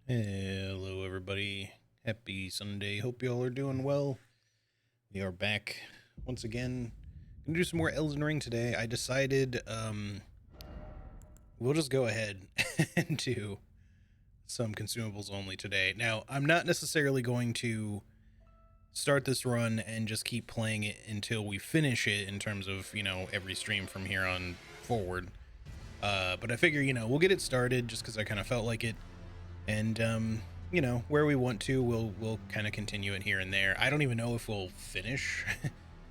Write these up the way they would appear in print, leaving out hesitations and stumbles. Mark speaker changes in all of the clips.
Speaker 1: Hello, everybody. Happy Sunday. Hope y'all are doing well. We are back once again. Gonna do some more Elden Ring today. I decided we'll just go ahead and do some consumables only today. Now, I'm not necessarily going to start this run and just keep playing it until we finish it in terms of, every stream from here on forward. But I figure, we'll get it started just because I kind of felt like it. And where we want to, we'll kind of continue it here and there. I don't even know if we'll finish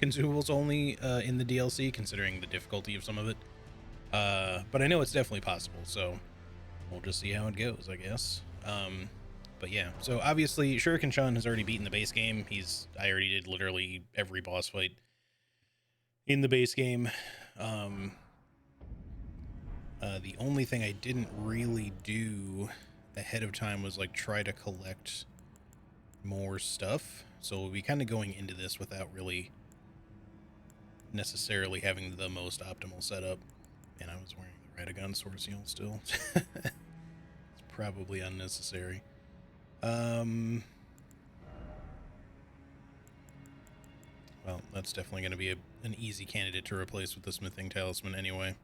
Speaker 1: consumables only in the DLC, considering the difficulty of some of it. But I know it's definitely possible, so we'll just see how it goes, I guess. But yeah, so obviously Shuriken Shun has already beaten the base game. I already did literally every boss fight in the base game. The only thing I didn't really do ahead of time was like try to collect more stuff. So we'll be kind of going into this without really necessarily having the most optimal setup. And I was wearing the Radagon sword seal still. It's probably unnecessary. Well, that's definitely going to be an easy candidate to replace with the smithing talisman anyway.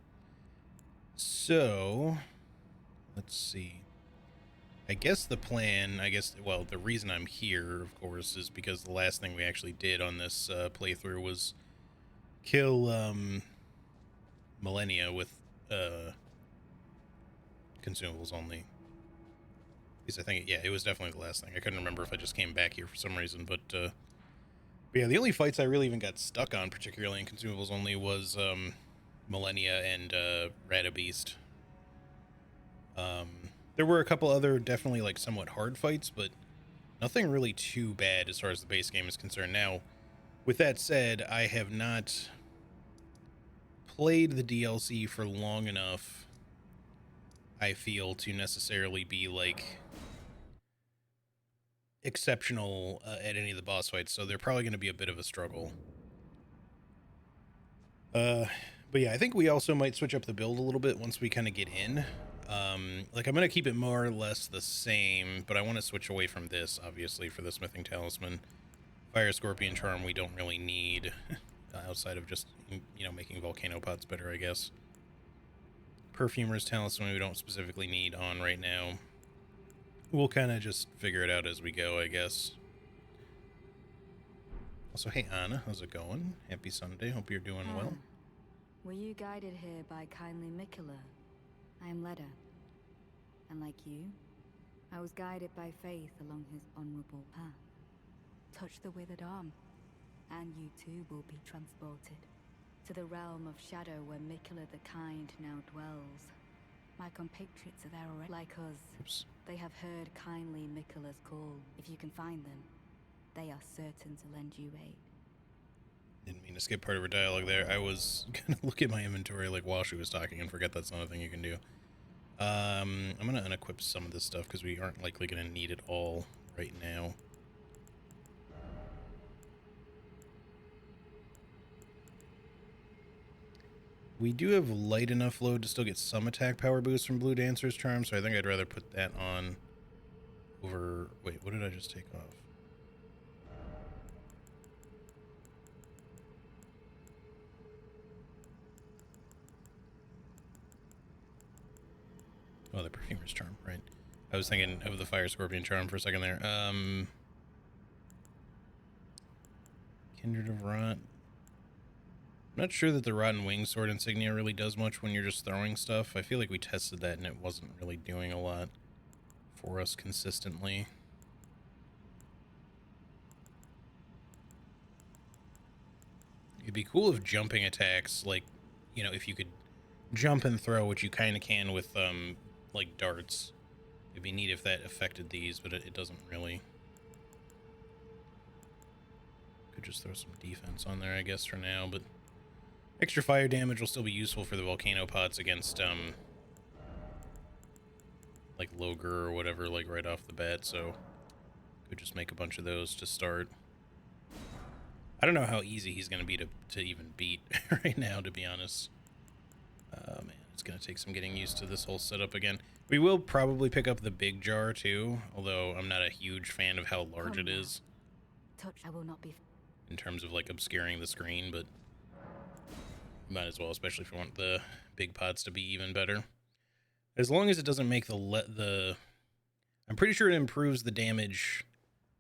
Speaker 1: So, let's see. I guess the plan, well, the reason I'm here, of course, is because the last thing we actually did on this playthrough was kill Millennia with consumables only. Because I think, it was definitely the last thing. I couldn't remember if I just came back here for some reason, but yeah, the only fights I really even got stuck on, particularly in consumables only, was Millennia and Radabeast. There were a couple other definitely like somewhat hard fights, but nothing really too bad as far as the base game is concerned. Now, with that said, I have not played the DLC for long enough, I feel, to necessarily be like exceptional at any of the boss fights, so they're probably going to be a bit of a struggle. But yeah, I think we also might switch up the build a little bit once we kind of get in. Like, I'm going to keep it more or less the same, but I want to switch away from this, obviously, for the Smithing Talisman. Fire Scorpion Charm we don't really need, outside of just, making Volcano Pots better, I guess. Perfumer's Talisman we don't specifically need on right now. We'll kind of just figure it out as we go, I guess. Also, hey Anna, how's it going? Happy Sunday, hope you're doing well.
Speaker 2: Were you guided here by kindly Miquella? I am Leda. And like you, I was guided by faith along his honorable path. Touch the withered arm, and you too will be transported to the realm of shadow where Miquella the Kind now dwells. My compatriots are there already, like us.
Speaker 1: Oops.
Speaker 2: They have heard kindly Miquella's call. If you can find them, they are certain to lend you aid.
Speaker 1: Didn't mean to skip part of her dialogue there. I was gonna look at my inventory like while she was talking and forget that's not a thing you can do. I'm gonna unequip some of this stuff because we aren't likely gonna need it all right now. We do have light enough load to still get some attack power boost from Blue Dancer's Charm, so I think I'd rather put that on over... Wait, what did I just take off? Oh, the Perfumer's Charm, right. I was thinking of the Fire Scorpion Charm for a second there. Kindred of Rot. I'm not sure that the Rotten Wing Sword insignia really does much when you're just throwing stuff. I feel like we tested that and it wasn't really doing a lot for us consistently. It'd be cool if jumping attacks, like, if you could jump and throw, which you kind of can with, like, darts. It'd be neat if that affected these, but it doesn't really. Could just throw some defense on there, I guess, for now, but extra fire damage will still be useful for the volcano pots against, like, Loger or whatever, like, right off the bat, so could just make a bunch of those to start. I don't know how easy he's going to be to even beat right now, to be honest. Man, It's going to take some getting used to this whole setup again. We will probably pick up the big jar too, although I'm not a huge fan of how large it is.
Speaker 2: Touch, I will not be.
Speaker 1: In terms of like obscuring the screen, but might as well, especially if you want the big pots to be even better. As long as it doesn't make the I'm pretty sure it improves the damage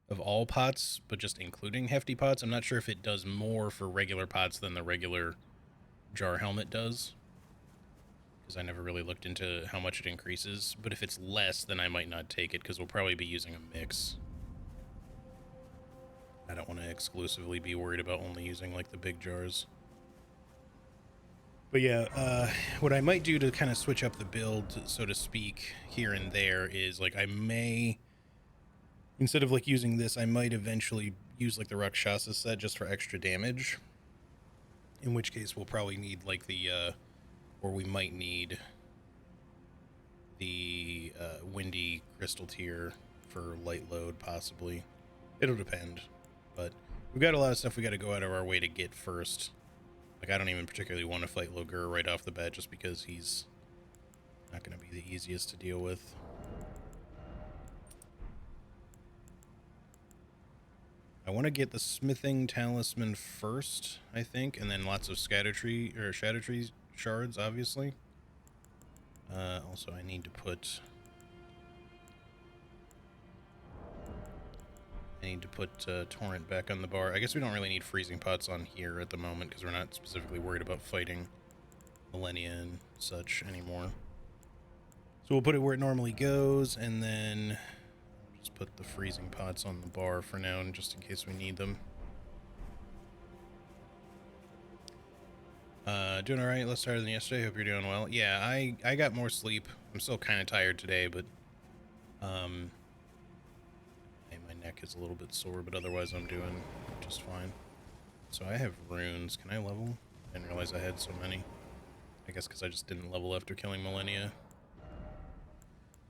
Speaker 1: of all pots, but just including hefty pots. I'm not sure if it does more for regular pots than the regular jar helmet does, because I never really looked into how much it increases. But if it's less, then I might not take it, because we'll probably be using a mix. I don't want to exclusively be worried about only using like the big jars. But yeah, what I might do to kind of switch up the build, so to speak, here and there is like I may, instead of like using this, I might eventually use like the Rakshasa set just for extra damage. In which case we'll probably need like the, or we might need the Windy Crystal tier for light load, possibly. It'll depend. But we've got a lot of stuff we got to go out of our way to get first. Like, I don't even particularly want to fight Logur right off the bat just because he's not going to be the easiest to deal with. I want to get the smithing talisman first, I think, and then lots of Shadow Tree shards, obviously. Also, I need to put Torrent back on the bar. I guess we don't really need freezing pots on here at the moment because we're not specifically worried about fighting Millennia and such anymore. So we'll put it where it normally goes, and then just put the freezing pots on the bar for now, and just in case we need them. Doing all right. Less tired than yesterday. Hope you're doing well. Yeah, I got more sleep. I'm still kind of tired today, but my neck is a little bit sore, but otherwise I'm doing just fine. So I have runes. Can I level? I didn't realize I had so many. I guess because I just didn't level after killing Millennia.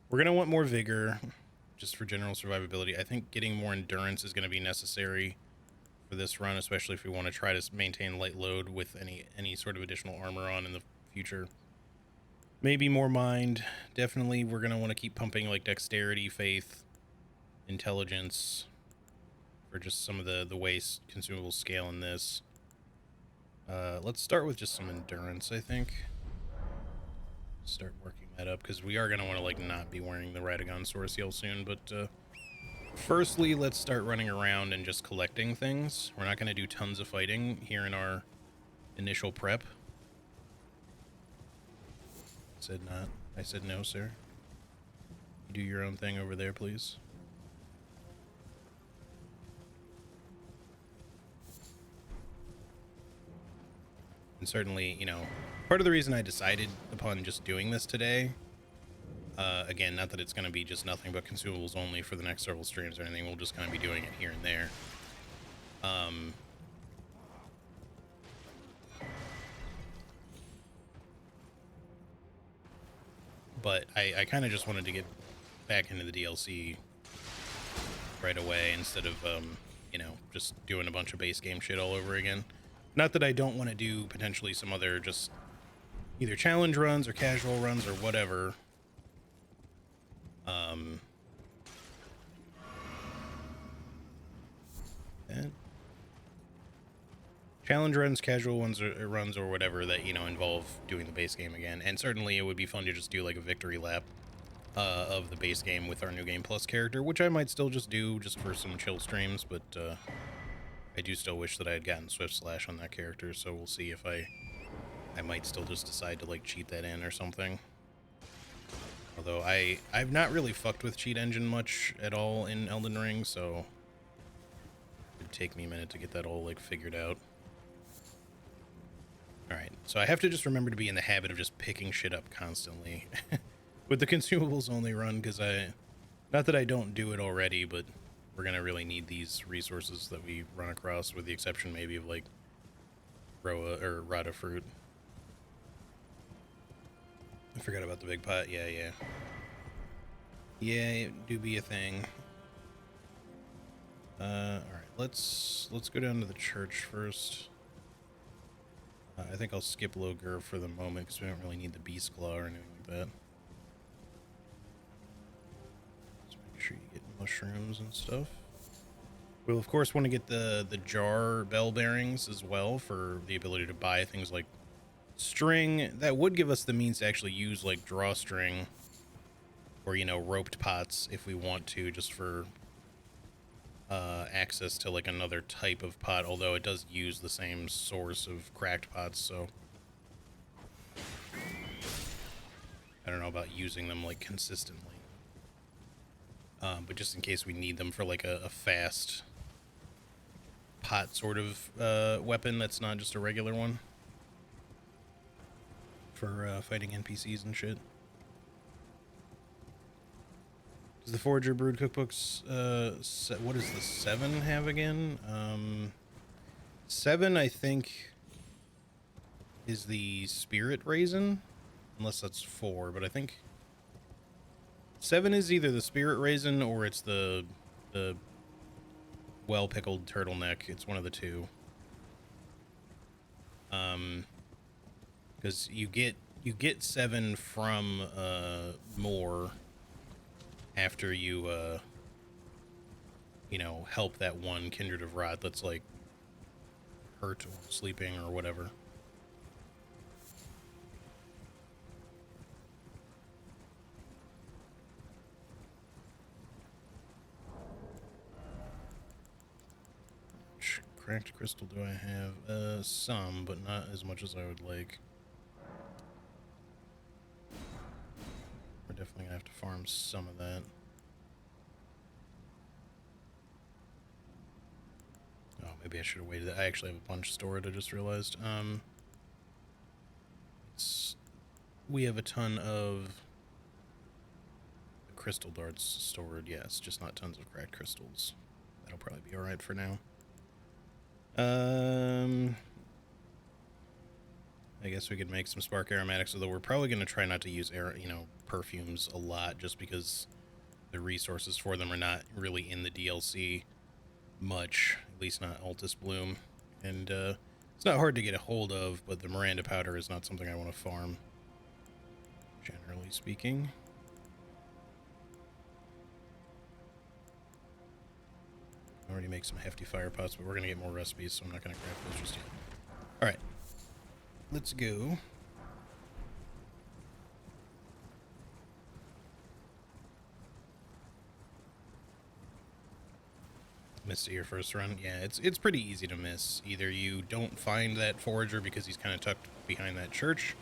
Speaker 1: We're going to want more vigor, just for general survivability. I think getting more endurance is going to be necessary for this run, especially if we want to try to maintain light load with any sort of additional armor on in the future. Maybe more mind. Definitely we're going to want to keep pumping like dexterity, faith, intelligence for just some of the ways consumables scale in this. Let's start with just some endurance, I think. Start working that up, because we are going to want to like not be wearing the Radagon Sword Seal soon, but firstly, let's start running around and just collecting things. We're not going to do tons of fighting here in our initial prep. Said not. I said no, sir. You do your own thing over there, please. And certainly, you know, part of the reason I decided upon just doing this today, again, not that it's going to be just nothing but consumables only for the next several streams or anything, we'll just kind of be doing it here and there. But I kind of just wanted to get back into the DLC right away instead of, you know, just doing a bunch of base game shit all over again. Not that I don't want to do potentially some other just either challenge runs or casual runs or whatever. Challenge runs, casual ones, or runs, or whatever that, you know, involve doing the base game again. And certainly it would be fun to just do like a victory lap of the base game with our New Game Plus character, which I might still just do just for some chill streams, but I do still wish that I had gotten Swift Slash on that character, so we'll see if I might still just decide to like cheat that in or something. Although I've not really fucked with cheat engine much at all in Elden Ring, so it'd take me a minute to get that all like figured out. Alright, so I have to just remember to be in the habit of just picking shit up constantly with the consumables only run, because not that I don't do it already, but we're gonna really need these resources that we run across, with the exception maybe of like Roa or Rada fruit. I forgot about the big pot. Yeah, it do be a thing. Alright, let's go down to the church first. I think I'll skip Logur for the moment because we don't really need the Beast Claw or anything like that. Just make sure you get mushrooms and stuff. We'll of course want to get the jar bell bearings as well for the ability to buy things like string. That would give us the means to actually use like drawstring or, you know, roped pots if we want to, just for access to like another type of pot, although it does use the same source of cracked pots, so I don't know about using them like consistently. But just in case we need them for like a fast pot sort of weapon that's not just a regular one for fighting NPCs and shit. Does the Forager Brood cookbooks, what does the 7 have again? 7, I think, is the Spirit Raisin, unless that's 4, but I think 7 is either the Spirit Raisin or it's the well-pickled turtleneck. It's one of the two. Because you get 7 from more after you you know, help that one Kindred of Rot that's like hurt or sleeping or whatever. Which cracked crystal do I have? Some, but not as much as I would like. We're definitely gonna have to farm some of that. Oh, maybe I should have waited. I actually have a bunch stored, I just realized. We have a ton of crystal darts stored, yes, just not tons of cracked crystals. That'll probably be alright for now. I guess we could make some spark aromatics, although we're probably going to try not to use perfumes a lot, just because the resources for them are not really in the DLC much, at least not Altus Bloom, and it's not hard to get a hold of, but the Miranda powder is not something I want to farm, generally speaking. I already make some hefty fire pots, but we're going to get more recipes, so I'm not going to craft those just yet. Alright, let's go. Missed it your first run. Yeah, it's pretty easy to miss. Either you don't find that forager because he's kind of tucked behind that church,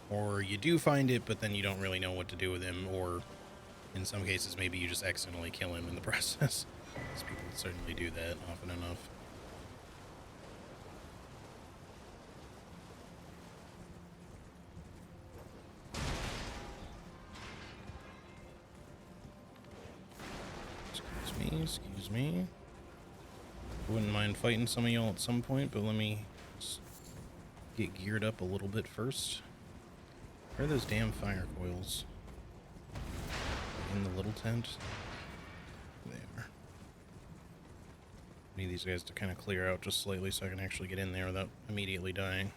Speaker 1: or you do find it, but then you don't really know what to do with him, or in some cases, maybe you just accidentally kill him in the process. Because people certainly do that often enough. Excuse me. I wouldn't mind fighting some of y'all at some point, but let me just get geared up a little bit first. Where are those damn fire coils? In the little tent? They are. Need these guys to kind of clear out just slightly so I can actually get in there without immediately dying.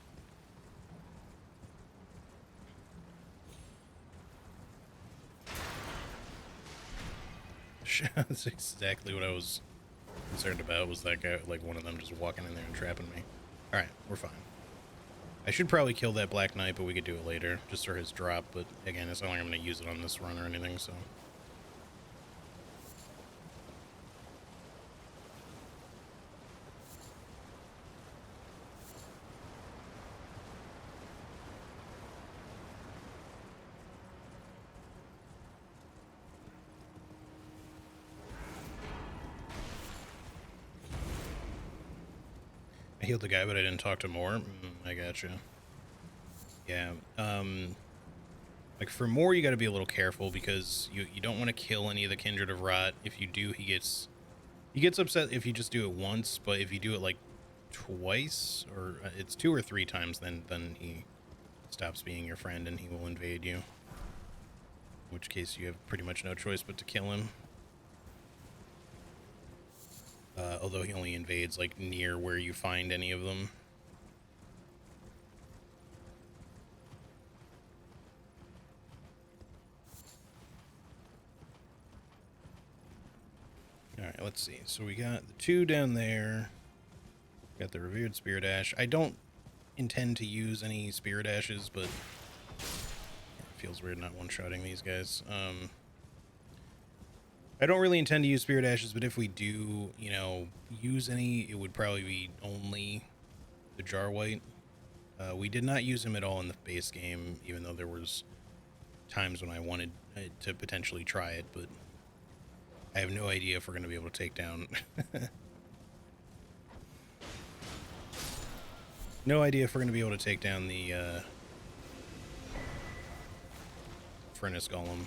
Speaker 1: That's exactly what I was concerned about, was that guy, like one of them just walking in there and trapping me. Alright, we're fine. I should probably kill that Black Knight, but we could do it later, just for his drop, but again, it's not like I'm going to use it on this run or anything, so... I healed the guy, but I didn't talk to more. I gotcha. Yeah, like for more, you got to be a little careful because you don't want to kill any of the Kindred of Rot. If you do, he gets upset if you just do it once, but if you do it like twice, or it's 2 or 3 times, then he stops being your friend and he will invade you. In which case you have pretty much no choice but to kill him. Although he only invades like near where you find any of them. Alright, let's see. So we got the 2 down there. Got the Revered Spirit Ash. I don't intend to use any Spirit Ashes, but it feels weird not one-shotting these guys. I don't really intend to use Spirit Ashes, but if we do, you know, use any, it would probably be only the Jar White. We did not use him at all in the base game, even though there was times when I wanted to potentially try it, but I have no idea if we're going to be able to take down... No idea if we're going to be able to take down the Furnace Golem.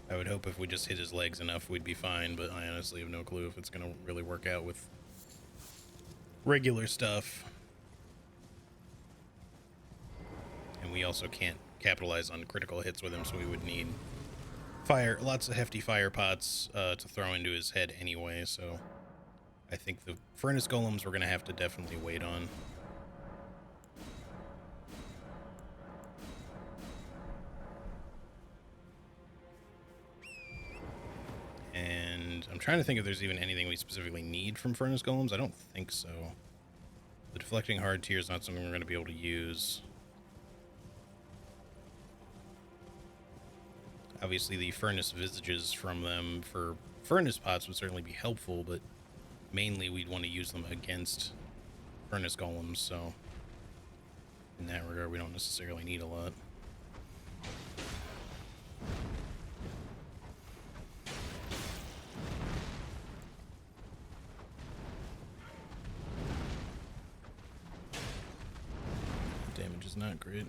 Speaker 1: I would hope if we just hit his legs enough, we'd be fine, but I honestly have no clue if it's going to really work out with regular stuff. And we also can't capitalize on critical hits with him, so we would need lots of hefty fire pots to throw into his head anyway, so I think the Furnace Golems we're going to have to definitely wait on. And I'm trying to think if there's even anything we specifically need from Furnace Golems. I don't think so. The Deflecting Hard Tear is not something we're going to be able to use. Obviously, the Furnace Visages from them for Furnace Pots would certainly be helpful, but mainly we'd want to use them against Furnace Golems, so in that regard, we don't necessarily need a lot. Damage is not great.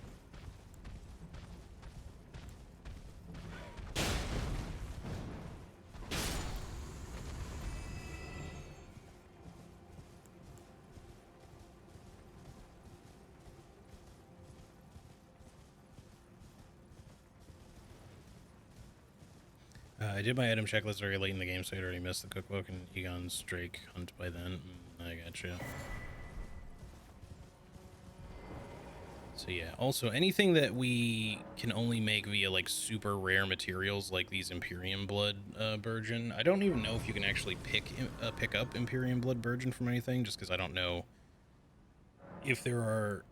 Speaker 1: I did my item checklist very late in the game, so I'd already missed the cookbook and Egon's Drake hunt by then. I gotcha. So yeah, also anything that we can only make via like super rare materials like these Imperium Blood Burgeon. I don't even know if you can actually pick up Imperium Blood Burgeon from anything, just because I don't know if there are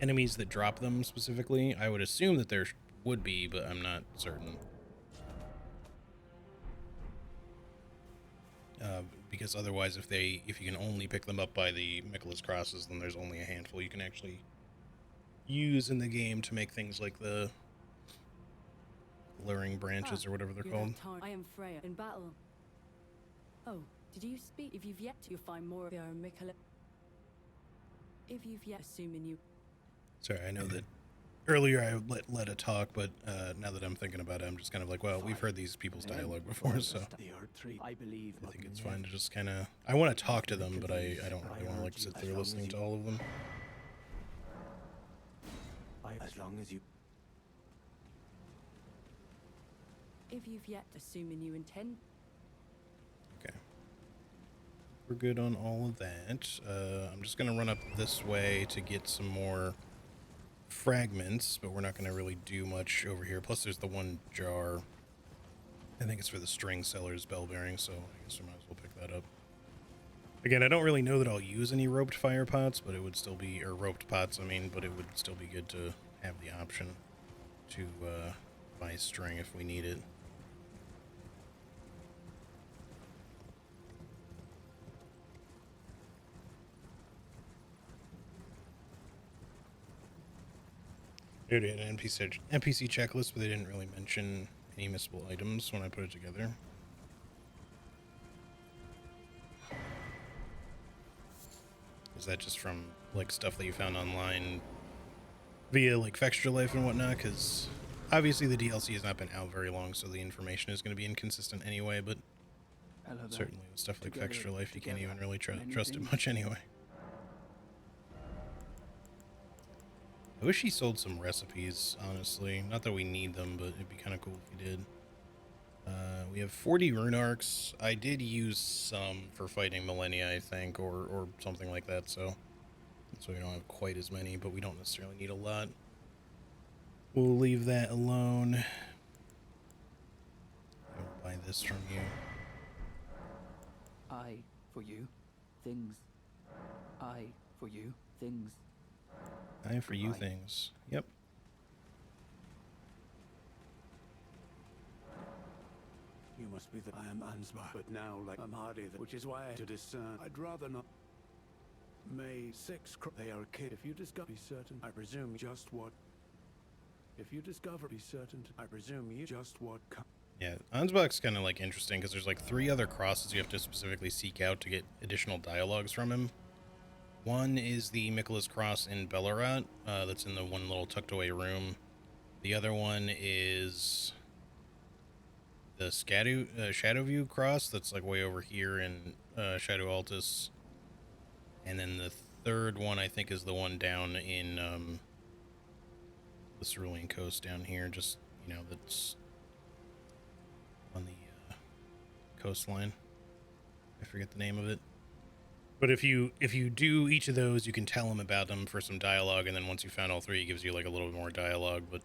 Speaker 1: enemies that drop them specifically. I would assume that there would be, but I'm not certain. Because otherwise, if you can only pick them up by the Michaelis Crosses, then there's only a handful you can actually use in the game to make things like the luring branches or whatever they're called.
Speaker 3: I am Freya in battle. Oh, did you speak? If you've yet to find more of your Michaela. If you've yet, assuming you.
Speaker 1: Sorry, I know that earlier I let it talk, but now that I'm thinking about it, I'm just kind of like, well, we've heard these people's dialogue before, so
Speaker 4: the Erdtree, I believe.
Speaker 1: I think it's fine to just kind of... I want to talk to them, but I don't really want to like sit there listening to all of them.
Speaker 4: As long as you...
Speaker 3: If you've yet, assuming you intend.
Speaker 1: Okay. We're good on all of that. I'm just going to run up this way to get some more fragments, but we're not going to really do much over here. Plus, there's the one jar. I think it's for the string seller's bell bearing, so I guess we might as well pick that up. Again, I don't really know that I'll use any roped fire pots, but it would still be... or roped pots, I mean, but it would still be good to have the option to buy string if we need it. Here they had an NPC checklist, but they didn't really mention any missable items when I put it together. Is that just from like stuff that you found online via like Fextra Life and whatnot? Because obviously the DLC has not been out very long, so the information is going to be inconsistent anyway, but certainly with stuff like Fextra Life, you can't even really trust it much anyway. I wish he sold some recipes, honestly. Not that we need them, but it'd be kind of cool if he did. We have 40 rune arcs. I did use some for fighting Millennia, I think, or something like that, so we don't have quite as many, but we don't necessarily need a lot. We'll leave that alone. I'll buy this this from you.
Speaker 4: I for you, things. I for you, things.
Speaker 1: I for you
Speaker 4: Goodbye.
Speaker 1: things. Yep.
Speaker 5: You must be the I am Ansbach, but now like I'm hardy, which is why to discern. I'd rather not. May 6. They are a kid. If you discover, be certain. I presume just what. If you discover, be certain. I presume you just what.
Speaker 1: Yeah, Ansbach's kind of like interesting because there's like 3 other crosses you have to specifically seek out to get additional dialogues from him. One is the Michaelis cross in Bellarat, that's in the one little tucked away room. The other one is the Shadowview cross that's like way over here in Shadow Altus. And then the third one I think is the one down in the Cerulean Coast down here, just, you know, that's on the coastline. I forget the name of it. But if you do each of those, you can tell him about them for some dialogue, and then once you found all 3, it gives you like a little bit more dialogue. But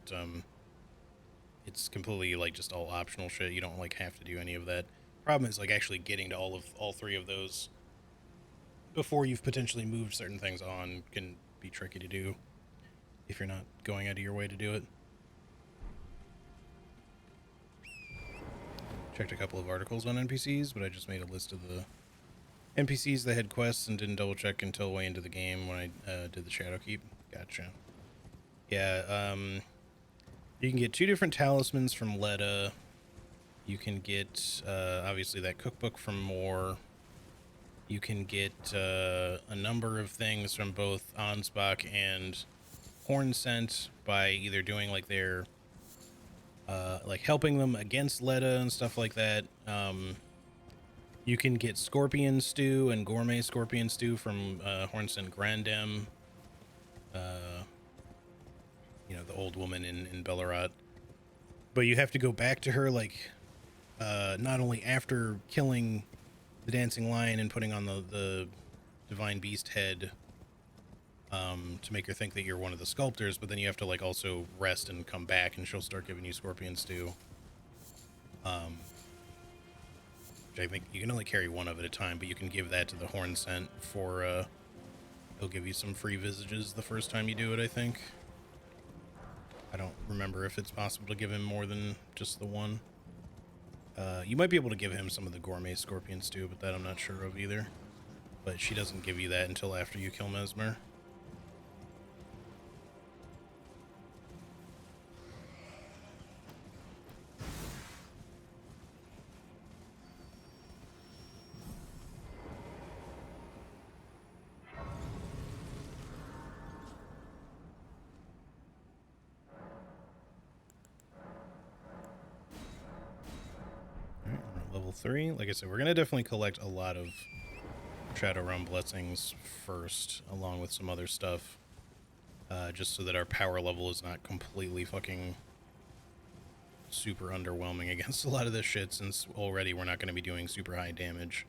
Speaker 1: it's completely like just all optional shit. You don't like have to do any of that. Problem is like actually getting to all 3 of those before you've potentially moved certain things on can be tricky to do if you're not going out of your way to do it. Checked a couple of articles on NPCs, but I just made a list of the NPCs that had quests and didn't double check until way into the game when I did the Shadowkeep. Gotcha. Yeah, you can get 2 different talismans from Leda. You can get, obviously, that cookbook from Moore. You can get a number of things from both Ansbach and Hornsent by either doing like their, like helping them against Leda and stuff like that. You can get Scorpion Stew and Gourmet Scorpion Stew from Hornsent Grandem. You know, the old woman in Bellarat. But you have to go back to her, like, not only after killing the Dancing Lion and putting on the Divine Beast head to make her think that you're one of the sculptors, but then you have to, like, also rest and come back, and she'll start giving you Scorpion Stew. Which I think you can only carry 1 of at a time, but you can give that to the Hornsent for, he'll give you some free visages the first time you do it, I think. I don't remember if it's possible to give him more than just the 1. You might be able to give him some of the Gourmet Scorpion Stew, but that I'm not sure of either. But she doesn't give you that until after you kill Mesmer. Alright, we're at level 3. Like I said, we're going to definitely collect a lot of Shadowrun blessings first, along with some other stuff. Just so that our power level is not completely fucking super underwhelming against a lot of this shit, since already we're not going to be doing super high damage.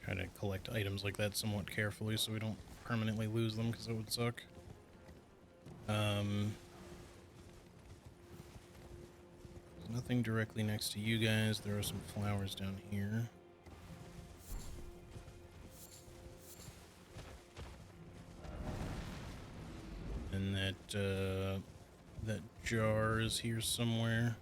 Speaker 1: Try to collect items like that somewhat carefully so we don't permanently lose them, because it would suck. There's nothing directly next to you guys. There are some flowers down here. And that jar is here somewhere.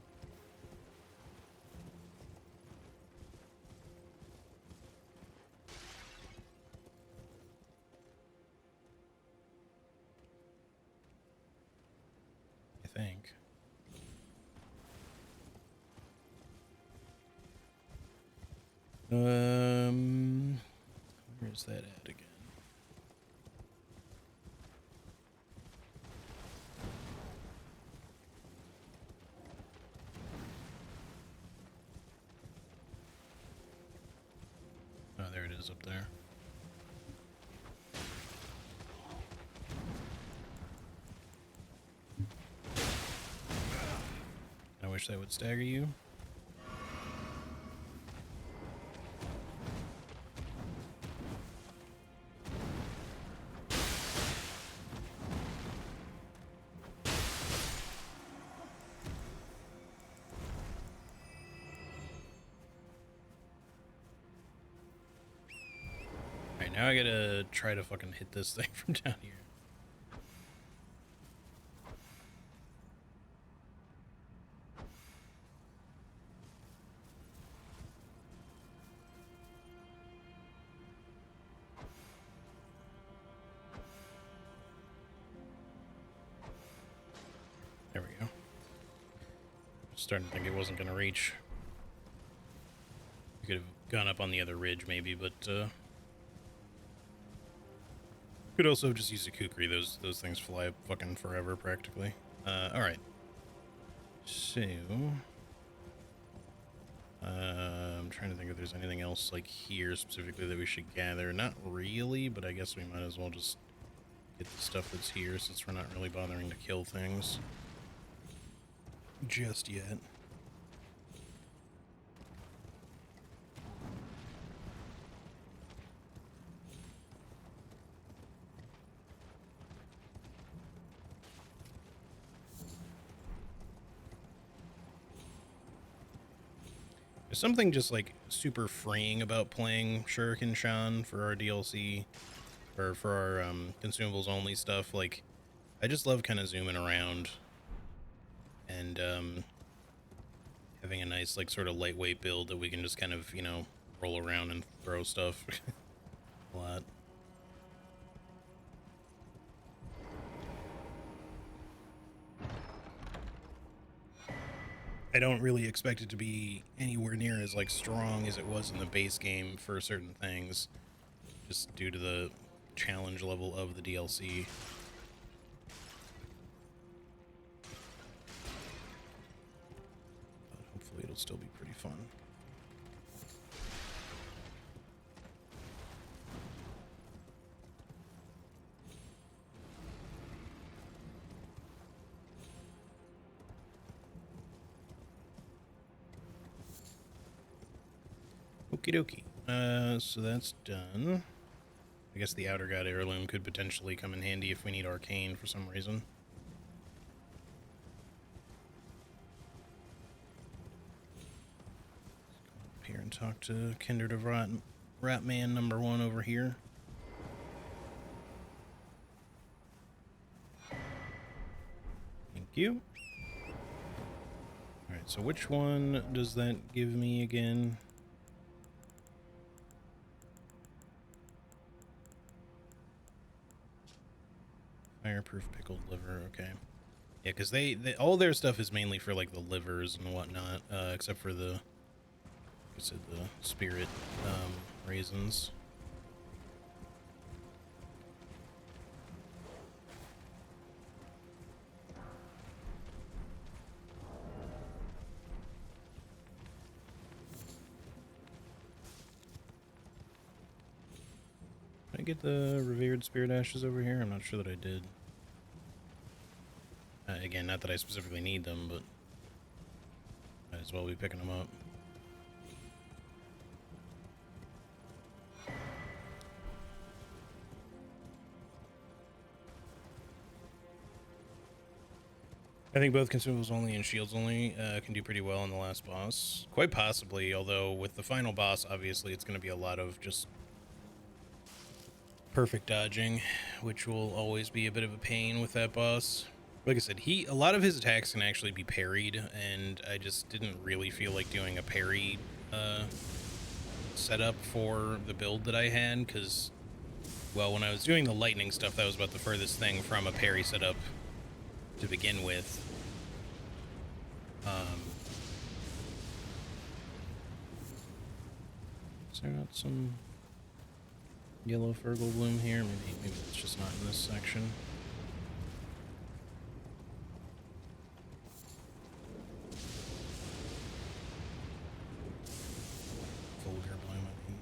Speaker 1: I think. Where is that at again? Oh, there it is up there. wish that would stagger you. Alright, now I gotta try to fucking hit this thing from down here. There we go. Starting to think it wasn't gonna reach. You could have gone up on the other ridge maybe, but could also have just used a kukri. Those things fly fucking forever practically. Alright. So I'm trying to think if there's anything else like here specifically that we should gather. Not really, but I guess we might as well just get the stuff that's here since we're not really bothering to kill things just yet. There's something just like super freeing about playing Shuriken Shan for our DLC or for our consumables only stuff. Like, I just love kind of zooming around and having a nice like sort of lightweight build that we can just kind of, you know, roll around and throw stuff a lot. I don't really expect it to be anywhere near as like strong as it was in the base game for certain things, just due to the challenge level of the DLC. But hopefully it'll still be pretty fun. Okie dokie. So that's done. I guess the Outer God Heirloom could potentially come in handy if we need Arcane for some reason. Let's go up here and talk to Kindred of Ratman number 1 over here. Thank you. Alright, so which one does that give me again? Fireproof pickled liver, okay. Yeah, because they all their stuff is mainly for like the livers and whatnot, except for the, like I said, the spirit raisins. Did I get the revered spirit ashes over here? I'm not sure that I did. Again, not that I specifically need them, but might as well be picking them up. I think both consumables only and shields only can do pretty well on the last boss. Quite possibly, although with the final boss, obviously it's going to be a lot of just perfect dodging, which will always be a bit of a pain with that boss. Like I said, a lot of his attacks can actually be parried, and I just didn't really feel like doing a parry setup for the build that I had, because, well, when I was doing the lightning stuff, that was about the furthest thing from a parry setup to begin with. Is there not some yellow Fergal bloom here? Maybe it's just not in this section. Vulgar bloom, I mean.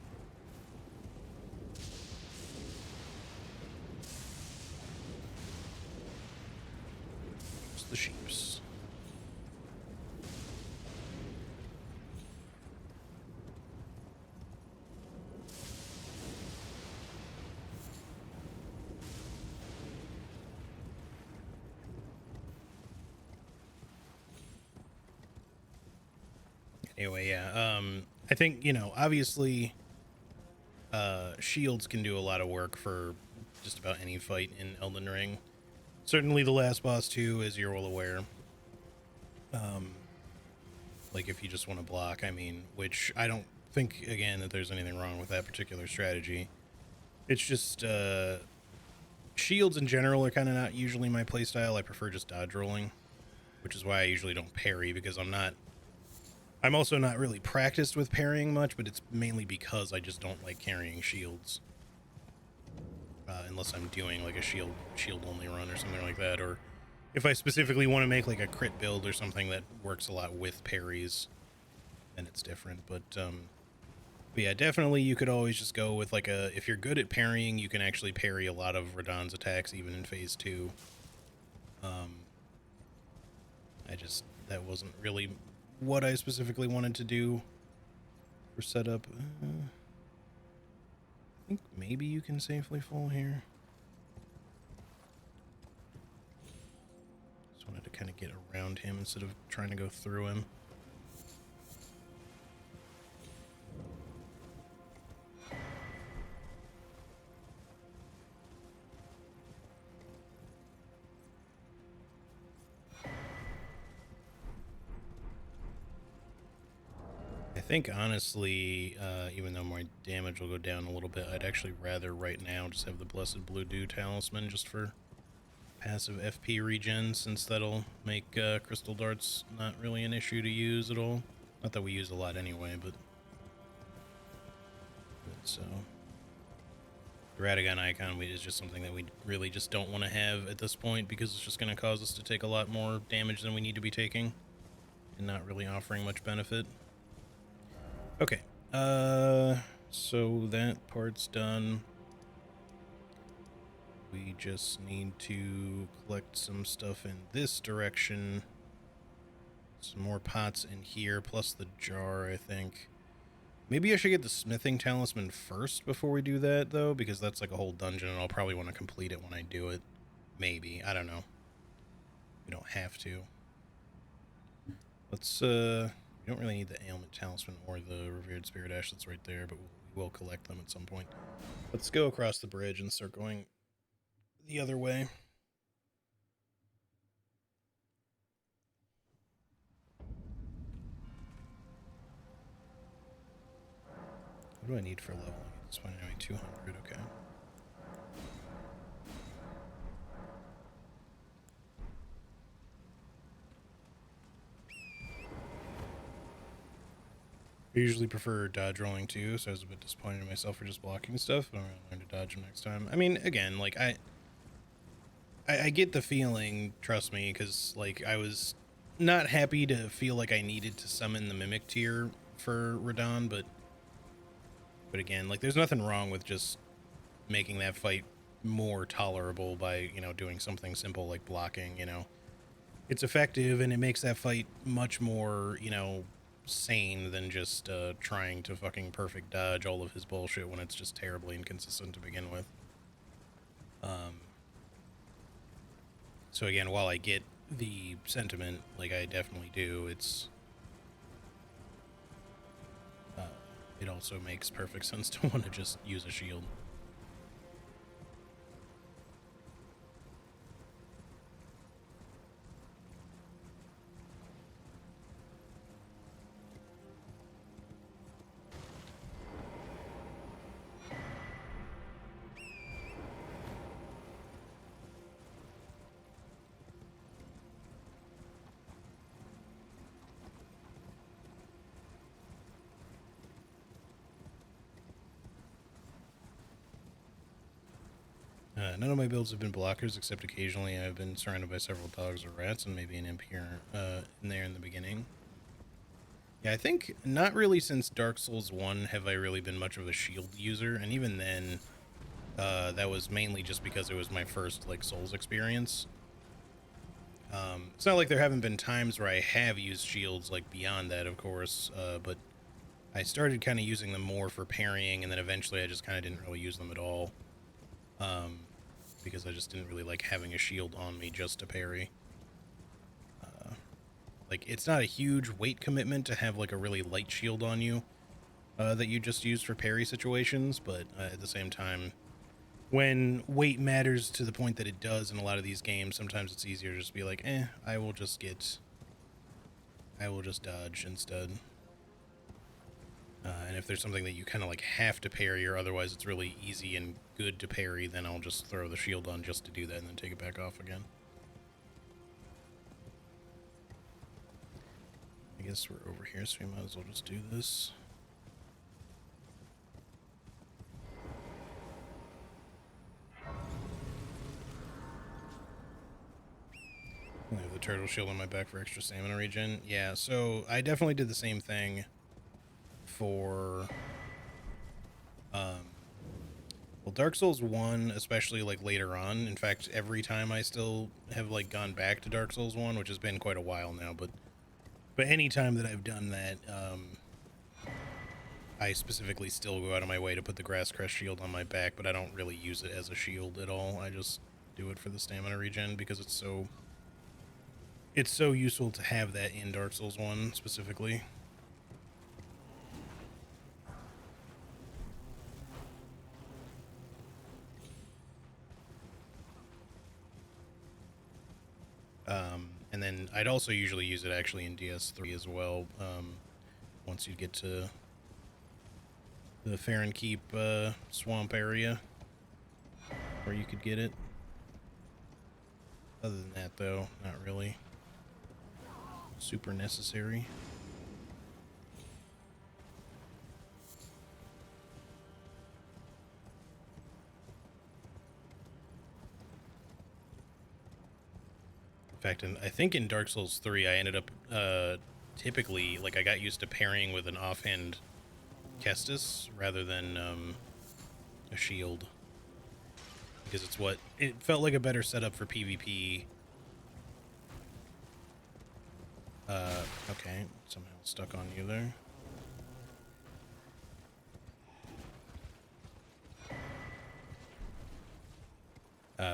Speaker 1: It's the sheeps. Anyway, yeah. I think, you know, obviously, shields can do a lot of work for just about any fight in Elden Ring. Certainly the last boss too, as you're well aware. Like if you just want to block, I mean, which I don't think, again, that there's anything wrong with that particular strategy. It's just, shields in general are kind of not usually my playstyle. I prefer just dodge rolling, which is why I usually don't parry, because I'm also not really practiced with parrying much, but it's mainly because I just don't like carrying shields. Unless I'm doing like a shield only run or something like that, or if I specifically want to make like a crit build or something that works a lot with parries, then it's different. But yeah, definitely you could always just go with like if you're good at parrying, you can actually parry a lot of Radahn's attacks even in phase 2. That wasn't really what I specifically wanted to do for setup. I think maybe you can safely fall here. Just wanted to kind of get around him instead of trying to go through him. I think honestly, even though my damage will go down a little bit, I'd actually rather right now just have the Blessed Blue Dew Talisman just for passive FP regen, since that'll make crystal darts not really an issue to use at all. Not that we use a lot anyway, but so the Radagon icon is just something that we really just don't want to have at this point, because it's just going to cause us to take a lot more damage than we need to be taking and not really offering much benefit. Okay, so that part's done. We just need to collect some stuff in this direction. Some more pots in here, plus the jar, I think. Maybe I should get the smithing talisman first before we do that, though, because that's like a whole dungeon, and I'll probably want to complete it when I do it. Maybe. I don't know. We don't have to. Let's, we don't really need the ailment talisman or the revered spirit ash that's right there, but we will collect them at some point. Let's go across the bridge and start going the other way. What do I need for leveling at this point? Anyway, 200, okay. I usually prefer dodge rolling too, so I was a bit disappointed in myself for just blocking stuff, but I'm going to learn to dodge them next time. I mean, again, like, I get the feeling, trust me, because, like, I was not happy to feel like I needed to summon the Mimic tier for Radahn, but again, like, there's nothing wrong with just making that fight more tolerable by, you know, doing something simple like blocking, you know. It's effective, and it makes that fight much more, you know, sane than just trying to fucking perfect dodge all of his bullshit when it's just terribly inconsistent to begin with. So again, while I get the sentiment, like I definitely do, it's it also makes perfect sense to want to just use a shield. None of my builds have been blockers, except occasionally I've been surrounded by several dogs or rats, and maybe an imp here in there in the beginning. Yeah, I think not really since Dark Souls 1 have I really been much of a shield user, and even then, that was mainly just because it was my first, like, Souls experience. It's not like there haven't been times where I have used shields, like, beyond that, of course, but I started kind of using them more for parrying, and then eventually I just kind of didn't really use them at all. Because I just didn't really like having a shield on me just to parry. like, it's not a huge weight commitment to have like a really light shield on you that you just use for parry situations, but at the same time, when weight matters to the point that it does in a lot of these games, sometimes it's easier to just be like, I will just dodge instead. And if there's something that you kind of like have to parry, or otherwise it's really easy and good to parry, then I'll just throw the shield on just to do that and then take it back off again. I guess we're over here, so we might as well just do this. I have the turtle shield on my back for extra stamina regen. Yeah, so I definitely did the same thing for well, Dark Souls 1, especially like later on. In fact, every time I still have like gone back to Dark Souls 1, which has been quite a while now, but any time that I've done that, I specifically still go out of my way to put the Grass Crest shield on my back, but I don't really use it as a shield at all. I just do it for the stamina regen because it's so useful to have that in Dark Souls 1 specifically. And then I'd also usually use it actually in DS3 as well, once you get to the Farron Keep swamp area where you could get it. Other than that, though, not really super necessary. In fact, I think in Dark Souls 3, I ended up typically, like, I got used to parrying with an offhand Kestis rather than a shield, because it felt like a better setup for PvP. Okay, somehow stuck on you there.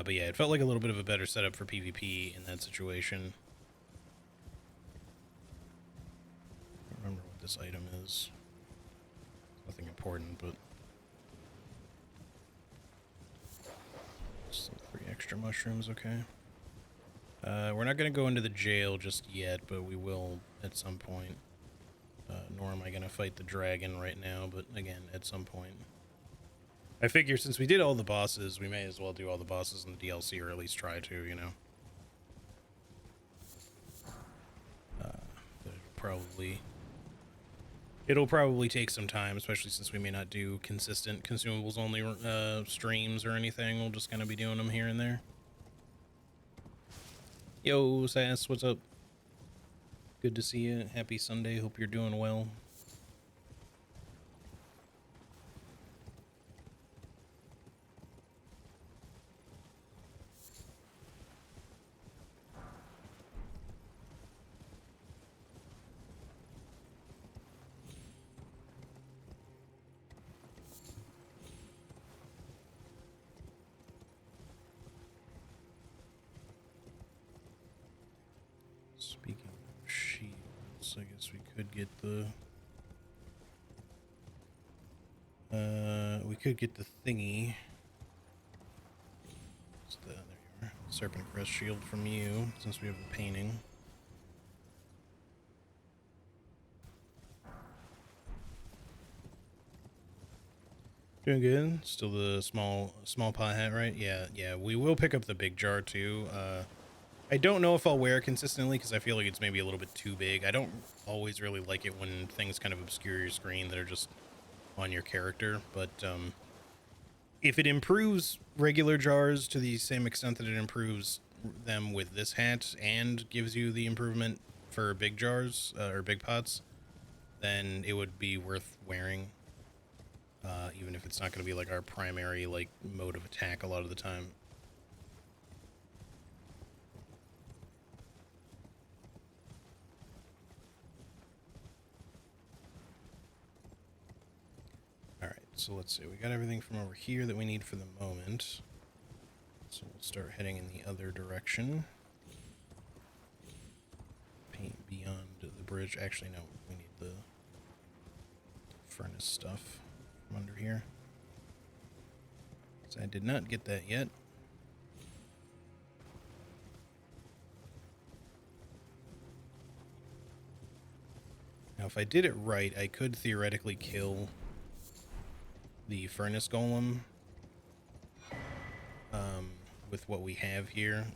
Speaker 1: But yeah, it felt like a little bit of a better setup for PvP in that situation. I don't remember what this item is. Nothing important, but just 3 extra mushrooms, okay. We're not going to go into the jail just yet, but we will at some point. Nor am I going to fight the dragon right now, but again, at some point. I figure since we did all the bosses, we may as well do all the bosses in the DLC, or at least try to, you know. It'll probably take some time, especially since we may not do consistent consumables only streams or anything. We'll just kind of be doing them here and there. Yo, Sass, what's up? Good to see you. Happy Sunday. Hope you're doing well. Speaking of shields, I guess we could get the thingy. There you are. Serpent Crest shield from you, since we have the painting. Doing good. Still the small pot hat, right? Yeah. We will pick up the big jar too. I don't know if I'll wear it consistently because I feel like it's maybe a little bit too big. I don't always really like it when things kind of obscure your screen that are just on your character, but if it improves regular jars to the same extent that it improves them with this hat and gives you the improvement for big jars or big pots, then it would be worth wearing, even if it's not going to be like our primary like mode of attack a lot of the time. So let's see, we got everything from over here that we need for the moment. So we'll start heading in the other direction. Paint beyond bridge. Actually, no, we need the furnace stuff from under here. So I did not get that yet. Now, if I did it right, I could theoretically kill the furnace golem with what we have here.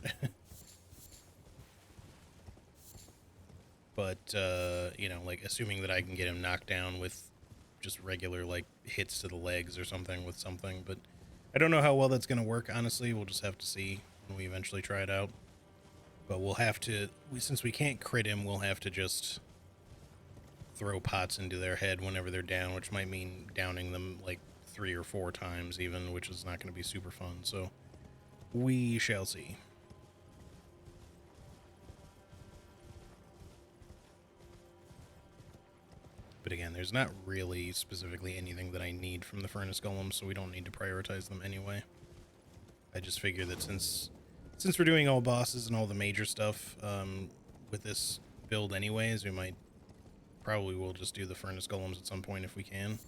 Speaker 1: But, you know, like, assuming that I can get him knocked down with just regular, like, hits to the legs or something with something. But I don't know how well that's going to work, honestly. We'll just have to see when we eventually try it out. But we'll have to, since we can't crit him, we'll have to just throw pots into their head whenever they're down, which might mean downing them, like, 3 or 4 times even, which is not going to be super fun. So we shall see. But again, there's not really specifically anything that I need from the furnace golem, so we don't need to prioritize them anyway. I just figure that since we're doing all bosses and all the major stuff with this build anyways, we probably will just do the furnace golems at some point if we can.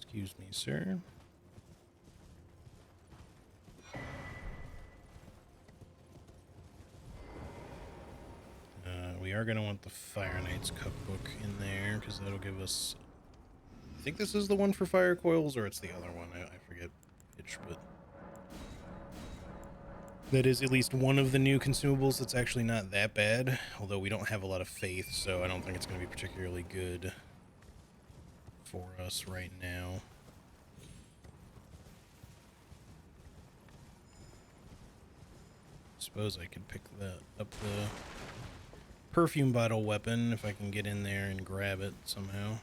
Speaker 1: Excuse me, sir. We are going to want the Fire Knight's cookbook in there, because that'll give us... I think this is the one for fire coils, or it's the other one. I forget which, but... That is at least one of the new consumables that's actually not that bad, although we don't have a lot of faith, so I don't think it's going to be particularly good for us right now. Suppose I could pick up the perfume bottle weapon if I can get in there and grab it somehow.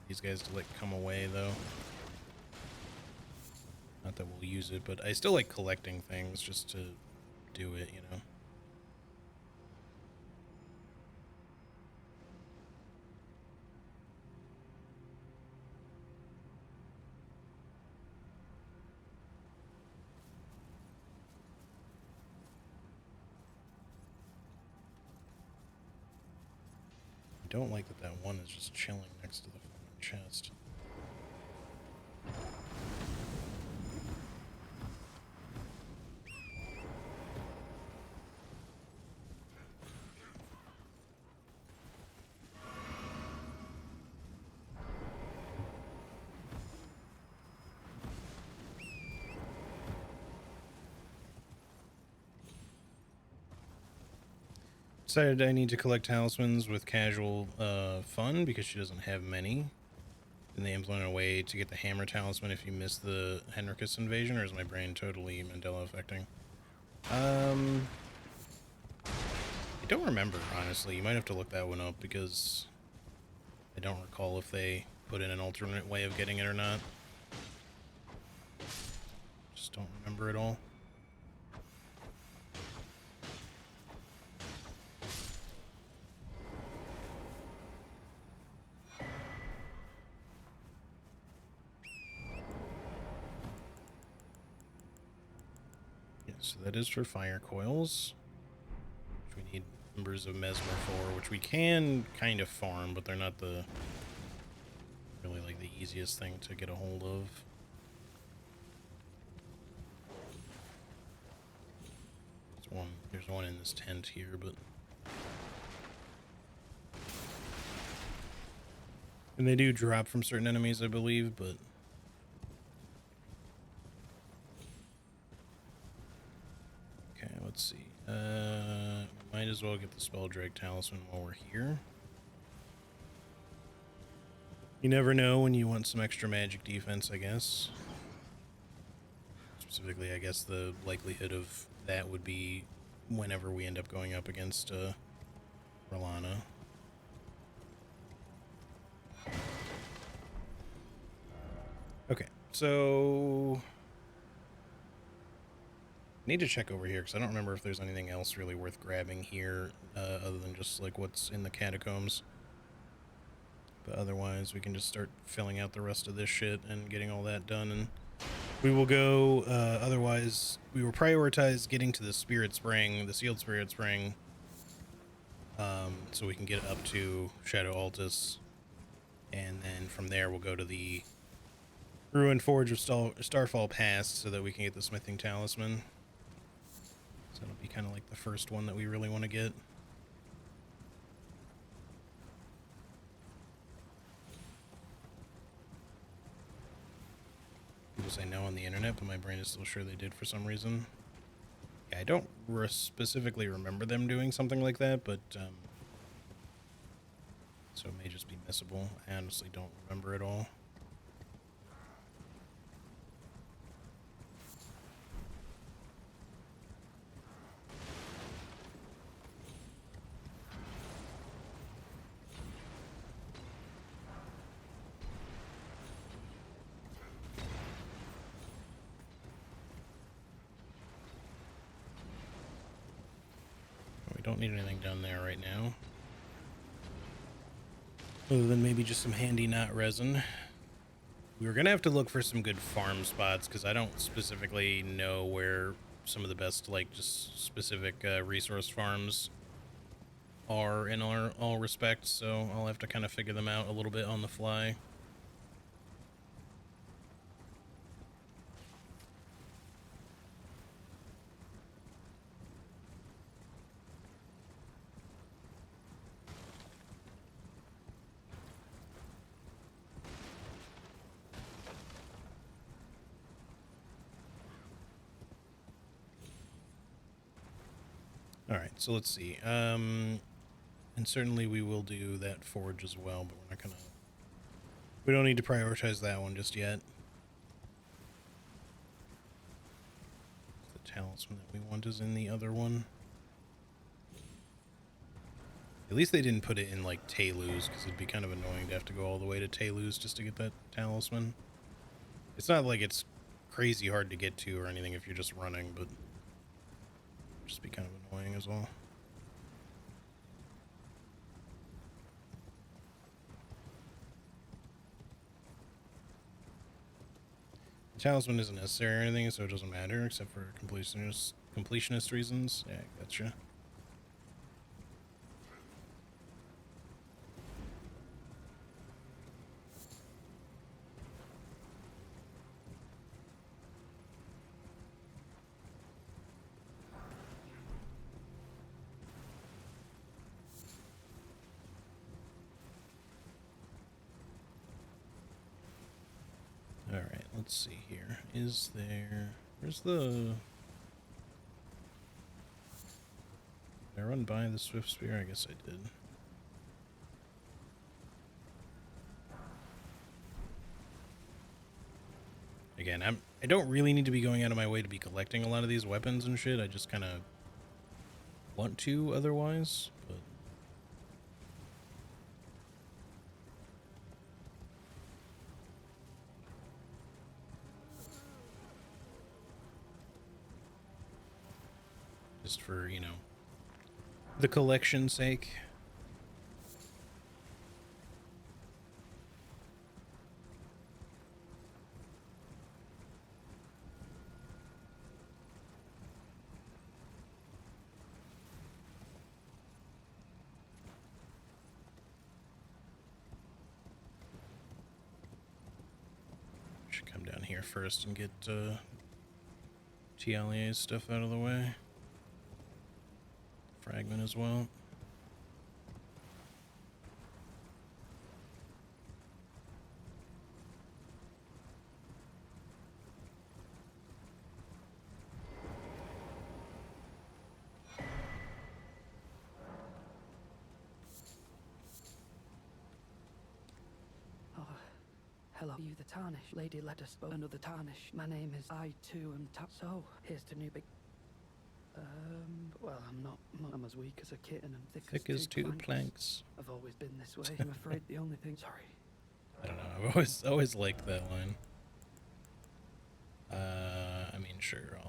Speaker 1: These guys to like come away though. Not that we'll use it, but I still like collecting things just to do it, you know. I don't like that one is just chilling next to the chest. Decided I need to collect talismans with casual fun because she doesn't have many. And they implement a way to get the hammer talisman if you miss the Henricus invasion, or is my brain totally Mandela affecting? I don't remember, honestly. You might have to look that one up because I don't recall if they put in an alternate way of getting it or not. Just don't remember at all. So that is for fire coils, which we need members of Mesmer for, which we can kind of farm, but they're not really like the easiest thing to get a hold of. There's one in this tent here, but... And they do drop from certain enemies, I believe, but... Let's see. Might as well get the Spelldrake Talisman while we're here. You never know when you want some extra magic defense, I guess. Specifically, I guess the likelihood of that would be whenever we end up going up against R'Lana. Okay, so... Need to check over here because I don't remember if there's anything else really worth grabbing here other than just like what's in the catacombs. But otherwise, we can just start filling out the rest of this shit and getting all that done, and we will go. Otherwise, we will prioritize getting to the Spirit Spring, the Sealed Spirit Spring, so we can get up to Shadow Altus, and then from there we'll go to the Ruined Forge of Starfall Pass so that we can get the Smithing Talisman. So that'll be kind of like the first one that we really want to get. People say no on the internet, but my brain is still sure they did for some reason. Yeah, I don't specifically remember them doing something like that, but so it may just be missable. I honestly don't remember it all. We don't need anything down there right now. Other than maybe just some handy knot resin. We were going to have to look for some good farm spots because I don't specifically know where some of the best, like, just specific resource farms are in all respects, so I'll have to kind of figure them out a little bit on the fly. Alright, so let's see. And certainly we will do that forge as well, but we're not gonna... We don't need to prioritize that one just yet. The talisman that we want is in the other one. At least they didn't put it in, like, Tayluz, because it'd be kind of annoying to have to go all the way to Tayluz just to get that talisman. It's not like it's crazy hard to get to or anything if you're just running, but... just be kind of annoying as well. The talisman isn't necessary or anything, so it doesn't matter, except for completionist reasons. Yeah, gotcha. Alright, let's see here. Is there... Where's the... Did I run by the Swift Spear? I guess I did. Again, I don't really need to be going out of my way to be collecting a lot of these weapons and shit. I just kind of want to otherwise, but... just for, you know, the collection's sake. Should come down here first and get Tialier's stuff out of the way. Fragment as well.
Speaker 4: Oh, hello. You the Tarnish. Lady Leda spoke another Tarnish. My name is I too am So, here's to new big... well, I'm as weak as a kitten and thick as two planks. I've always been this way. I'm afraid the only thing... Sorry.
Speaker 1: I don't know. I've always liked that line. I mean, sure,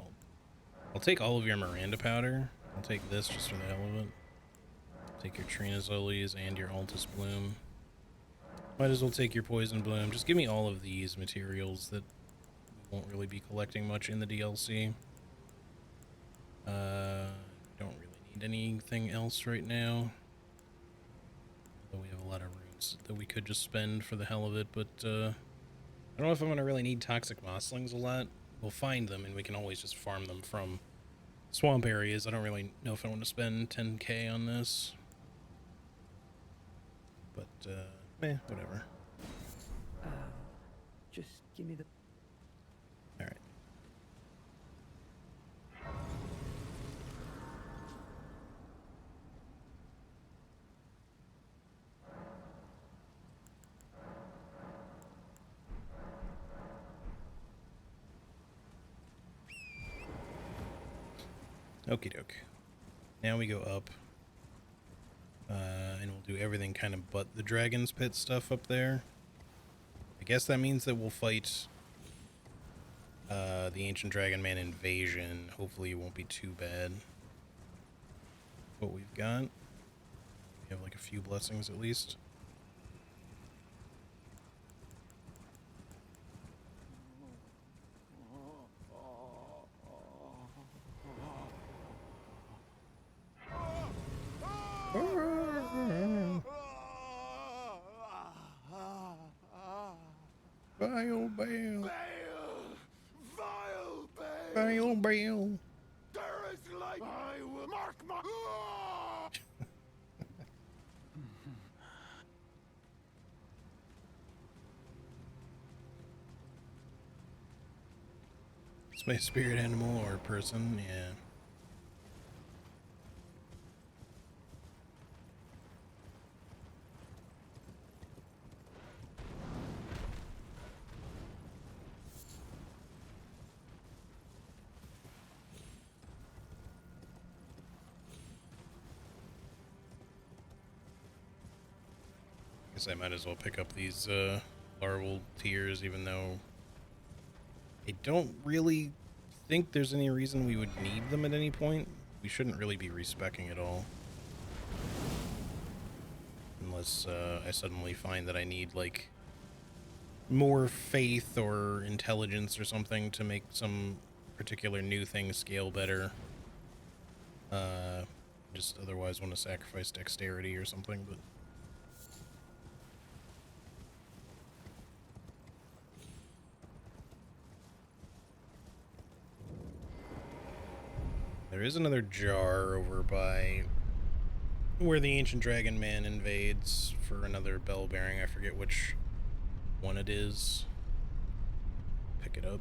Speaker 1: I'll take all of your Miranda powder. I'll take this just for the hell of it. Take your Trinazoles and your Altus Bloom. Might as well take your Poison Bloom. Just give me all of these materials that we won't really be collecting much in the DLC. Don't really need anything else right now. Although we have a lot of runes that we could just spend for the hell of it, but I don't know if I'm going to really need Toxic Mosslings a lot. We'll find them, and we can always just farm them from swamp areas. I don't really know if I want to spend 10k on this. But, whatever.
Speaker 4: Just give me the...
Speaker 1: Alright. Okie doke. Now we go up. And we'll do everything kind of but the Dragon's Pit stuff up there. I guess that means that we'll fight the Ancient Dragon Man invasion. Hopefully it won't be too bad. What we've got. We have like a few blessings at least. Vile Bale.
Speaker 5: Vile Bale!
Speaker 1: Vile Bale.
Speaker 5: There is light! I will mark my...
Speaker 1: It's my spirit animal or person, yeah. Guess I might as well pick up these larval tears, even though I don't really think there's any reason we would need them at any point. We shouldn't really be respeccing at all. Unless I suddenly find that I need, like, more faith or intelligence or something to make some particular new thing scale better. Just otherwise want to sacrifice dexterity or something, but... There is another jar over by where the Ancient Dragon Man invades for another bell bearing. I forget which one it is. Pick it up.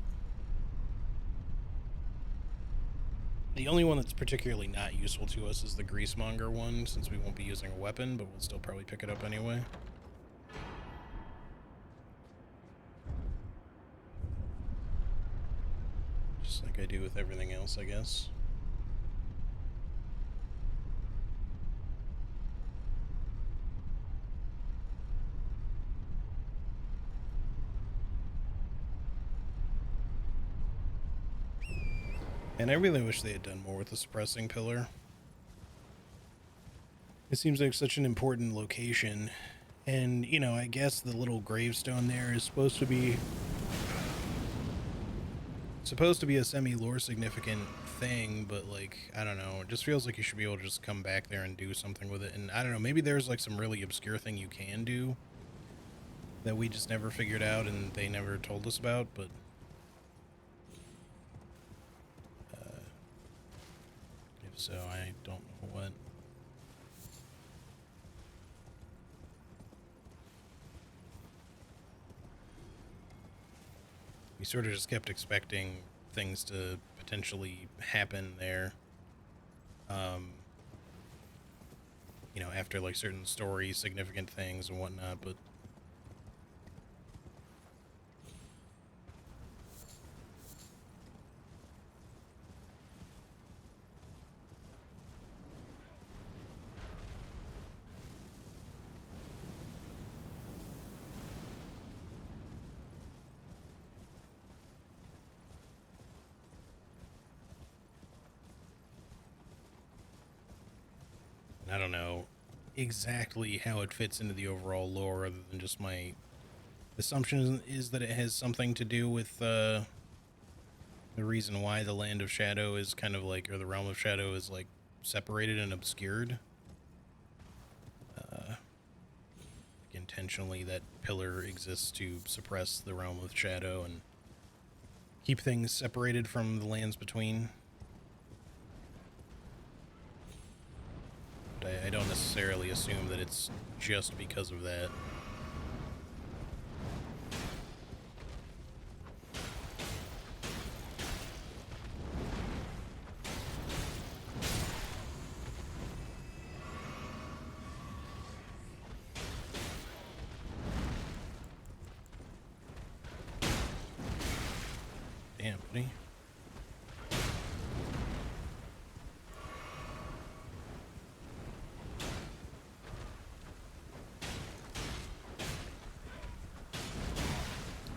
Speaker 1: The only one that's particularly not useful to us is the Greasemonger one, since we won't be using a weapon, but we'll still probably pick it up anyway. Just like I do with everything else, I guess. And I really wish they had done more with the suppressing pillar. It seems like such an important location. And, you know, I guess the little gravestone there is supposed to be a semi-lore significant thing, but, like, I don't know. It just feels like you should be able to just come back there and do something with it. And I don't know, maybe there's, like, some really obscure thing you can do that we just never figured out and they never told us about, but... so I don't know what. We sort of just kept expecting things to potentially happen there. You know, after like certain story significant things and whatnot, but I don't know exactly how it fits into the overall lore, other than just my assumption is that it has something to do with the reason why the Land of Shadow is kind of like, or the Realm of Shadow is like separated and obscured. Like intentionally, that pillar exists to suppress the Realm of Shadow and keep things separated from the lands between. But I don't necessarily assume that it's just because of that. Damn, buddy.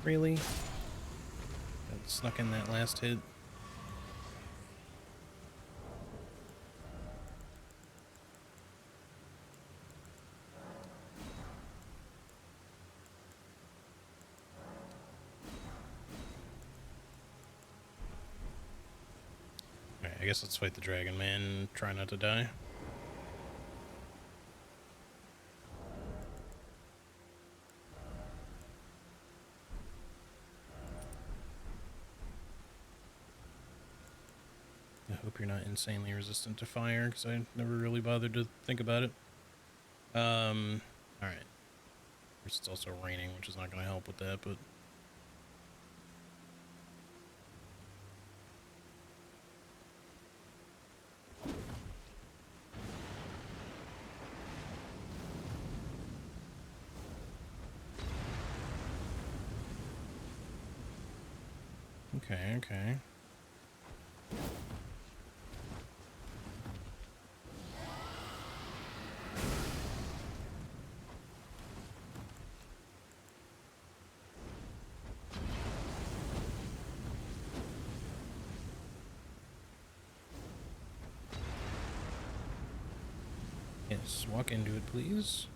Speaker 1: Really? Got snuck in that last hit. Alright, I guess let's fight the dragon man. Try not to die. I hope you're not insanely resistant to fire, because I never really bothered to think about it. Alright. It's also raining, which is not going to help with that, but... Okay. Yes, walk into it, please.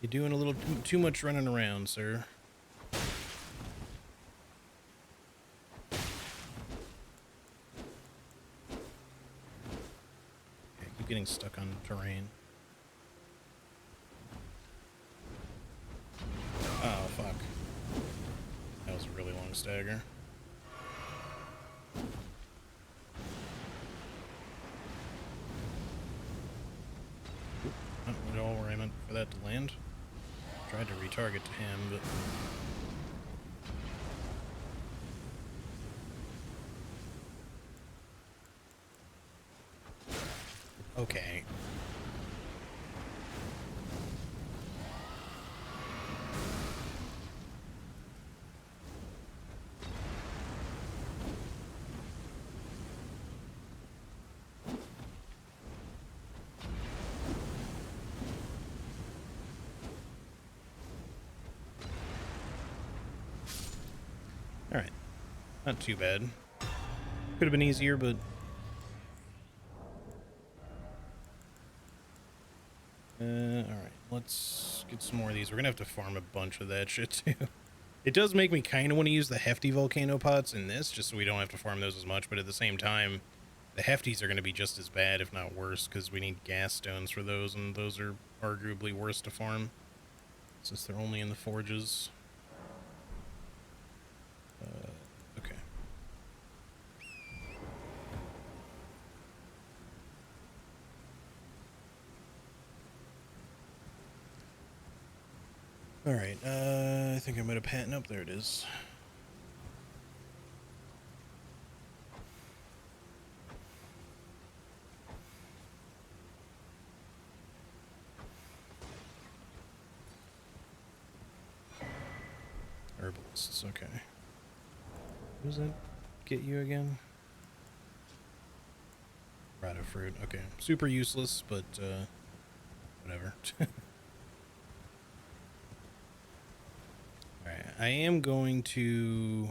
Speaker 1: You're doing a little too much running around, sir. Okay, keep getting stuck on terrain. Oh, fuck. That was a really long stagger. Oop, not at all where I meant for that to land. Tried to retarget to him, but... Okay. Alright. Not too bad. Could have been easier, but... alright. Let's get some more of these. We're gonna have to farm a bunch of that shit, too. It does make me kind of want to use the hefty volcano pots in this, just so we don't have to farm those as much, but at the same time, the hefties are going to be just as bad, if not worse, because we need gas stones for those, and those are arguably worse to farm, since they're only in the forges. Okay. Alright, I think I'm at a patent up. There it is. Herbalists, okay. What does that get you again? Rata fruit, okay. Super useless, but whatever. Alright, I am going to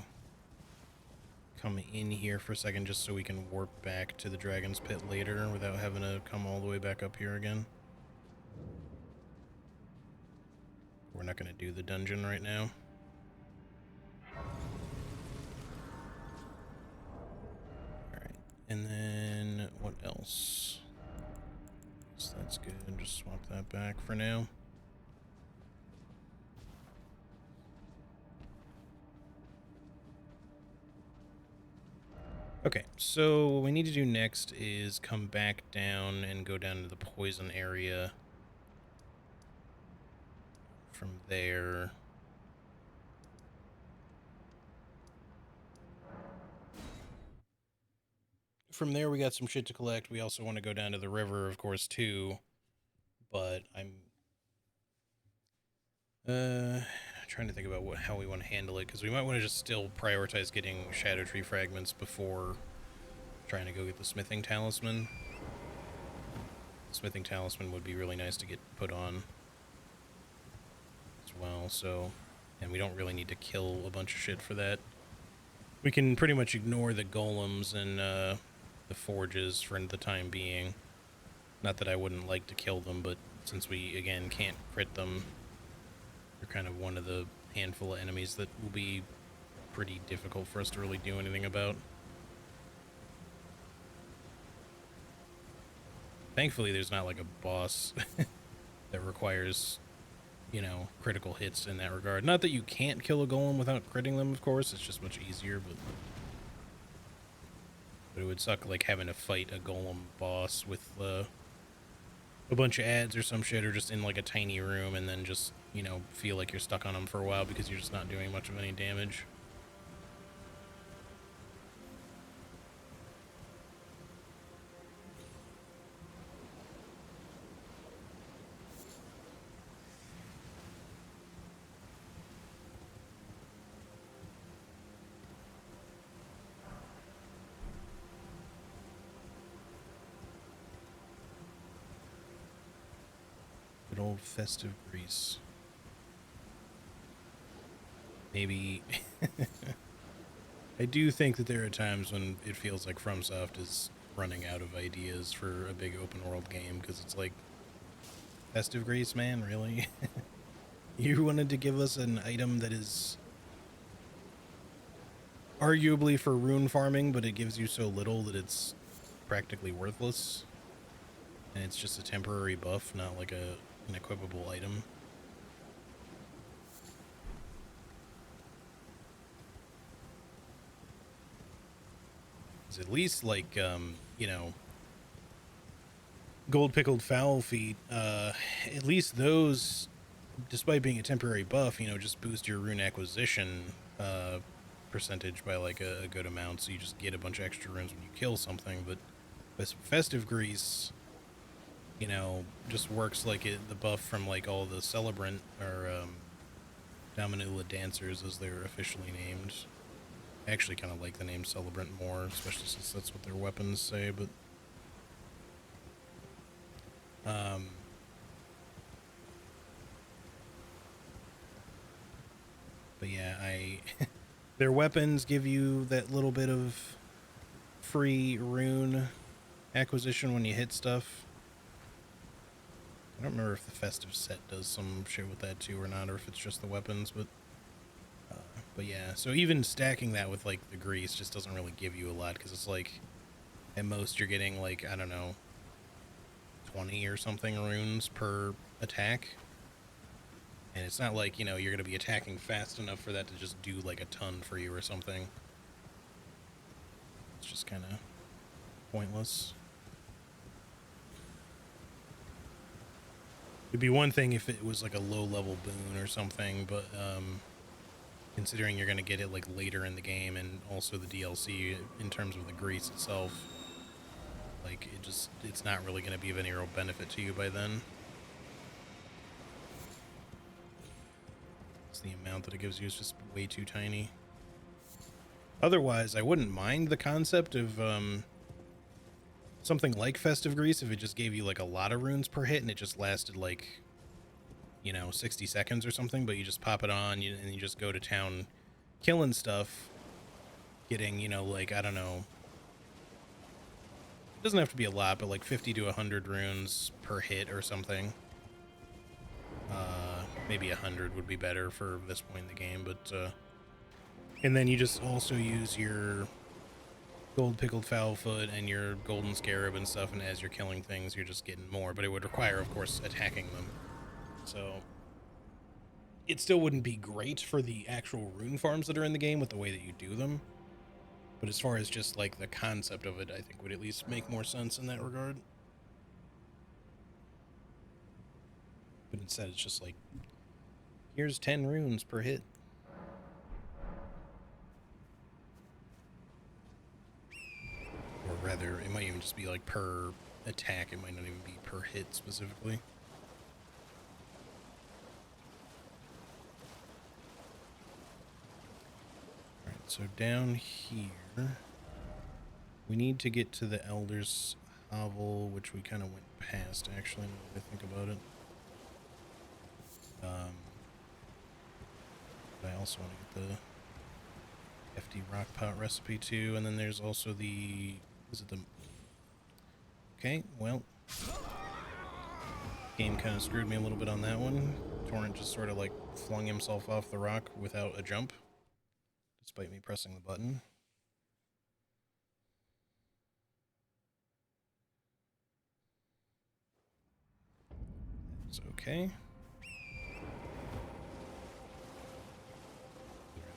Speaker 1: come in here for a second just so we can warp back to the Dragon's Pit later without having to come all the way back up here again. We're not going to do the dungeon right now. Alright, and then what else? So that's good. Just swap that back for now. Okay, so what we need to do next is come back down and go down to the poison area. From there, we got some shit to collect. We also want to go down to the river, of course, too. But I'm trying to think about how we want to handle it, because we might want to just still prioritize getting Erdtree fragments before trying to go get the smithing talisman. The smithing talisman would be really nice to get put on as well, so, and we don't really need to kill a bunch of shit for that. We can pretty much ignore the golems and the forges for the time being. Not that I wouldn't like to kill them, but since we, again, can't crit them, they're kind of one of the handful of enemies that will be pretty difficult for us to really do anything about. Thankfully, there's not like a boss that requires, you know, critical hits in that regard. Not that you can't kill a golem without critting them, of course. It's just much easier, but it would suck, like, having to fight a golem boss with a bunch of ads or some shit, or just in, like, a tiny room, and then just, you know, feel like you're stuck on them for a while because you're just not doing much of any damage. Good old festive Greece. Maybe... I do think that there are times when it feels like FromSoft is running out of ideas for a big open world game, because it's like, festive Greece, man, really? You wanted to give us an item that is arguably for rune farming, but it gives you so little that it's practically worthless. And it's just a temporary buff, not like an equipable item. It's at least like, you know, gold pickled fowl feet, at least those, despite being a temporary buff, you know, just boost your rune acquisition percentage by like a good amount, so you just get a bunch of extra runes when you kill something. But festive Grease, you know, just works like the buff from like all the celebrant or Dominula dancers, as they're officially named. I actually kind of like the name Celebrant more, especially since that's what their weapons say, but yeah, their weapons give you that little bit of free rune acquisition when you hit stuff. I don't remember if the festive set does some shit with that too or not, or if it's just the weapons, but yeah, so even stacking that with like the grease just doesn't really give you a lot, because it's like at most you're getting like, I don't know, 20 or something runes per attack. And it's not like, you know, you're going to be attacking fast enough for that to just do like a ton for you or something. It's just kind of pointless. It'd be one thing if it was like a low-level boon or something, but considering you're going to get it like later in the game, and also the DLC in terms of the grease itself, like it's not really going to be of any real benefit to you by then. It's the amount that it gives you is just way too tiny. Otherwise, I wouldn't mind the concept of something like Festive Grease if it just gave you like a lot of runes per hit and it just lasted like, 60 seconds or something, but you just pop it on and you just go to town killing stuff, getting, like, I don't know, it doesn't have to be a lot, but like 50 to 100 runes per hit or something. Maybe 100 would be better for this point in the game, but and then you just also use your gold pickled foulfoot and your golden scarab and stuff, and as you're killing things you're just getting more, but it would require, of course, attacking them. So it still wouldn't be great for the actual rune farms that are in the game with the way that you do them, but as far as just like the concept of it, I think would at least make more sense in that regard. But instead it's just like, here's 10 runes per hit. Or rather, it might even just be like per attack. It might not even be per hit specifically. Alright, so down here, we need to get to the Elder's Hovel, which we kind of went past, actually, now that I think about it. But I also want to get the hefty rock pot recipe too, and then there's also the... Is it the... Okay, well... Game kind of screwed me a little bit on that one. Torrent just sort of like flung himself off the rock without a jump, despite me pressing the button. It's okay.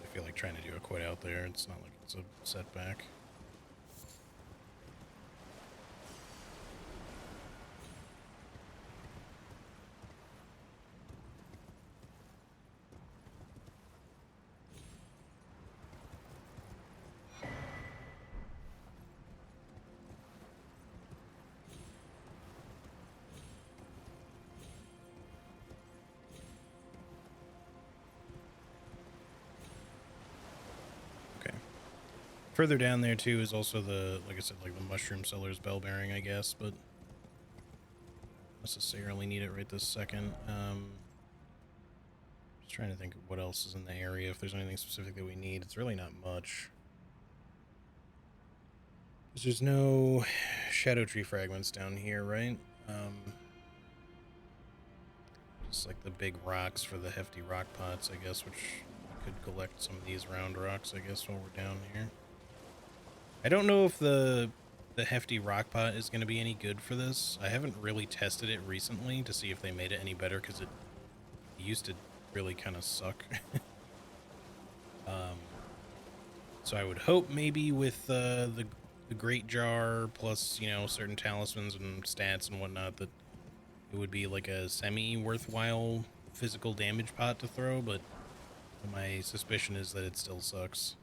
Speaker 1: I feel like trying to do a quit out there. It's not like it's a setback. Further down there too is also the, like I said, like the mushroom seller's bell bearing, I guess, but necessarily need it right this second. Just trying to think of what else is in the area, if there's anything specific that we need. It's really not much. Because there's no shadow tree fragments down here, right? Just like the big rocks for the hefty rock pots, I guess, which we could collect some of these round rocks, I guess, while we're down here. I don't know if the hefty rock pot is going to be any good for this. I haven't really tested it recently to see if they made it any better, because it used to really kind of suck. So I would hope maybe with the great jar plus, certain talismans and stats and whatnot, that it would be like a semi-worthwhile physical damage pot to throw, but my suspicion is that it still sucks.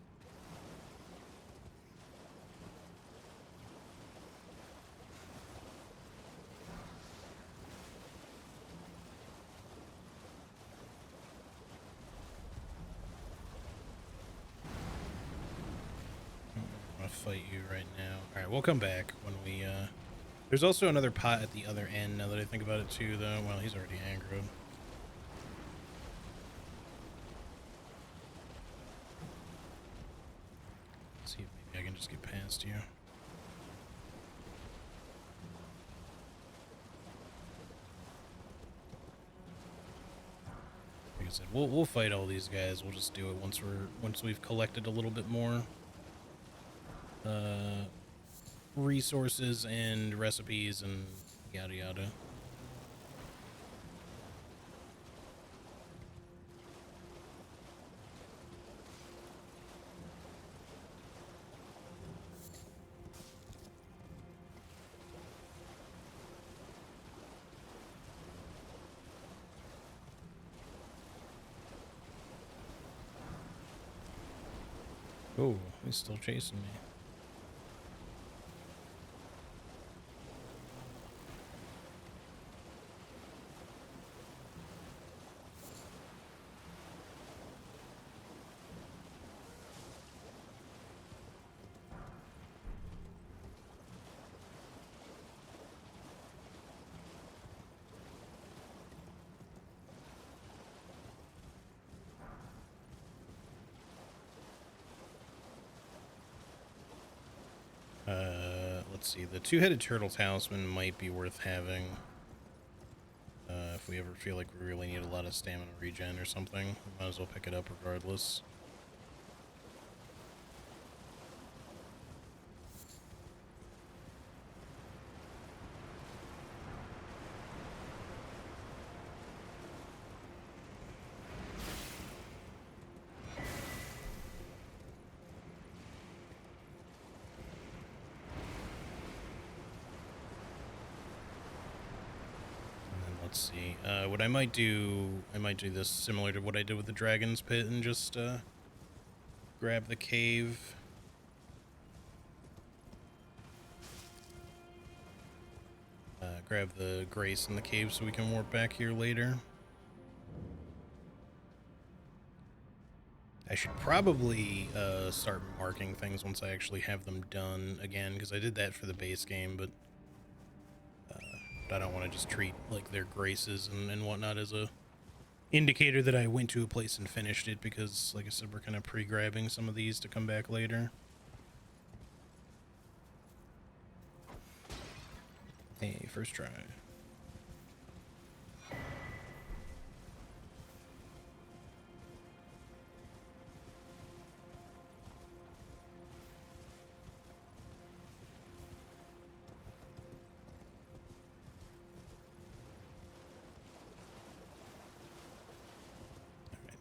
Speaker 1: Fight you right now. Alright, we'll come back when we, There's also another pot at the other end, now that I think about it too, though. Well, he's already aggroed. Let's see if maybe I can just get past you. Like I said, we'll fight all these guys. We'll just do it once we've collected a little bit more resources and recipes and yada yada. Oh, he's still chasing me. let's see. The two-headed turtle talisman might be worth having. If we ever feel like we really need a lot of stamina regen or something, we might as well pick it up regardless. Let's see. What I might do this similar to what I did with the Dragon's Pit and just grab the cave. Grab the Grace in the cave so we can warp back here later. I should probably start marking things once I actually have them done again, because I did that for the base game, but I don't want to just treat like their graces and whatnot as a indicator that I went to a place and finished it, because like I said, we're kind of pre-grabbing some of these to come back later. Hey, first try.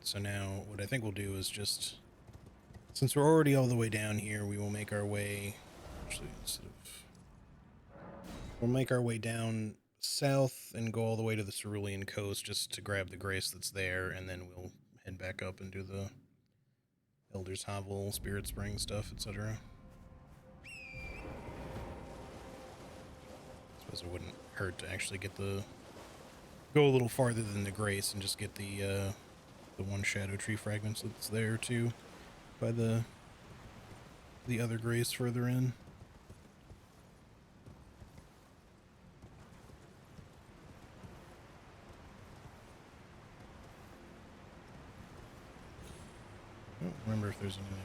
Speaker 1: So now what I think we'll do is just, since we're already all the way down here, we will make our way, actually, we'll make our way down south and go all the way to the Cerulean coast just to grab the Grace that's there, and then we'll head back up and do the Elder's Hovel, Spirit Spring stuff, etc. I suppose it wouldn't hurt to actually go a little farther than the Grace and just get the one Shadow Tree fragments that's there too, by the other Grace further in. I don't remember if there's anything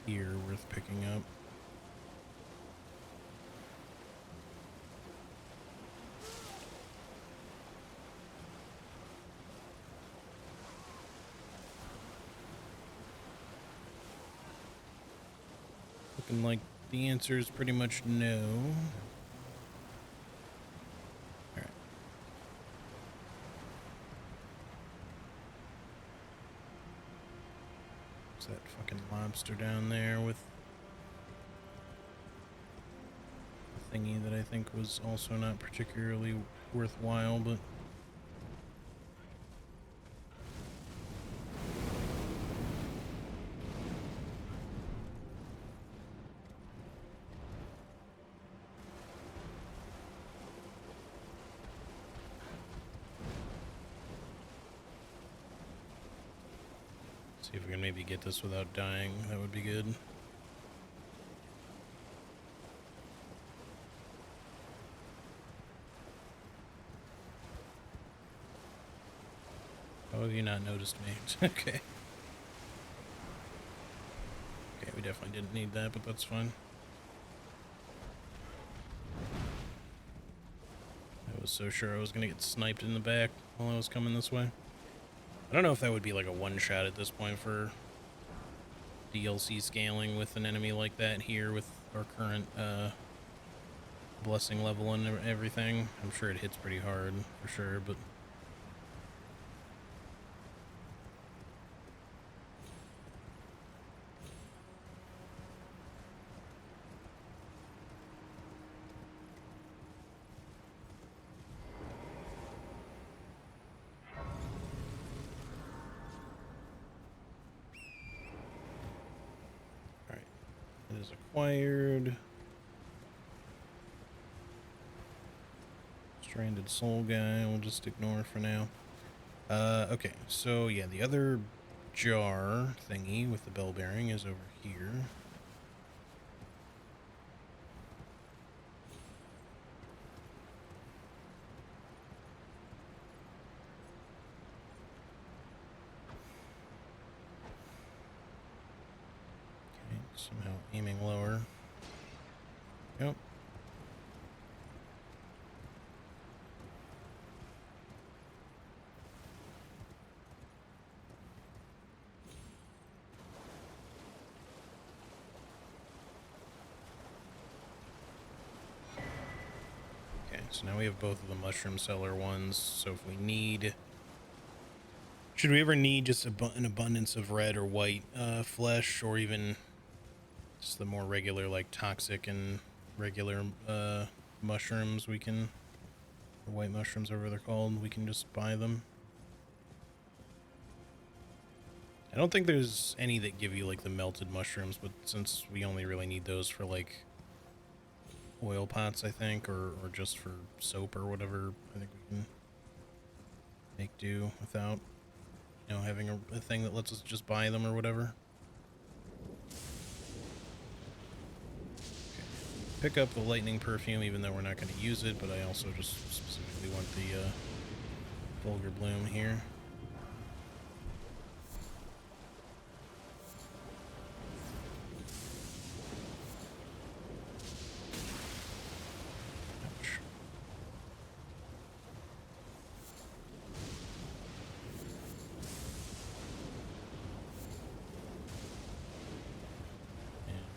Speaker 1: here worth picking up. Looking like the answer is pretty much no. Alright. Is that fucking lobster down there with a thingy that I think was also not particularly worthwhile, but see if we can maybe get this without dying. That would be good. How have you not noticed me? Okay. Okay, we definitely didn't need that, but that's fine. I was so sure I was gonna get sniped in the back while I was coming this way. I don't know if that would be like a one-shot at this point for DLC scaling with an enemy like that here with our current blessing level and everything. I'm sure it hits pretty hard for sure, but is acquired. Stranded soul guy, we'll just ignore for now. Okay, so yeah, the other jar thingy with the bell bearing is over here. Okay, somehow aiming lower. Yep. Okay, so now we have both of the mushroom seller ones. So if we need... Should we ever need just an abundance of red or white flesh, or even just the more regular, like toxic and regular mushrooms, we can... Or white mushrooms, whatever they're called, we can just buy them. I don't think there's any that give you like the melted mushrooms, but since we only really need those for like oil pots, I think, or just for soap or whatever, I think we can make do without, you know, having a thing that lets us just buy them or whatever. Okay. Pick up the lightning perfume, even though we're not going to use it, but I also just specifically want the vulgar bloom here.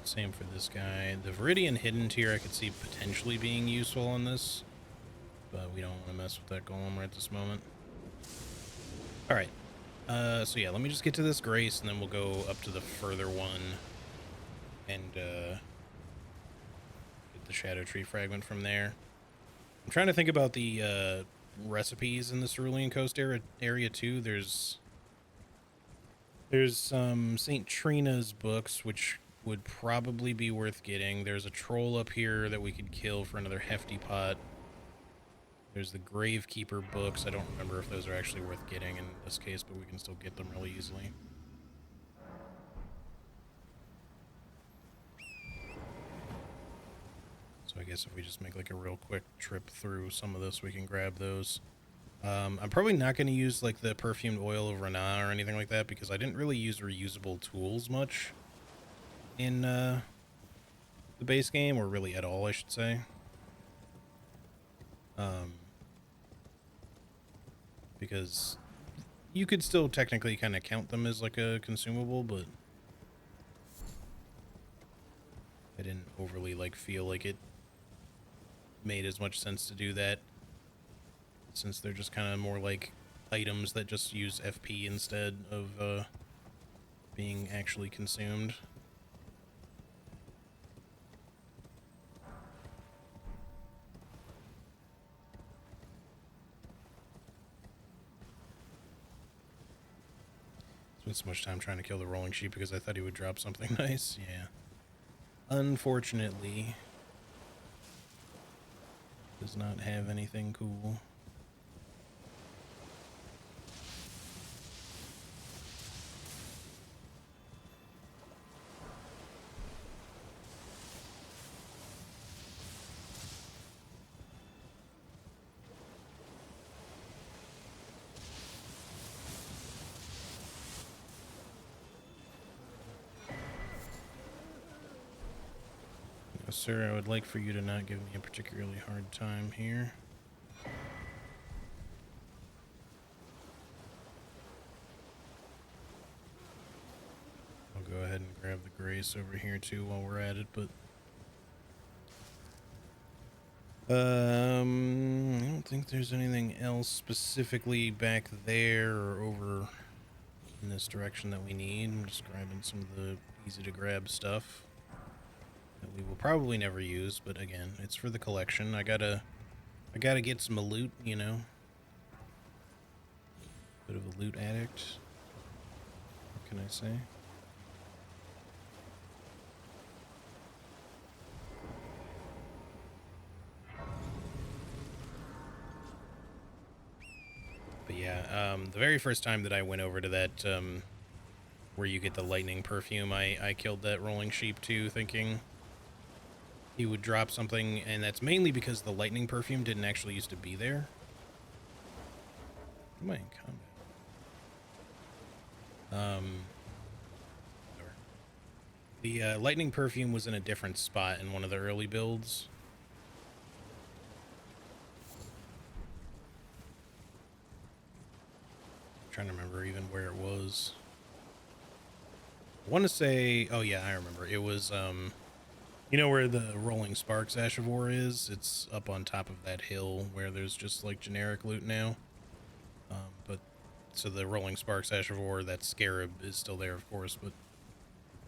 Speaker 1: Same for this guy. The Viridian Hidden Tier I could see potentially being useful on this, but we don't want to mess with that golem right at this moment. Alright, so yeah, let me just get to this Grace, and then we'll go up to the further one and get the Shadow Tree fragment from there. I'm trying to think about the recipes in the Cerulean Coast area too. There's St. Trina's books, which would probably be worth getting. There's a troll up here that we could kill for another hefty pot. There's the Gravekeeper books. I don't remember if those are actually worth getting in this case, but we can still get them really easily. So I guess if we just make like a real quick trip through some of this, we can grab those. I'm probably not going to use like the perfumed oil of Rana or anything like that, because I didn't really use reusable tools much in the base game, or really at all, I should say. Because you could still technically kind of count them as like a consumable, but I didn't overly like feel like it made as much sense to do that, since they're just kind of more like items that just use FP instead of being actually consumed. Spent so much time trying to kill the rolling sheep because I thought he would drop something nice. Yeah. Unfortunately, does not have anything cool. Sir, I would like for you to not give me a particularly hard time here. I'll go ahead and grab the Grace over here too while we're at it, but I don't think there's anything else specifically back there or over in this direction that we need. I'm just grabbing some of the easy to grab stuff that we will probably never use, but again, it's for the collection. I gotta get some loot, you know. Bit of a loot addict. What can I say? But yeah, the very first time that I went over to that, where you get the lightning perfume, I killed that rolling sheep too, thinking he would drop something, and that's mainly because the lightning perfume didn't actually used to be there. Am I in combat? Whatever. The lightning perfume was in a different spot in one of the early builds. I'm trying to remember even where it was. I want to say, oh yeah, I remember. It was, you know where the Rolling Sparks Ash of War is? It's up on top of that hill where there's just like generic loot now. But so the Rolling Sparks Ash of War, that scarab is still there, of course, but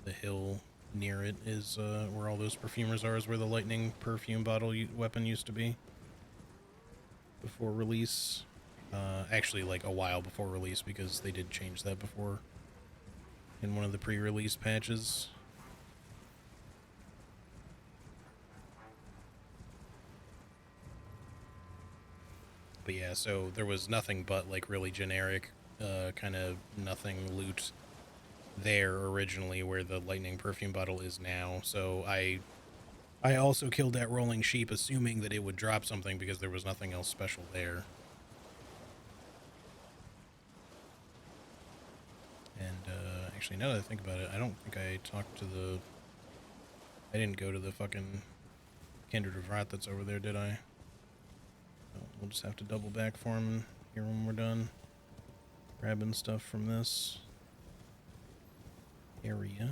Speaker 1: the hill near it is where all those perfumers are, is where the lightning perfume bottle weapon used to be before release. Actually, like a while before release, because they did change that before in one of the pre-release patches. But yeah, so there was nothing but like really generic, kind of nothing loot there originally where the lightning perfume bottle is now. So I also killed that rolling sheep assuming that it would drop something because there was nothing else special there. And actually, now that I think about it, I don't think I talked to the... I didn't go to the fucking Kindred of Rot that's over there, did I? So we'll just have to double back for him here when we're done grabbing stuff from this area.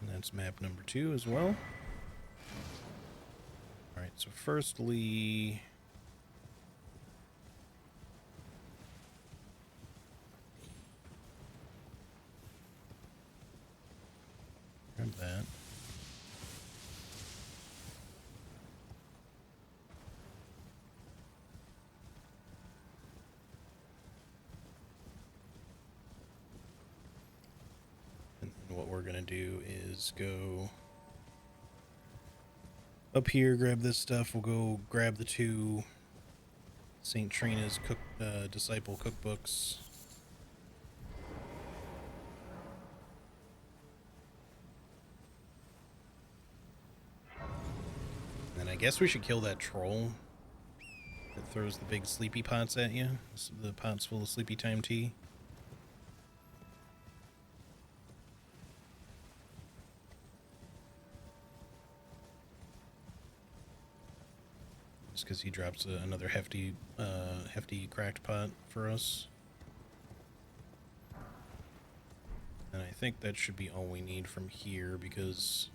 Speaker 1: And that's map number 2 as well. Alright, so firstly... grab that. And what we're gonna do is go up here, grab this stuff. We'll go grab the 2 St. Trina's disciple cookbooks. And I guess we should kill that troll that throws the big sleepy pots at you. The pots full of sleepy time tea. Just because he drops another hefty cracked pot for us. And I think that should be all we need from here because...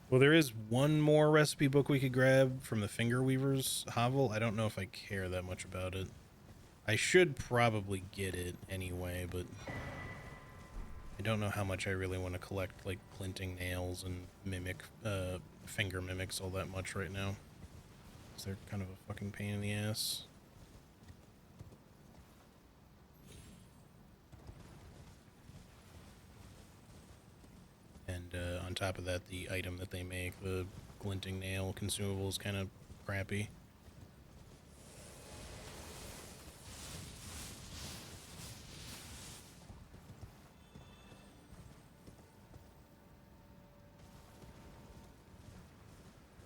Speaker 1: well, there is one more recipe book we could grab from the Finger Weaver's hovel. I don't know if I care that much about it. I should probably get it anyway, but I don't know how much I really want to collect, like, glinting nails and finger mimics all that much right now. Because they're kind of a fucking pain in the ass. And on top of that, the item that they make, the glinting nail consumable, is kind of crappy.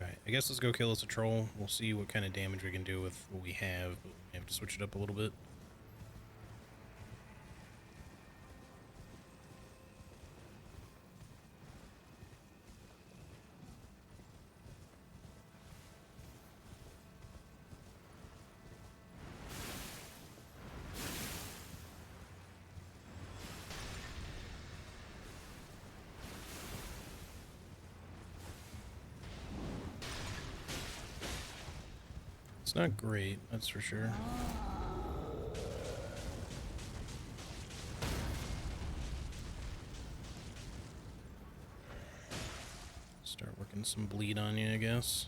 Speaker 1: Alright, I guess let's go kill us a troll. We'll see what kind of damage we can do with what we have, but we have to switch it up a little bit. It's not great, that's for sure. Start working some bleed on you, I guess.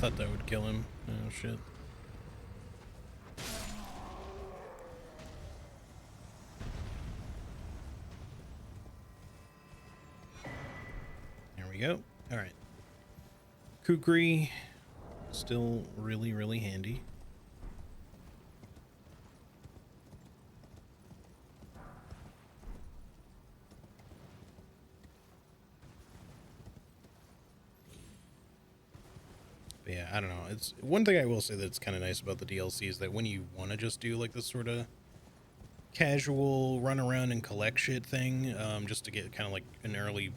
Speaker 1: thought that would kill him. Oh, shit. There we go. All right. Kukri, still really, really handy. But yeah, I don't know. It's one thing I will say that's kind of nice about the DLC is that when you want to just do like this sort of casual run around and collect shit thing, just to get kind of like an early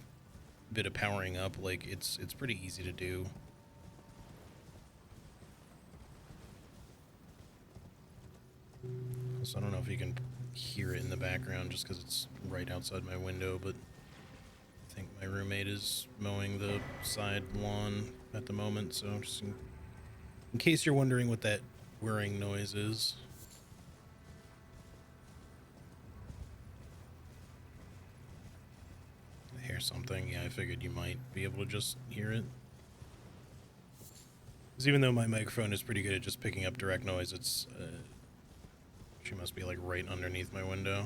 Speaker 1: bit of powering up, like it's pretty easy to do. So I don't know if you can hear it in the background just because it's right outside my window, but I think my roommate is mowing the side lawn at the moment, so just in case you're wondering what that whirring noise is. I hear something. Yeah, I figured you might be able to just hear it. Because even though my microphone is pretty good at just picking up direct noise, it's she must be like right underneath my window.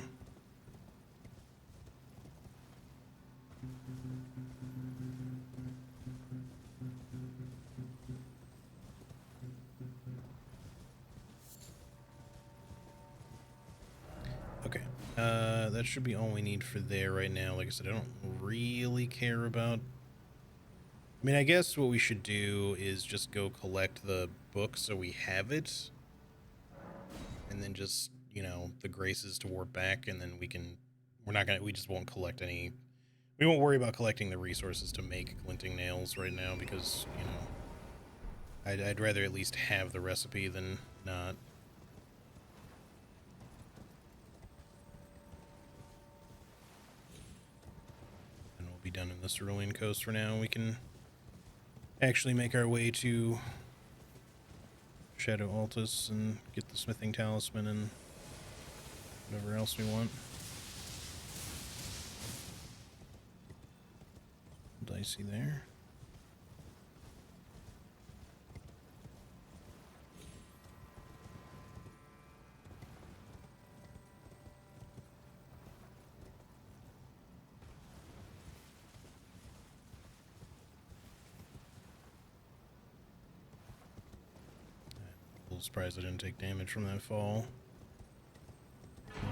Speaker 1: Okay, that should be all we need for there right now. Like I said, I don't really care about... I mean, I guess what we should do is just go collect the book so we have it. And then just, you know, the graces to warp back, and then we can... we just won't collect any... We won't worry about collecting the resources to make glinting nails right now because, you know, I'd rather at least have the recipe than not. And we'll be done in the Cerulean Coast for now. We can actually make our way to Shadow Altus and get the smithing talisman and whatever else we want. Dicey there. A little surprised I didn't take damage from that fall.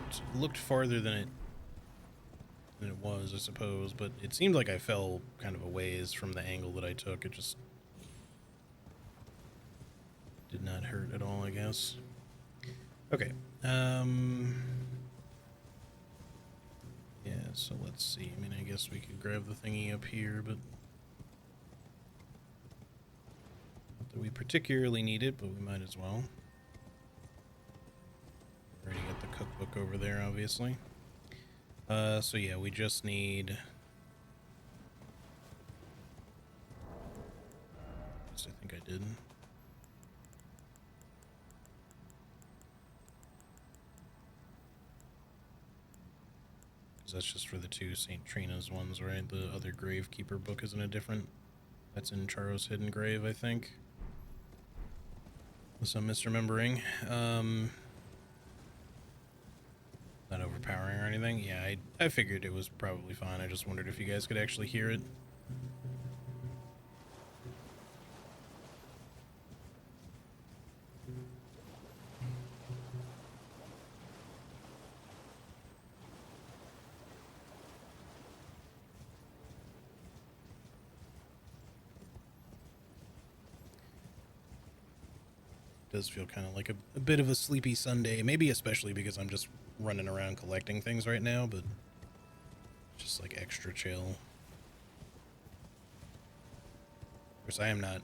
Speaker 1: It looked farther than it was, I suppose, but it seemed like I fell kind of a ways from the angle that I took. It just did not hurt at all, I guess. Okay. Yeah, so let's see. I mean, I guess we could grab the thingy up here, but not that we particularly need it, but we might as well. Already got the cookbook over there, obviously. So yeah, we just need... I think I did. Because that's just for the two St. Trina's ones, right? The other Gravekeeper book is in a different... That's in Charo's Hidden Grave, I think. Unless I'm misremembering. Not overpowering or anything. Yeah, I figured it was probably fine. I just wondered if you guys could actually hear it. Does feel kind of like a bit of a sleepy Sunday, maybe especially because I'm just running around collecting things right now, but just like extra chill. Of course, I'm not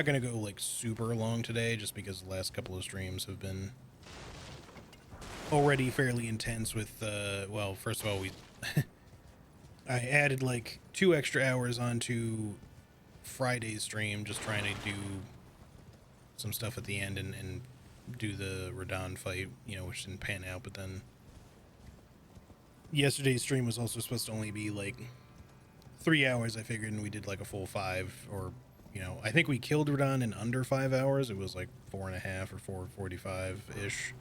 Speaker 1: gonna go like super long today just because the last couple of streams have been already fairly intense with well, first of all, I added like 2 extra hours onto Friday's stream just trying to do some stuff at the end and do the Radon fight, you know, which didn't pan out. But then yesterday's stream was also supposed to only be like 3 hours, I figured, and we did like a full 5 or you know, I think we killed Radon in under 5 hours. It was like 4.5 or 4:45-ish.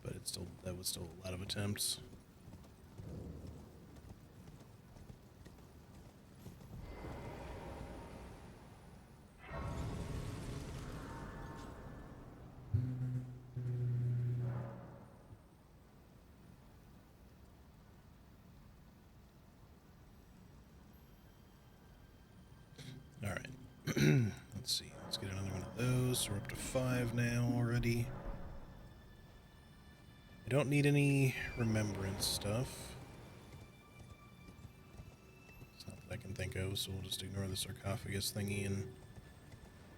Speaker 1: But it's still, that was still a lot of attempts. All right. Let's see. Let's get another one of those. We're up to 5 now already. I don't need any remembrance stuff. It's not that I can think of, so we'll just ignore the sarcophagus thingy, and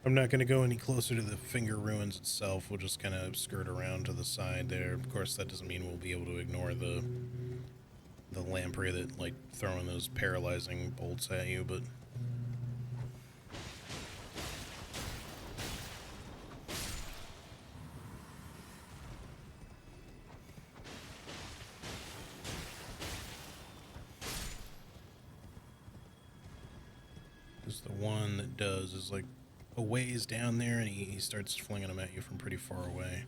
Speaker 1: I'm not going to go any closer to the finger ruins itself. We'll just kind of skirt around to the side there. Of course, that doesn't mean we'll be able to ignore the lamprey that, like, throwing those paralyzing bolts at you, but... the one that does is like a ways down there, and he starts flinging them at you from pretty far away.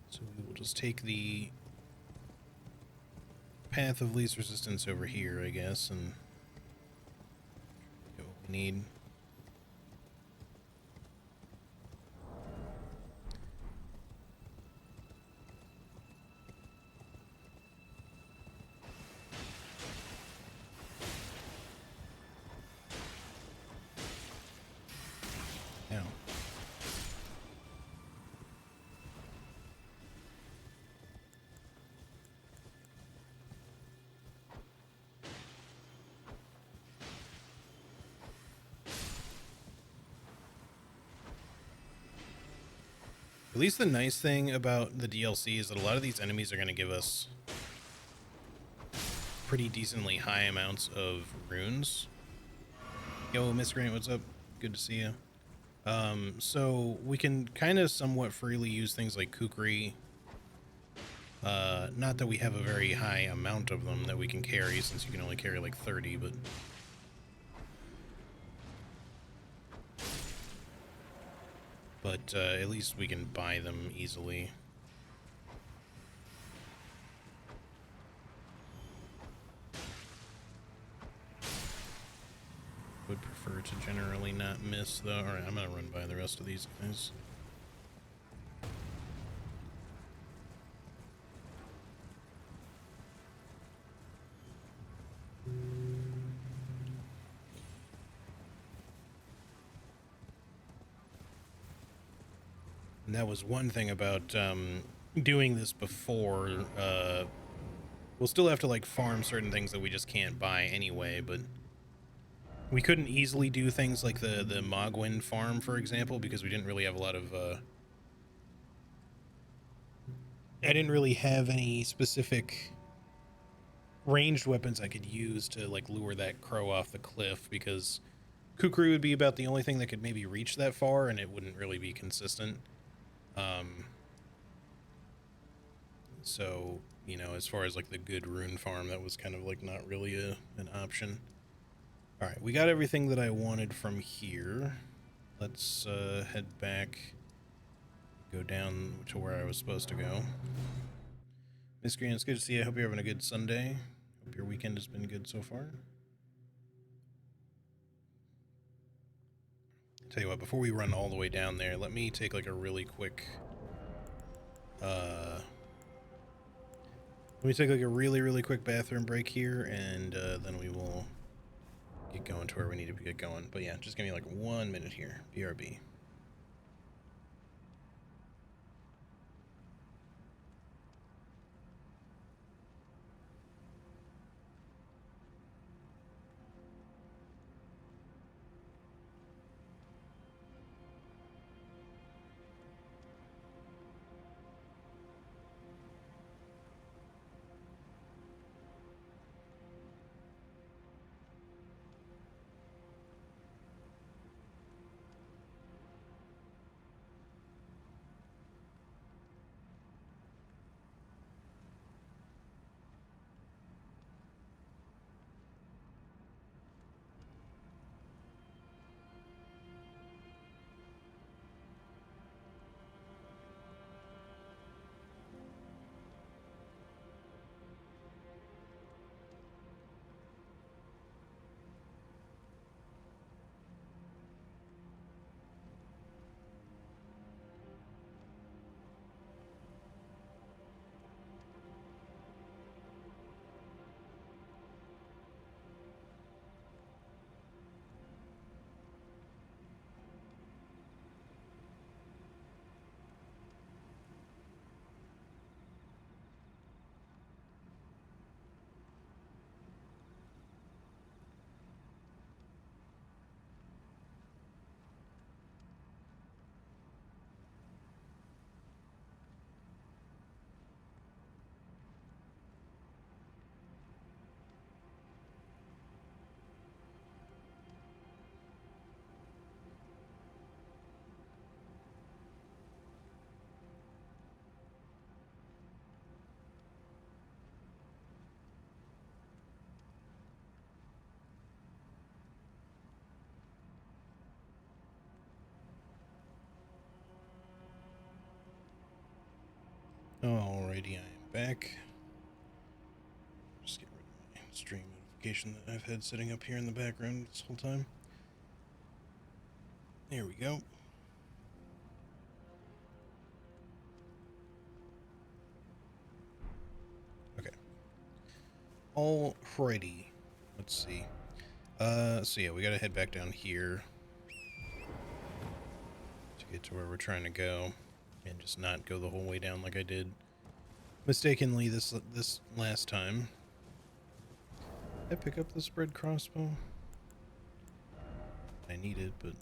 Speaker 1: So we will just take the path of least resistance over here, I guess, and get what we need. Now, at least the nice thing about the DLC is that a lot of these enemies are going to give us pretty decently high amounts of runes. Yo, Miss Grant, what's up? Good to see you. So we can kind of somewhat freely use things like kukri. Not that we have a very high amount of them that we can carry, since you can only carry like 30, but at least we can buy them easily. Would prefer to generally not miss, though. Alright, I'm gonna run by the rest of these guys. And that was one thing about doing this before. We'll still have to like farm certain things that we just can't buy anyway, but we couldn't easily do things like the Mogwin farm, for example, because we didn't really have a lot of I didn't really have any specific ranged weapons I could use to like lure that crow off the cliff, because kukri would be about the only thing that could maybe reach that far, and it wouldn't really be consistent. So, you know, as far as like the good rune farm, that was kind of like not really an option. All right, we got everything that I wanted from here. Let's head back, go down to where I was supposed to go. Miss Green, it's good to see you. I hope you're having a good Sunday. Hope your weekend has been good so far. Tell you what, before we run all the way down there, let me take like a really quick let me take like a really quick bathroom break here, and then we will get going to where we need to get going. But yeah, just give me like 1 minute here. BRB. Alrighty, I am back. Just get rid of my stream notification that I've had sitting up here in the background this whole time. There we go. Okay. Alrighty. Let's see. So yeah, we gotta head back down here to get to where we're trying to go, and just not go the whole way down like I did mistakenly this last time. Did I pick up the spread crossbow? I need it, but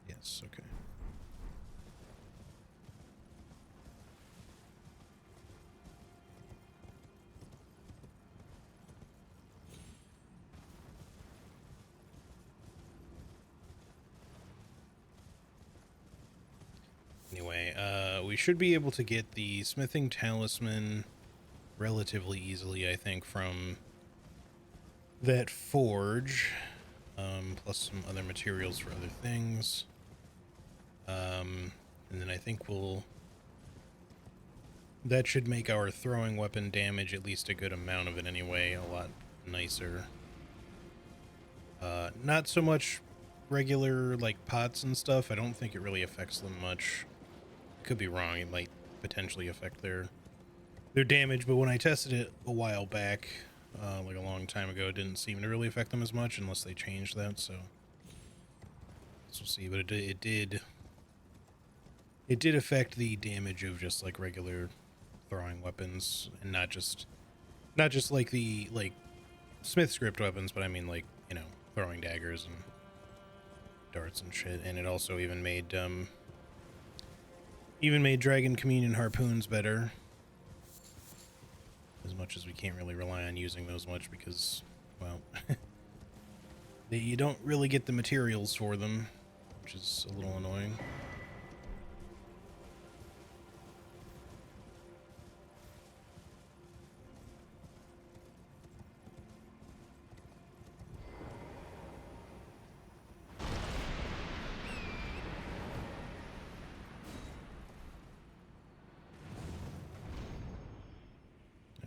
Speaker 1: yes, okay. Anyway, we should be able to get the smithing talisman relatively easily, I think, from that forge, plus some other materials for other things. And then I think that should make our throwing weapon damage, at least a good amount of it anyway, a lot nicer. Not so much regular, like, pots and stuff. I don't think it really affects them much. Could be wrong. It might potentially affect their damage, but when I tested it a while back, like a long time ago, it didn't seem to really affect them as much unless they changed that, so we'll see. But it did affect the damage of just like regular throwing weapons, and not just like the smith script weapons, but I mean, like, you know, throwing daggers and darts and shit. And it also even made dragon communion harpoons better, as much as we can't really rely on using those much because, well, you don't really get the materials for them, which is a little annoying.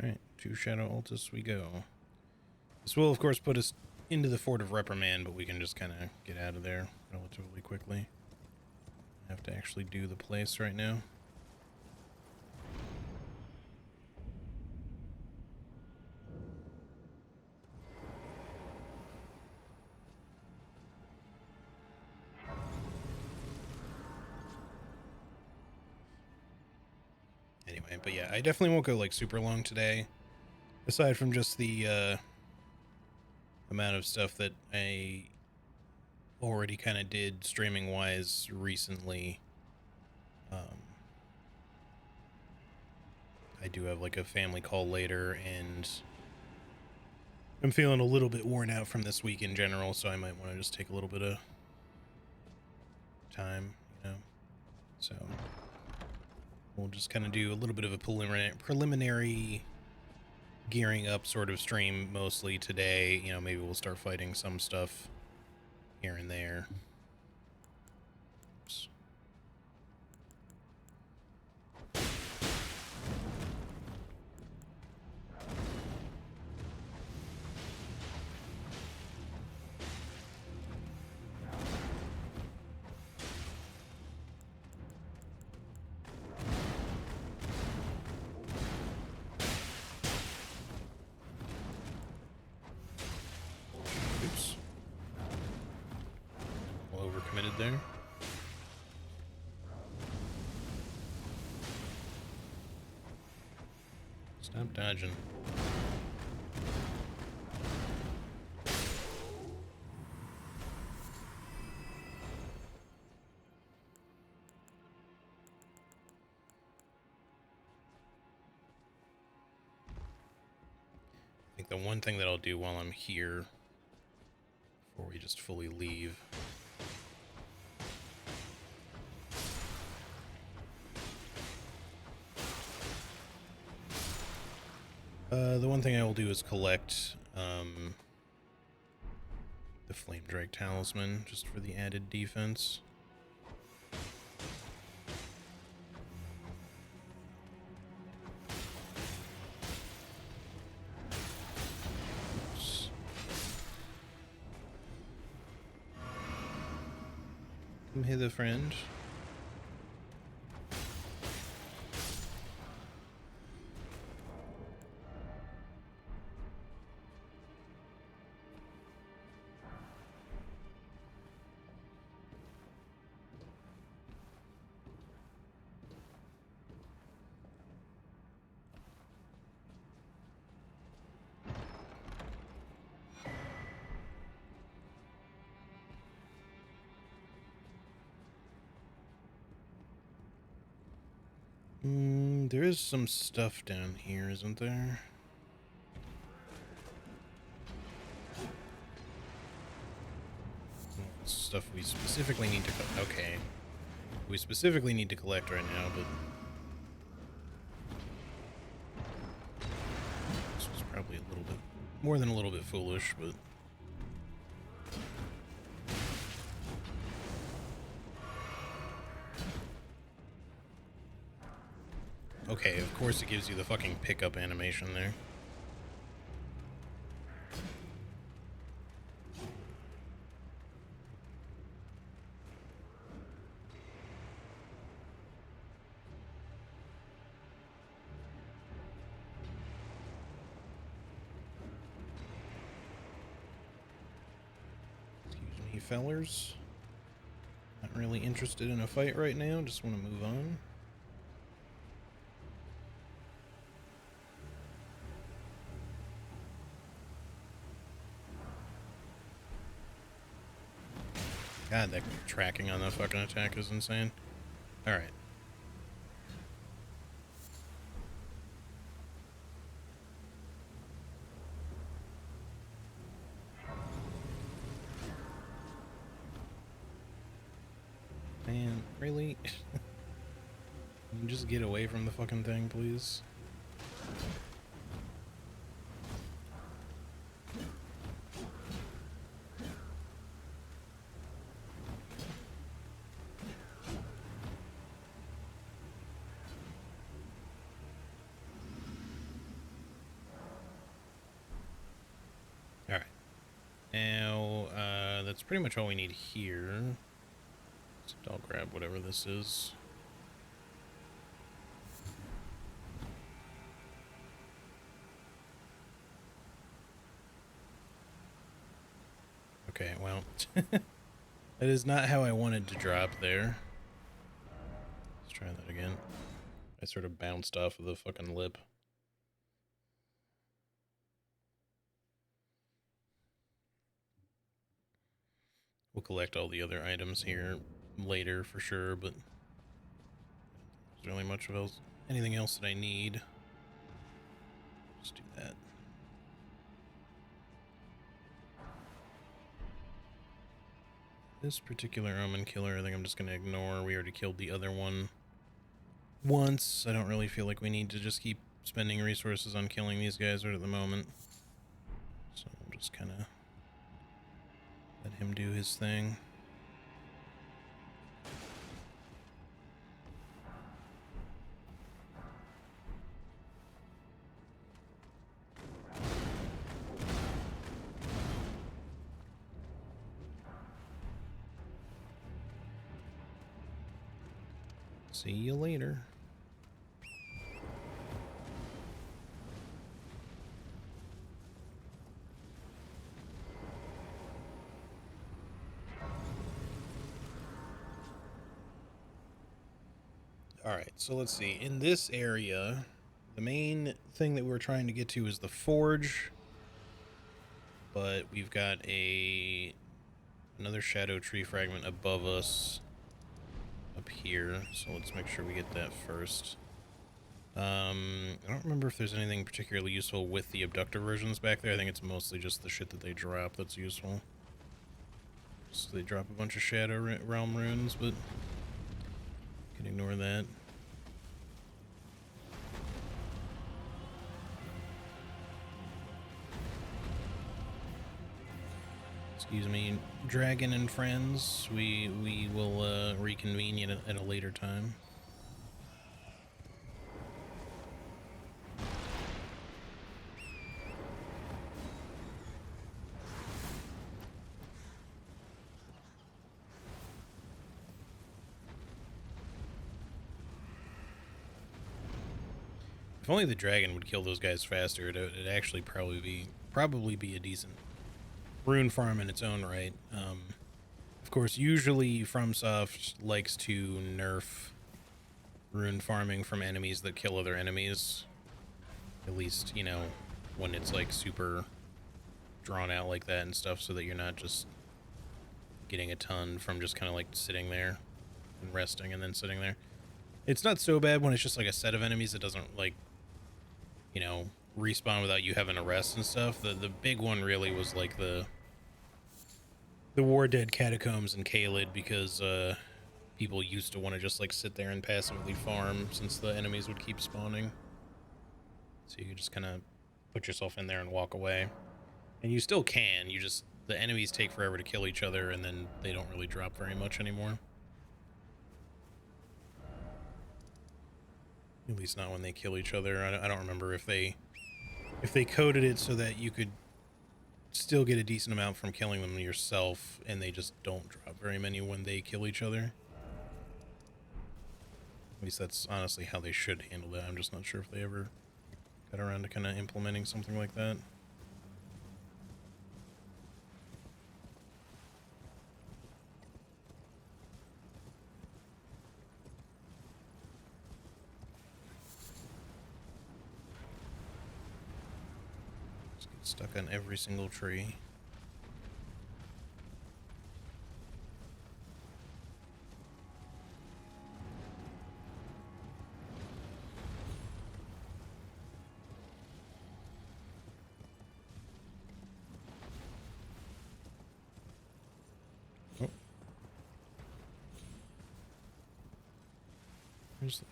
Speaker 1: Alright, to Shadow Altus we go. This will, of course, put us into the Fort of Reprimand, but we can just kind of get out of there relatively quickly. I have to actually do the place right now. Anyway, but yeah, I definitely won't go like super long today, aside from just the amount of stuff that I already kind of did streaming wise recently. I do have like a family call later, and I'm feeling a little bit worn out from this week in general, so I might want to just take a little bit of time, you know. So we'll just kind of do a little bit of a preliminary gearing up sort of stream mostly today. You know, maybe we'll start fighting some stuff here and there. Oops. Oops. A little overcommitted there. Stop dodging. I think the one thing that I'll do while I'm here, before we just fully leave, the one thing I will do is collect the Flame Drake Talisman, just for the added defense. Come hither, friend. There is some stuff down here, isn't there? Stuff we specifically need to okay. We specifically need to collect right now, but this was probably a little bit more than a little bit foolish, but okay, of course it gives you the fucking pickup animation there. Excuse me, fellers. Not really interested in a fight right now, just want to move on. God, that tracking on that fucking attack is insane. Alright. Man, really? Can you just get away from the fucking thing, please? Alright. Now, that's pretty much all we need here. Except I'll grab whatever this is. Okay, well, that is not how I wanted to drop there. Let's try that again. I sort of bounced off of the fucking lip. We'll collect all the other items here later for sure, but there's really much of else, anything else that I need. Just do that. This particular omen killer, I think I'm just going to ignore. We already killed the other one once. I don't really feel like we need to just keep spending resources on killing these guys right at the moment. So we'll just kind of let him do his thing. See you later. Alright, so let's see. In this area, the main thing that we're trying to get to is the forge. But we've got another shadow tree fragment above us up here. So let's make sure we get that first. I don't remember if there's anything particularly useful with the abductor versions back there. I think it's mostly just the shit that they drop that's useful. So they drop a bunch of shadow realm runes, but can ignore that. Excuse me, dragon and friends. We will reconvene at a later time. If only the dragon would kill those guys faster, it'd actually probably be a decent rune farm in its own right. Of course, usually FromSoft likes to nerf rune farming from enemies that kill other enemies. At least, you know, when it's like super drawn out like that and stuff, so that you're not just getting a ton from just kind of like sitting there and resting and then sitting there. It's not so bad when it's just like a set of enemies that doesn't, like, you know, respawn without you having to rest and stuff. The big one really was like the War Dead Catacombs and Caelid, because people used to want to just like sit there and passively farm since the enemies would keep spawning. So you could just kind of put yourself in there and walk away. And you still can, the enemies take forever to kill each other, and then they don't really drop very much anymore. At least not when they kill each other. I don't remember if they coded it so that you could still get a decent amount from killing them yourself, and they just don't drop very many when they kill each other. At least that's honestly how they should handle that. I'm just not sure if they ever got around to kind of implementing something like that. Just get stuck on every single tree.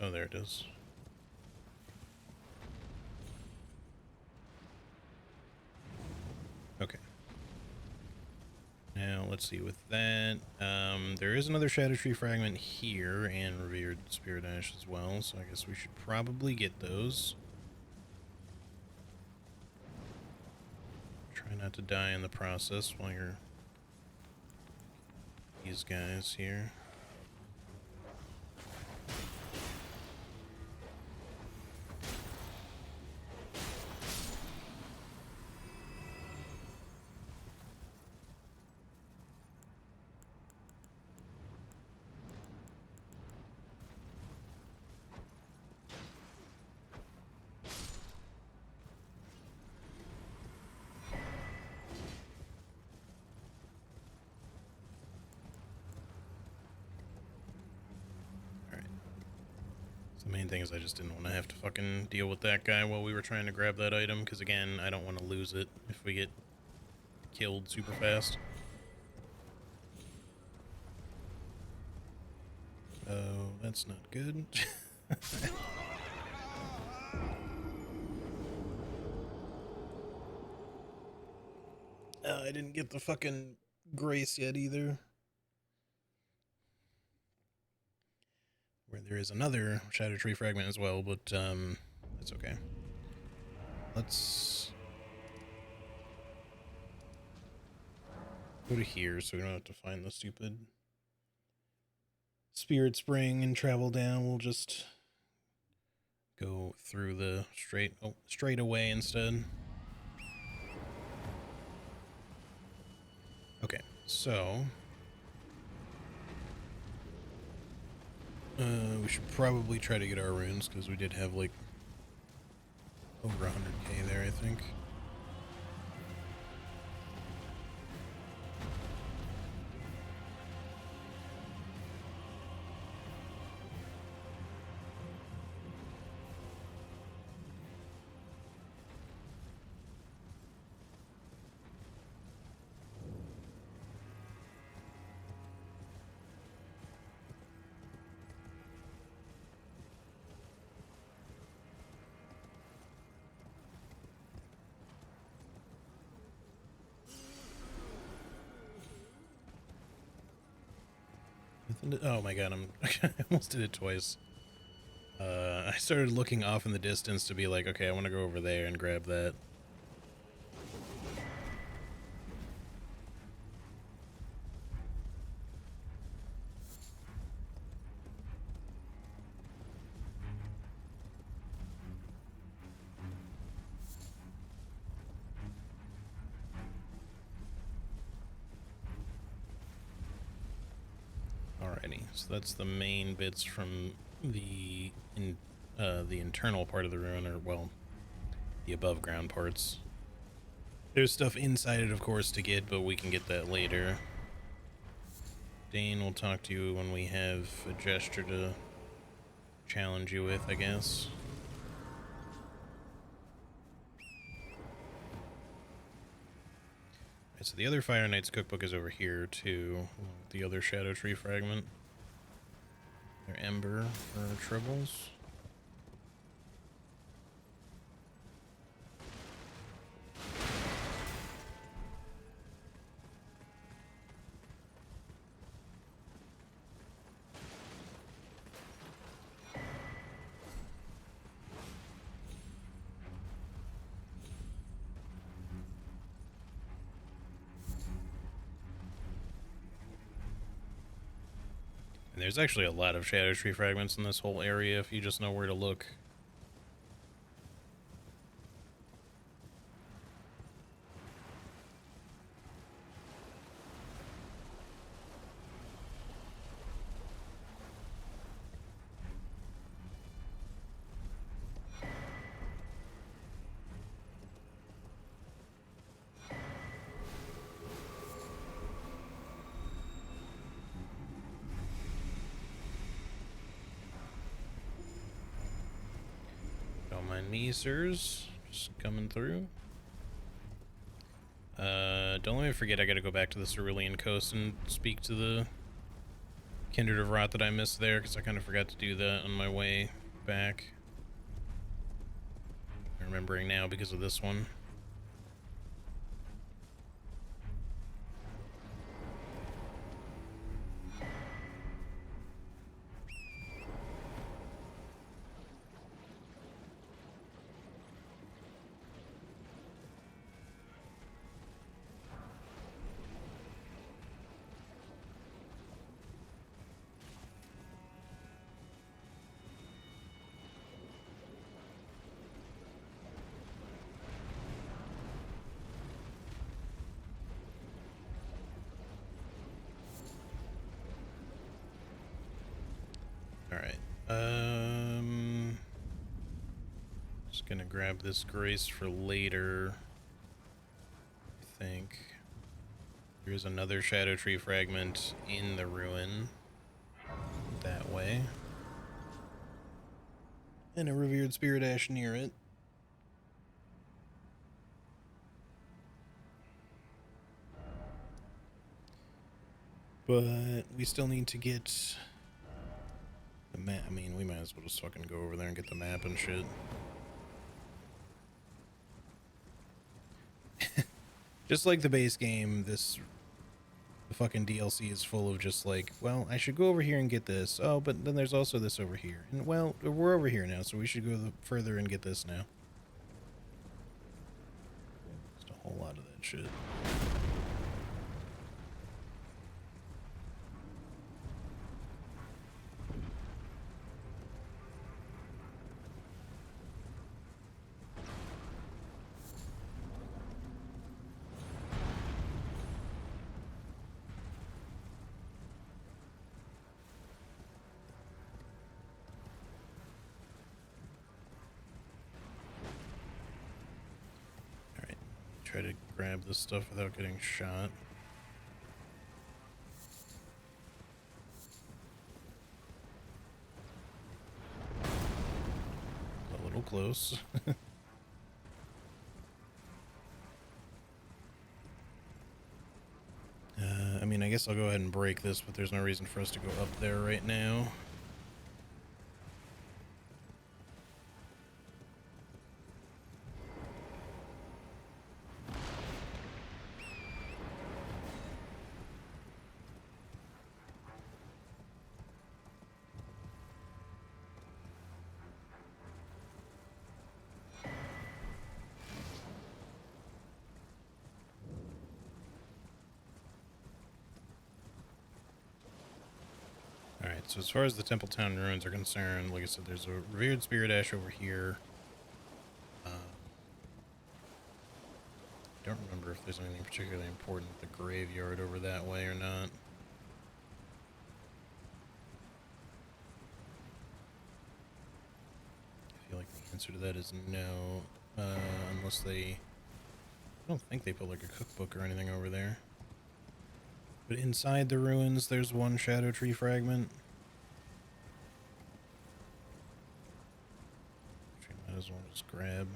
Speaker 1: Oh, there it is. Okay. Now, let's see, with that, there is another Shadow Tree fragment here, and Revered Spirit Ash as well, so I guess we should probably get those. Try not to die in the process while you're these guys here. The main thing is I just didn't want to have to fucking deal with that guy while we were trying to grab that item, because again, I don't want to lose it if we get killed super fast. Oh, that's not good. I didn't get the fucking grace yet either. Where there is another Shadow Tree fragment as well, but that's okay. Let's go to here so we don't have to find the stupid Spirit Spring and travel down. We'll just go through the straight away instead. Okay, so we should probably try to get our runes, because we did have like over 100k there, I think. Oh my god, I almost did it twice. I started looking off in the distance to be like, okay, I want to go over there and grab that. Alrighty, so that's the main bits from the internal part of the ruin, or well, the above ground parts. There's stuff inside it, of course, to get, but we can get that later. Dane will talk to you when we have a gesture to challenge you with, I guess. Right, so the other Fire Knight's cookbook is over here, too. The other Shadow Tree fragment. Their Ember for Tribbles. And there's actually a lot of Shadow Tree fragments in this whole area if you just know where to look. Don't mind me, sirs. Just coming through. Don't let me forget I gotta go back to the Cerulean Coast and speak to the Kindred of Rot that I missed there, because I kind of forgot to do that on my way back. I'm remembering now because of this one. Alright. Just gonna grab this grace for later. I think. Here's another Shadow Tree fragment in the ruin. That way. And a Revered Spirit Ash near it. But we still need to get the map. I mean, we might as well just fucking go over there and get the map and shit. Just like the base game, the fucking DLC is full of just like, well, I should go over here and get this. Oh, but then there's also this over here. And well, we're over here now, so we should go further and get this now. Just a whole lot of that shit. Try to grab this stuff without getting shot. A little close. I mean, I guess I'll go ahead and break this, but there's no reason for us to go up there right now. So as far as the Templetown ruins are concerned, like I said, there's a Revered Spirit Ash over here. Don't remember if there's anything particularly important at the graveyard over that way or not. answer to that is no. Unless they... I don't think they put like a cookbook or anything over there. But inside the ruins, there's one shadow tree fragment. Which I might as well just grab.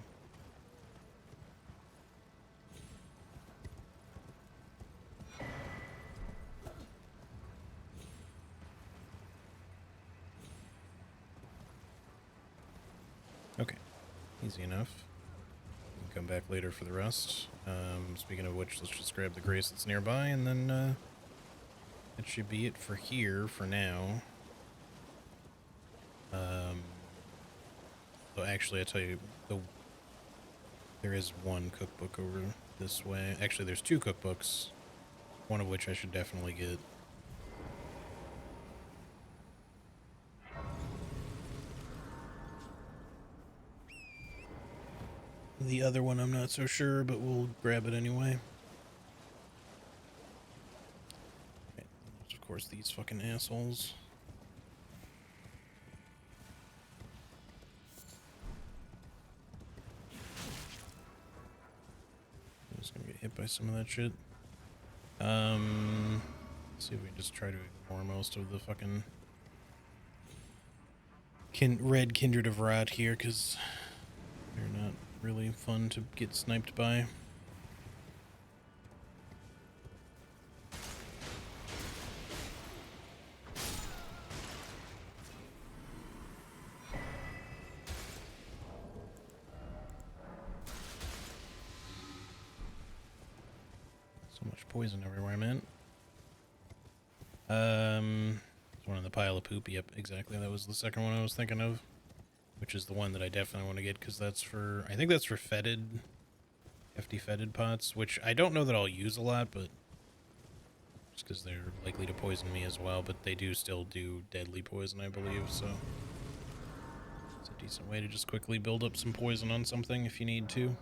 Speaker 1: Okay, easy enough. We can come back later for the rest. Speaking of which, let's just grab the grace that's nearby, and then that should be it for here for now. So actually, I tell you, there is one cookbook over this way. Actually, there's two cookbooks, one of which I should definitely get. The other one I'm not so sure, but we'll grab it anyway. Okay, of course, these fucking assholes. I'm just gonna get hit by some of that shit. Let's see if we can just try to ignore most of the fucking red Kindred of Rot here, because they're not really fun to get sniped by. So much poison everywhere, man. It's one in the pile of poop. Yep, exactly. That was the second one I was thinking of. Which is the one that I definitely want to get, because that's for... I think that's for fetid... hefty fetid pots, which I don't know that I'll use a lot, but... just because they're likely to poison me as well, but they do still do deadly poison, I believe, so... it's a decent way to just quickly build up some poison on something if you need to.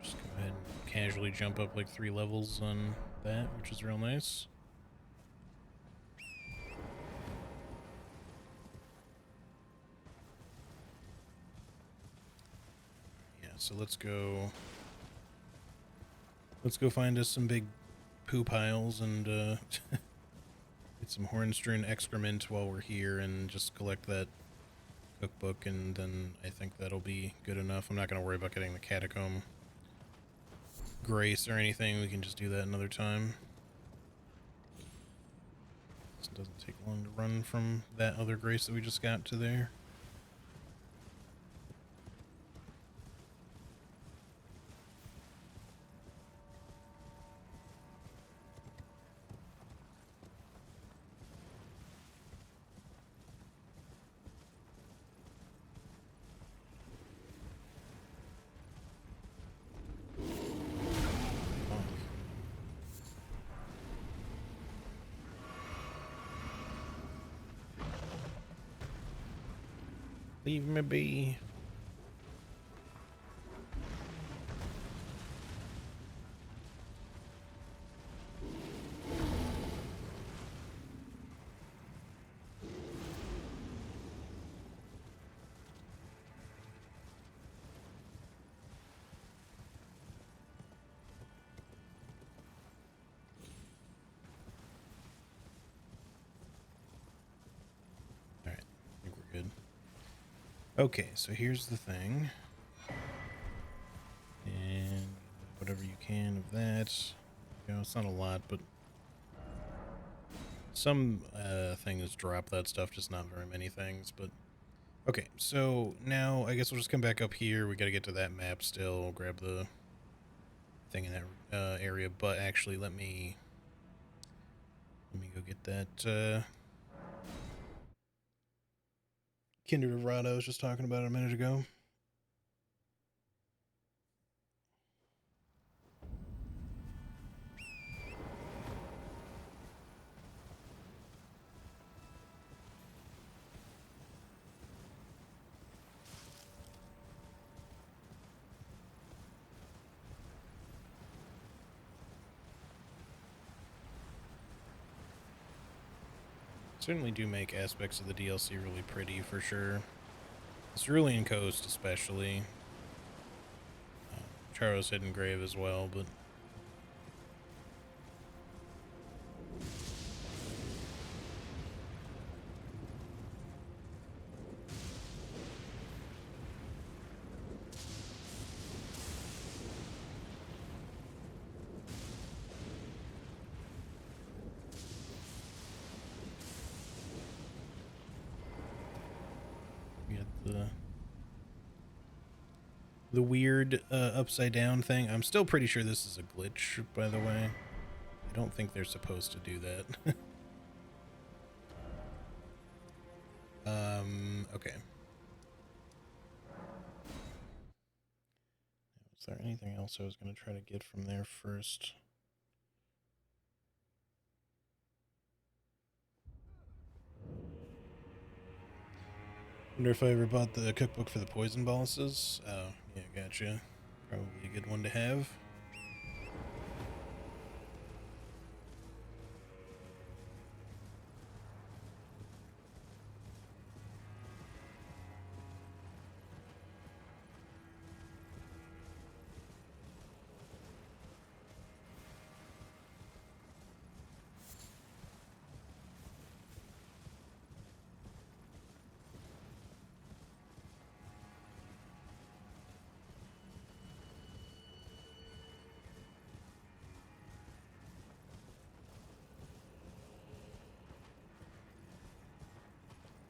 Speaker 1: Just go ahead and casually jump up like 3 levels on that, which is real nice. Yeah, so let's go find us some big poo piles and get some horn-strewn excrement while we're here and just collect that cookbook, and then I think that'll be good enough. I'm not going to worry about getting the catacomb grace or anything. We can just do that another time. This doesn't take long to run from that other grace that we just got to there. Leave me be. All right, I think we're good. Okay, so here's the thing. And whatever you can of that. You know, it's not a lot, but some things drop that stuff, just not very many things. But okay, so now I guess we'll just come back up here. We got to get to that map still. Grab the thing in that area, but actually, let me go get that Kindred of Rot I was just talking about a minute ago. Certainly do make aspects of the DLC really pretty, for sure. The Cerulean Coast, especially. Charo's Hidden Grave as well, but... the weird upside down thing. I'm still pretty sure this is a glitch, by the way. I don't think they're supposed to do that. Okay. Is there anything else I was going to try to get from there first? Wonder if I ever bought the cookbook for the poison bosses. Oh, yeah, gotcha. Probably a good one to have.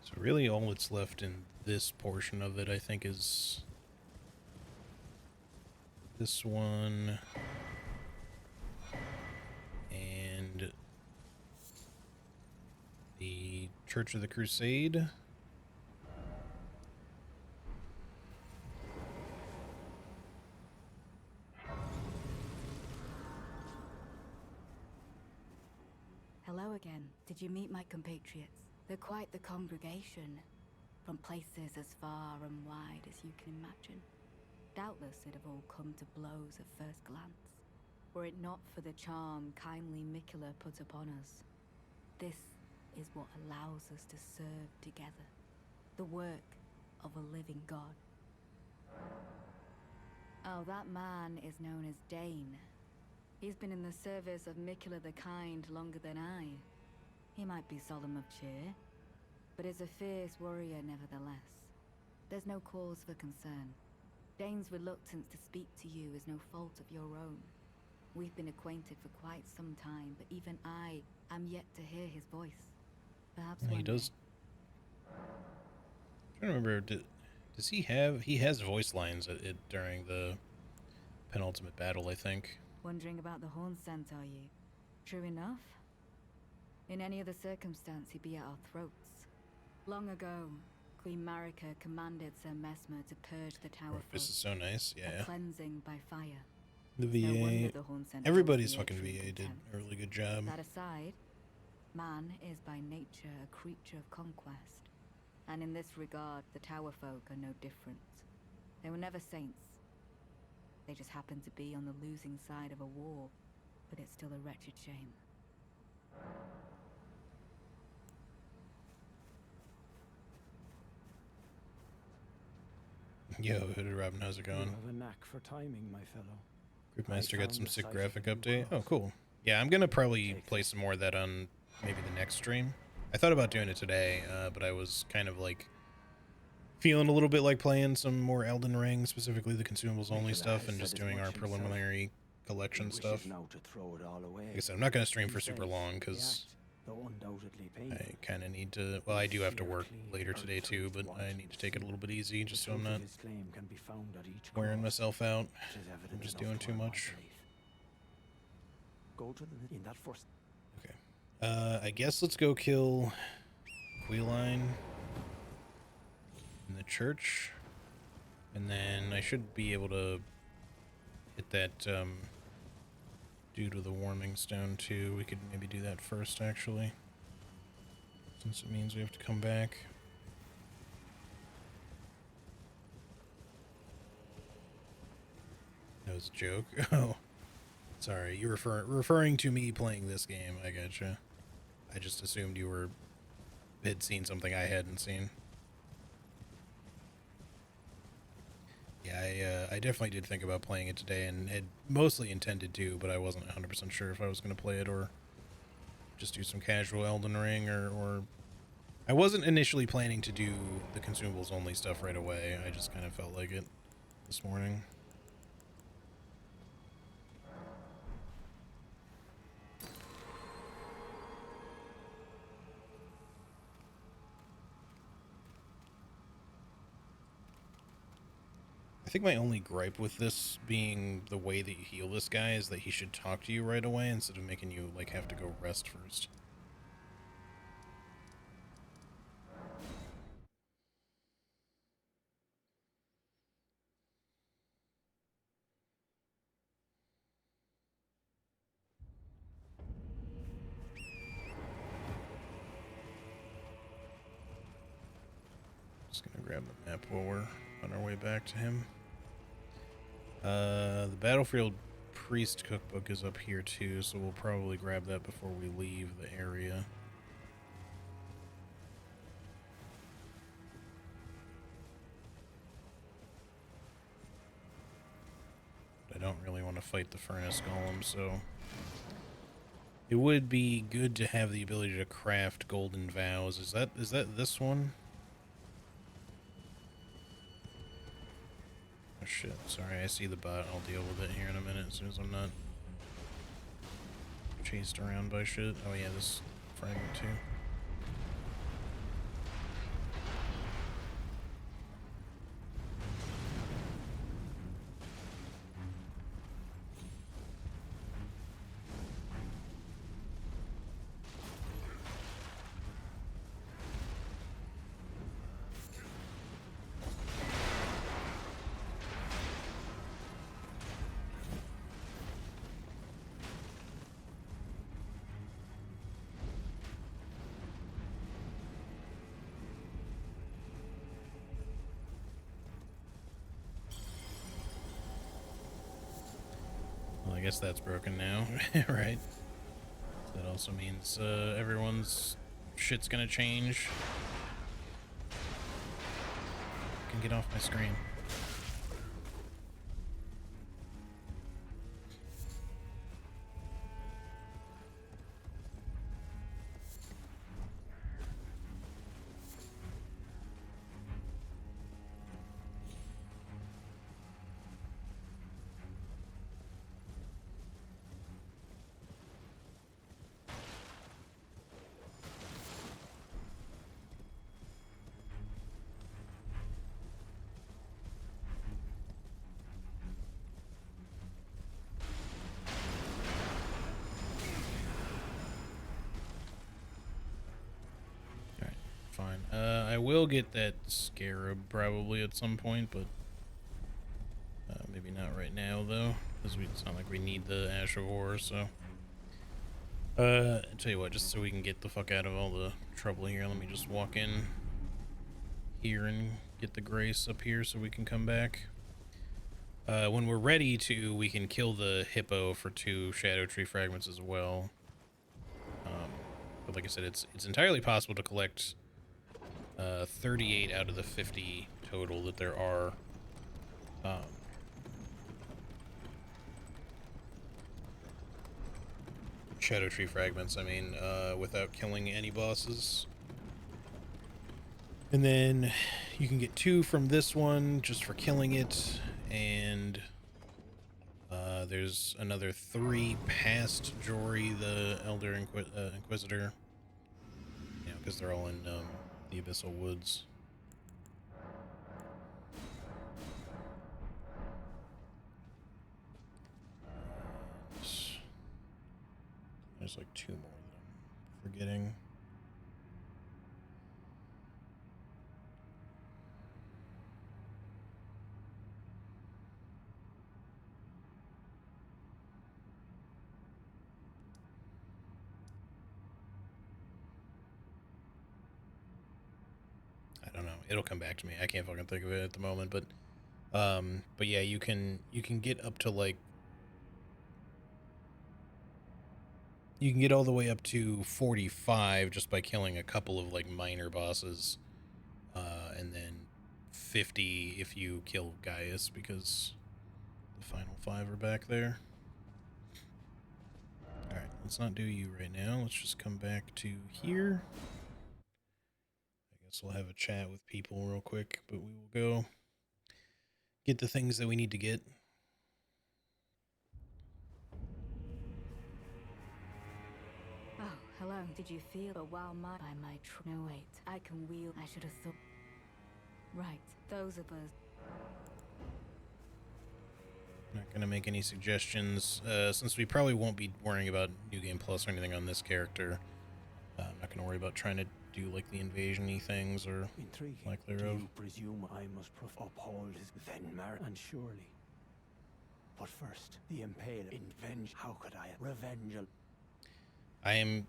Speaker 1: So really all that's left in this portion of it, I think, is this one and the Church of the Crusade.
Speaker 2: Hello again. Did you meet my compatriots? They're quite the congregation, from places as far and wide as you can imagine. Doubtless it'd have all come to blows at first glance, were it not for the charm kindly Miquella put upon us. This is what allows us to serve together, the work of a living god. Oh, that man is known as Dane. He's been in the service of Miquella the Kind longer than I. He might be solemn of cheer, but is a fierce warrior nevertheless. There's no cause for concern. Dane's reluctance to speak to you is no fault of your own. We've been acquainted for quite some time, but even I am yet to hear his voice. Perhaps
Speaker 1: He
Speaker 2: one
Speaker 1: does.
Speaker 2: day.
Speaker 1: I'm trying to remember. Does he have? He has voice lines during the penultimate battle, I think.
Speaker 2: Wondering about the horn scent, are you? True enough. In any other circumstance, he'd be at our throats. Long ago, Queen Marika commanded Sir Messmer to purge the tower.
Speaker 1: Oh, this is so nice. Yeah.
Speaker 2: A cleansing by fire.
Speaker 1: The
Speaker 2: No
Speaker 1: VA.
Speaker 2: wonder the horn scent
Speaker 1: Everybody's
Speaker 2: holds the
Speaker 1: fucking
Speaker 2: Erdtree
Speaker 1: VA did
Speaker 2: contempt.
Speaker 1: a really good job.
Speaker 2: That aside, man is by nature a creature of conquest. And in this regard, the tower folk are no different. They were never saints. They just happened to be on the losing side of a war, but it's still a wretched shame.
Speaker 1: Yo, Hooded Robin, how's it
Speaker 5: You
Speaker 1: going?
Speaker 5: have a knack for timing, my fellow.
Speaker 1: Groupmaster got
Speaker 5: found
Speaker 1: some
Speaker 5: the
Speaker 1: sick
Speaker 5: site
Speaker 1: graphic
Speaker 5: of the new
Speaker 1: update.
Speaker 5: cross.
Speaker 1: Oh, cool. Yeah, I'm gonna probably
Speaker 5: Take
Speaker 1: play some more of that on maybe the next stream. I thought about doing it today, but I was kind of like feeling a little bit like playing some more Elden Ring, specifically the consumables only
Speaker 5: Miquella
Speaker 1: stuff,
Speaker 5: has
Speaker 1: and
Speaker 5: said
Speaker 1: just
Speaker 5: as
Speaker 1: doing
Speaker 5: much
Speaker 1: our
Speaker 5: himself.
Speaker 1: preliminary
Speaker 5: He
Speaker 1: collection
Speaker 5: wishes
Speaker 1: stuff.
Speaker 5: now to throw it all away.
Speaker 1: Like I said, I'm not gonna stream
Speaker 5: He
Speaker 1: for super
Speaker 5: says
Speaker 1: long
Speaker 5: the
Speaker 1: because
Speaker 5: act, though undoubtedly painful,
Speaker 1: I kind of need to. Well, I do have to
Speaker 5: sear
Speaker 1: work
Speaker 5: clean
Speaker 1: later today
Speaker 5: Erdtree's
Speaker 1: too, but I
Speaker 5: wanton
Speaker 1: need to take it a
Speaker 5: sin.
Speaker 1: little bit easy, just so
Speaker 5: The
Speaker 1: I'm
Speaker 5: truth of
Speaker 1: not
Speaker 5: his claim can be found at each
Speaker 1: wearing
Speaker 5: cross,
Speaker 1: myself out.
Speaker 5: which is
Speaker 1: I'm
Speaker 5: evident
Speaker 1: just
Speaker 5: enough
Speaker 1: doing
Speaker 5: to
Speaker 1: too
Speaker 5: our
Speaker 1: much.
Speaker 5: belief. Go to in that first.
Speaker 1: Okay. I guess let's go kill Queeline in the church, and then I should be able to hit that dude with the warming stone too. We could maybe do that first, actually, since it means we have to come back. That was a joke. Oh, sorry. You referring to me playing this game. I gotcha. I just assumed you were had seen something I hadn't seen. Yeah, I definitely did think about playing it today and had mostly intended to, but I wasn't 100% sure if I was going to play it or just do some casual Elden Ring or... I wasn't initially planning to do the consumables only stuff right away. I just kind of felt like it this morning. I think my only gripe with this being the way that you heal this guy is that he should talk to you right away instead of making you, like, have to go rest first. Just gonna grab the map while we're on our way back to him. The Battlefield Priest Cookbook is up here too, so we'll probably grab that before we leave the area. I don't really want to fight the Furnace Golem, so... It would be good to have the ability to craft Golden Vows. Is that this one? Oh shit, sorry, I see the bot. I'll deal with it here in a minute as soon as I'm not chased around by shit. Oh yeah, this fragment too. Well, I guess that's broken now, right? That also means everyone's shit's gonna change. Can get off my screen. Fine. I will get that scarab probably at some point, but maybe not right now though, because it's not like we need the Ash of War. So, I'll tell you what, just so we can get the fuck out of all the trouble here, let me just walk in here and get the grace up here so we can come back. When we're ready to, we can kill the hippo for 2 Shadow Tree fragments as well. But like I said, it's entirely possible to collect 38 out of the 50 total that there are. Shadow Tree fragments, I mean, without killing any bosses. And then you can get 2 from this one just for killing it, and there's another 3 past Jory, the Elder Inquisitor, you know, because they're all in the Abyssal Woods. There's like 2 more that I'm forgetting. I don't know. It'll come back to me. I can't fucking think of it at the moment, but yeah, you can get up to like You can get all the way up to 45 just by killing a couple of like minor bosses, and then 50 if you kill Gaius, because the final 5 are back there. Alright, let's not do you right now. Let's just come back to here. I guess we'll have a chat with people real quick, but we will go get the things that we need to get.
Speaker 2: Oh, hello. Did you feel a while by my no wait. I can wield. I should have thought. Right, those of us.
Speaker 1: Not going to make any suggestions, since we probably won't be worrying about New Game Plus or anything on this character. I'm not going to worry about trying to do like the invasion-y things or
Speaker 5: Intriguing.
Speaker 1: like
Speaker 5: Do
Speaker 1: thereof.
Speaker 5: you presume I must uphold his then and surely. But first, the impaler in venge. How could I revenge?
Speaker 1: I am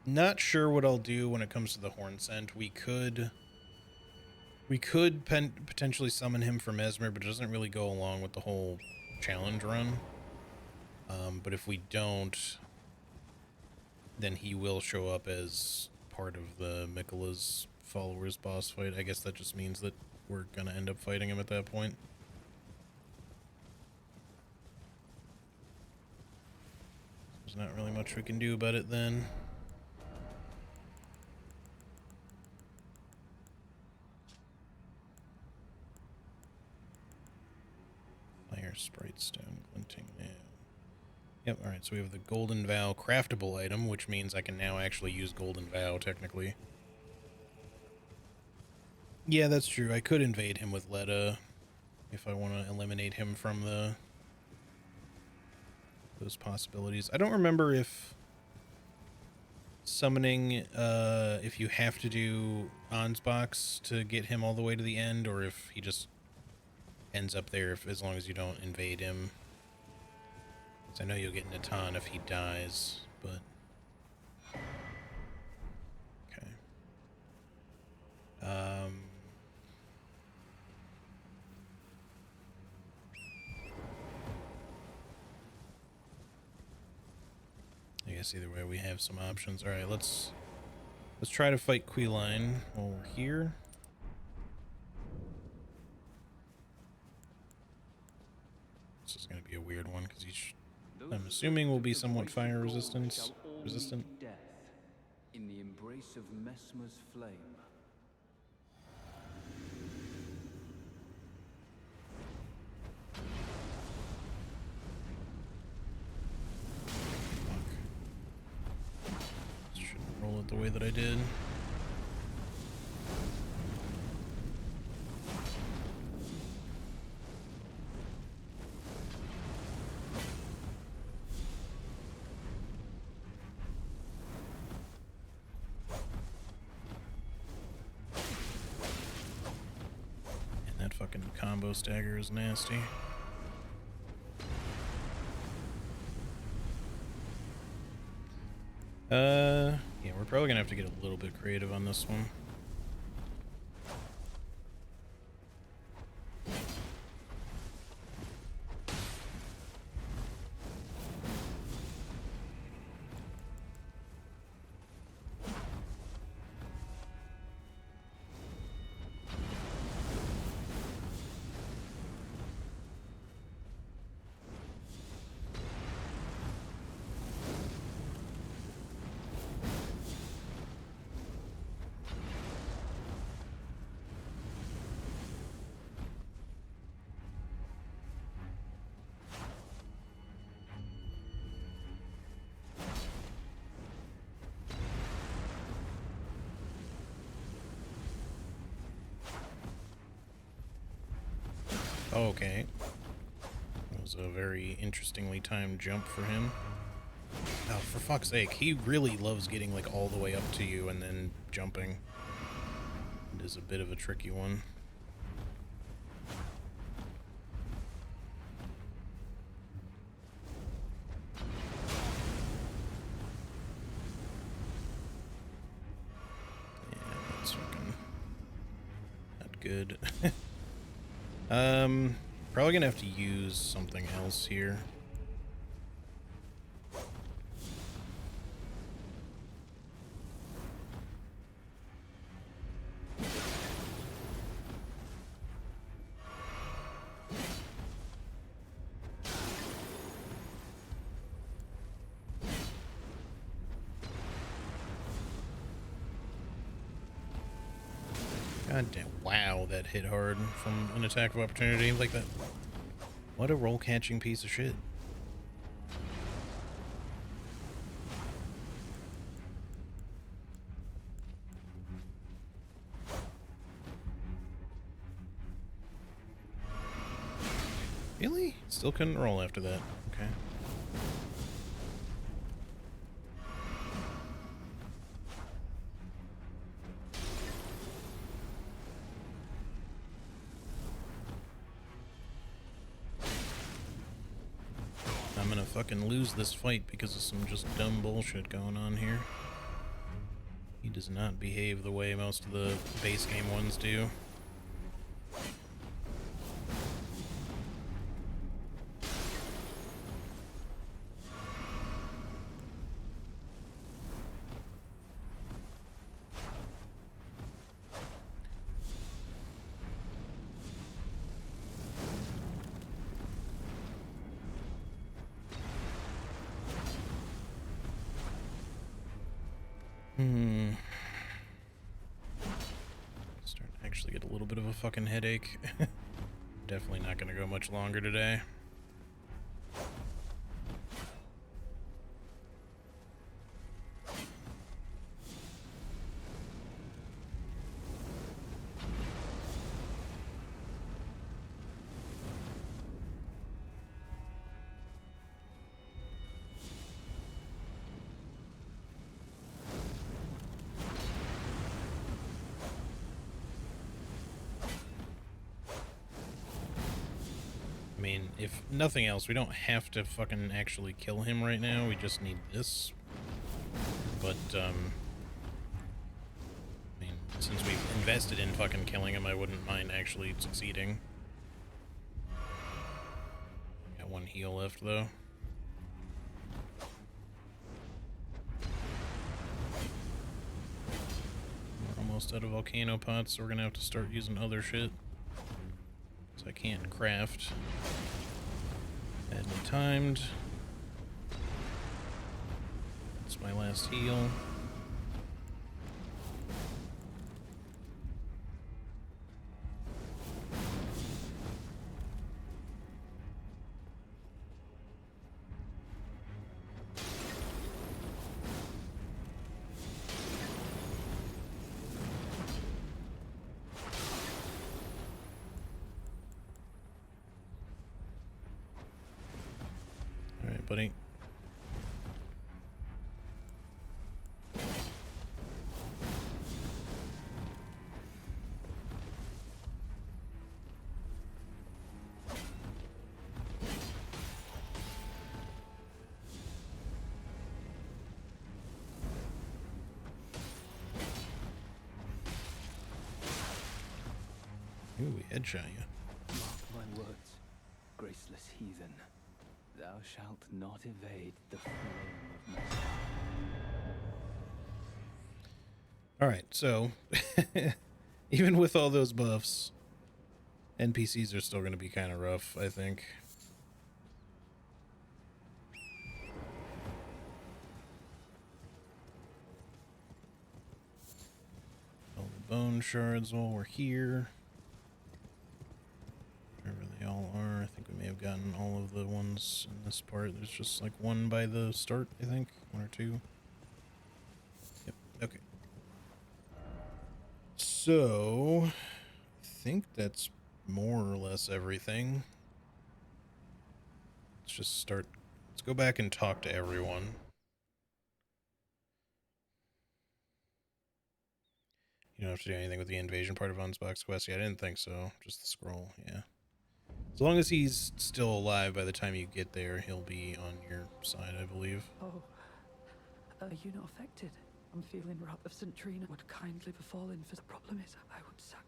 Speaker 1: not sure what I'll do when it comes to the Horn Scent. We could potentially summon him for Mesmer, but it doesn't really go along with the whole challenge run. But if we don't, then he will show up as part of the Miquella's followers boss fight. I guess that just means that we're gonna end up fighting him at that point. There's not really much we can do about it then. Fire Sprite Stone Glinting now. Yep, alright, so we have the Golden Vow craftable item, which means I can now actually use Golden Vow, technically. Yeah, that's true. I could invade him with Letta if I want to eliminate him from those possibilities. I don't remember if summoning, if you have to do Ansbach to get him all the way to the end, or if he just ends up there as long as you don't invade him. I know you'll get Natan if he dies, but... Okay. I guess either way we have some options. Alright, let's try to fight Queeline while we're here. This is going to be a weird one, because I'm assuming will be somewhat fire resistant.
Speaker 6: Death in the embrace of Mesmer's flame.
Speaker 1: Fuck. Shouldn't roll it the way that I did. Fucking combo stagger is nasty. Yeah, we're probably gonna have to get a little bit creative on this one. Okay. That was a very interestingly timed jump for him. Oh, for fuck's sake. He really loves getting, like, all the way up to you and then jumping. It is a bit of a tricky one. Yeah, that's fucking not good. Probably gonna have to use something else here. God damn. Wow, that hit hard from an attack of opportunity like that. What a roll catching piece of shit. Really? Still couldn't roll after that. Okay. I'm gonna fucking lose this fight because of some just dumb bullshit going on here. He does not behave the way most of the base game ones do. Starting to actually get a little bit of a fucking headache. Definitely not gonna go much longer today. I mean, if nothing else, we don't have to fucking actually kill him right now. We just need this. But, I mean, since we've invested in fucking killing him, I wouldn't mind actually succeeding. Got one heal left, though. We're almost out of volcano pots, so we're gonna have to start using other shit. So I can't craft. Badly timed. That's my last heal. Alright, buddy. Ooh, we headshot you.
Speaker 6: Mark my words, graceless heathen. Thou shalt not evade the flame of my...
Speaker 1: Alright, so even with all those buffs, NPCs are still going to be kind of rough, I think. All the bone shards while we're here. Wherever they all are. I think we may have gotten all of the ones in this part. There's just like one by the start, I think. One or two. Yep, okay. So, I think that's more or less everything. Let's just start. Let's go back and talk to everyone. You don't have to do anything with the invasion part of Unsbox Quest. Yeah, I didn't think so. Just the scroll, yeah. As long as he's still alive by the time you get there, he'll be on your side, I believe.
Speaker 4: Oh, are you not affected? I'm feeling wrath of St. Trina would kindly befall in, for the problem is I would sack.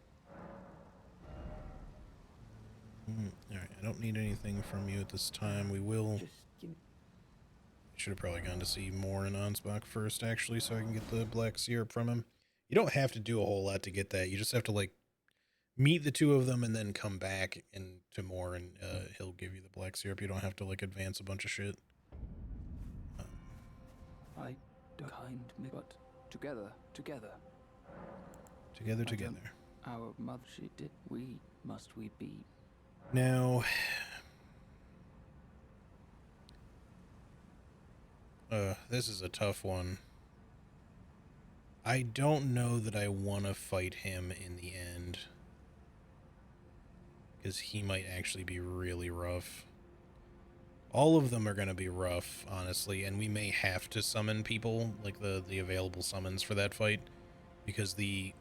Speaker 1: Alright, I don't need anything from you at this time. We will...
Speaker 4: Just give me...
Speaker 1: Should have probably gone to see more in Ansbach first, actually, so I can get the black syrup from him. You don't have to do a whole lot to get that. You just have to, like, meet the two of them and then come back to more, and he'll give you the black syrup. You don't have to, like, advance a bunch of shit.
Speaker 6: I don't kind me, but together.
Speaker 1: Together.
Speaker 6: our mother, she did. Must we be?
Speaker 1: Now, this is a tough one. I don't know that I want to fight him in the end, because he might actually be really rough. All of them are going to be rough, honestly, and we may have to summon people, like the available summons for that fight, because the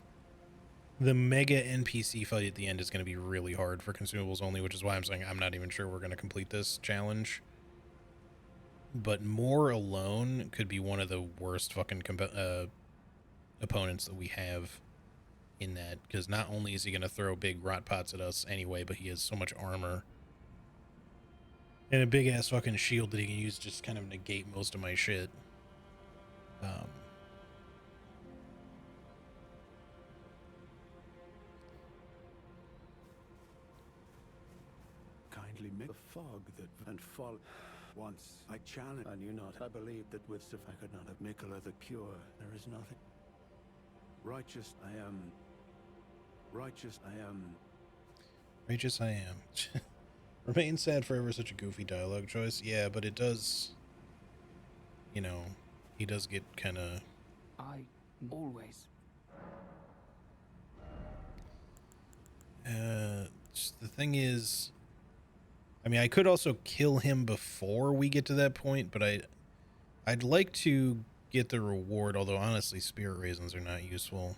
Speaker 1: mega NPC fight at the end is going to be really hard for consumables only, which is why I'm saying I'm not even sure we're going to complete this challenge. But Moore alone could be one of the worst fucking opponents that we have in that, because not only is he going to throw big rot pots at us anyway, but he has so much armor and a big ass fucking shield that he can use to just kind of negate most of my shit.
Speaker 5: Kindly make the fog that and fall. Once I challenge, I knew not. I believed that with Sif I could not have Mikola the pure. There is nothing. Righteous I am. Righteous I am.
Speaker 1: Righteous I am. Remain sad forever, such a goofy dialogue choice. Yeah, but it does, you know, he does get kind of...
Speaker 6: I always.
Speaker 1: The thing is, I mean, I could also kill him before we get to that point, but I'd like to get the reward, although honestly, spirit raisins are not useful.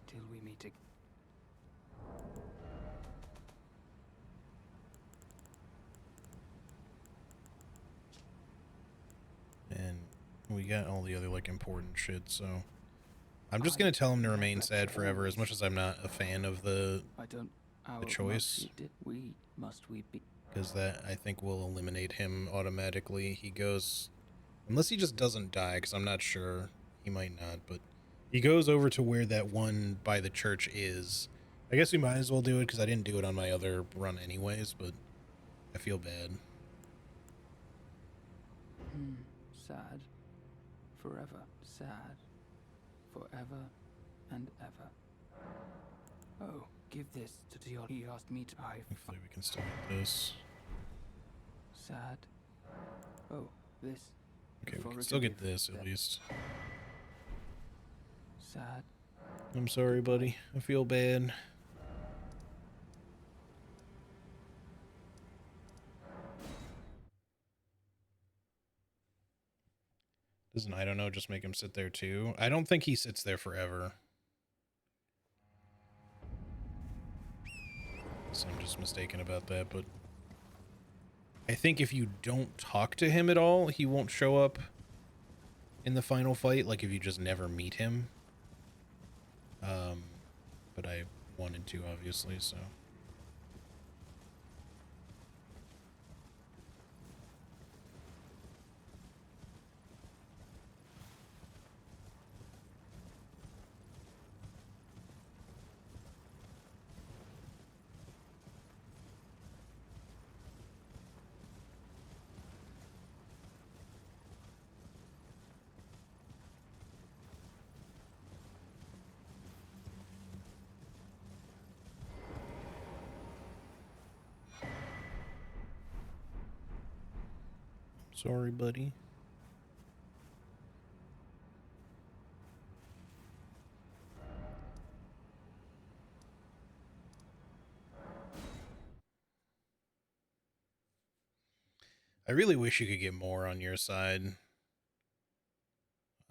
Speaker 6: Till we meet again.
Speaker 1: And we got all the other, like, important shit, so... I'm just gonna tell him to remain sad forever, as much as I'm not a fan of the choice.
Speaker 6: Must we be?
Speaker 1: Because that, I think, will eliminate him automatically. He goes... Unless he just doesn't die, because I'm not sure. He might not, but... He goes over to where that one by the church is. I guess we might as well do it, because I didn't do it on my other run anyways, but... I feel bad.
Speaker 6: Sad. Forever sad. Forever and ever. Oh, give this to Dion. He asked me to.
Speaker 1: Hopefully we can still get this.
Speaker 6: Sad. Oh, this.
Speaker 1: Okay, we can still get this at least.
Speaker 6: Sad.
Speaker 1: I'm sorry, buddy. I feel bad. Doesn't, I don't know, just make him sit there too? I don't think he sits there forever. So I'm just mistaken about that, but I think if you don't talk to him at all, he won't show up in the final fight, like if you just never meet him. But I wanted to, obviously, so... Sorry, buddy. I really wish you could get more on your side.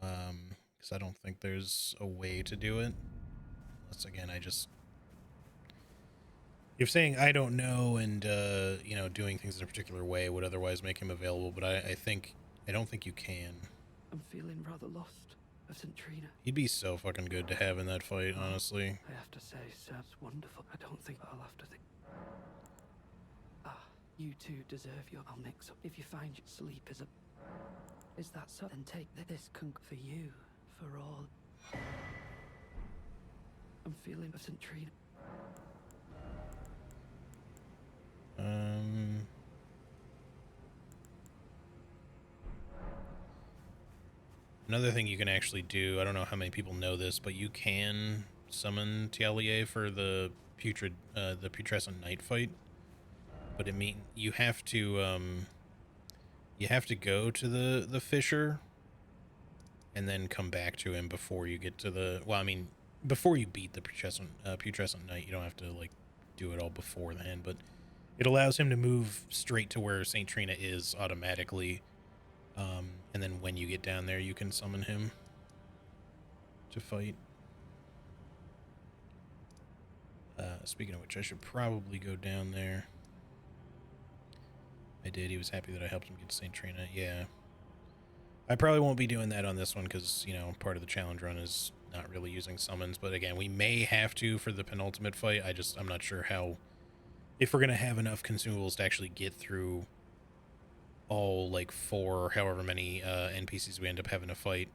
Speaker 1: Because I don't think there's a way to do it. Unless, again, I just... If saying I don't know and, you know, doing things in a particular way would otherwise make him available, but I don't think you can.
Speaker 4: I'm feeling rather lost of St. Trina.
Speaker 1: He'd be so fucking good to have in that fight, honestly.
Speaker 4: I have to say, Sab's wonderful. I don't think I'll have to think. Ah, you two deserve your... I'll mix up. If you find your sleep is a... Is that so? Then take this conch for you, for all. I'm feeling of St. Trina.
Speaker 1: Another thing you can actually do, I don't know how many people know this, but you can summon Tialie for the putrescent night fight, but you have to go to the Fisher and then come back to him before you get to the, well, I mean, before you beat the putrescent night. You don't have to like do it all beforehand, but it allows him to move straight to where Saint Trina is automatically. And then when you get down there, you can summon him to fight. Speaking of which, I should probably go down there. I did. He was happy that I helped him get to Saint Trina. Yeah. I probably won't be doing that on this one because, you know, part of the challenge run is not really using summons. But again, we may have to for the penultimate fight. I'm not sure if we're going to have enough consumables to actually get through all, like, 4 or however many NPCs we end up having to fight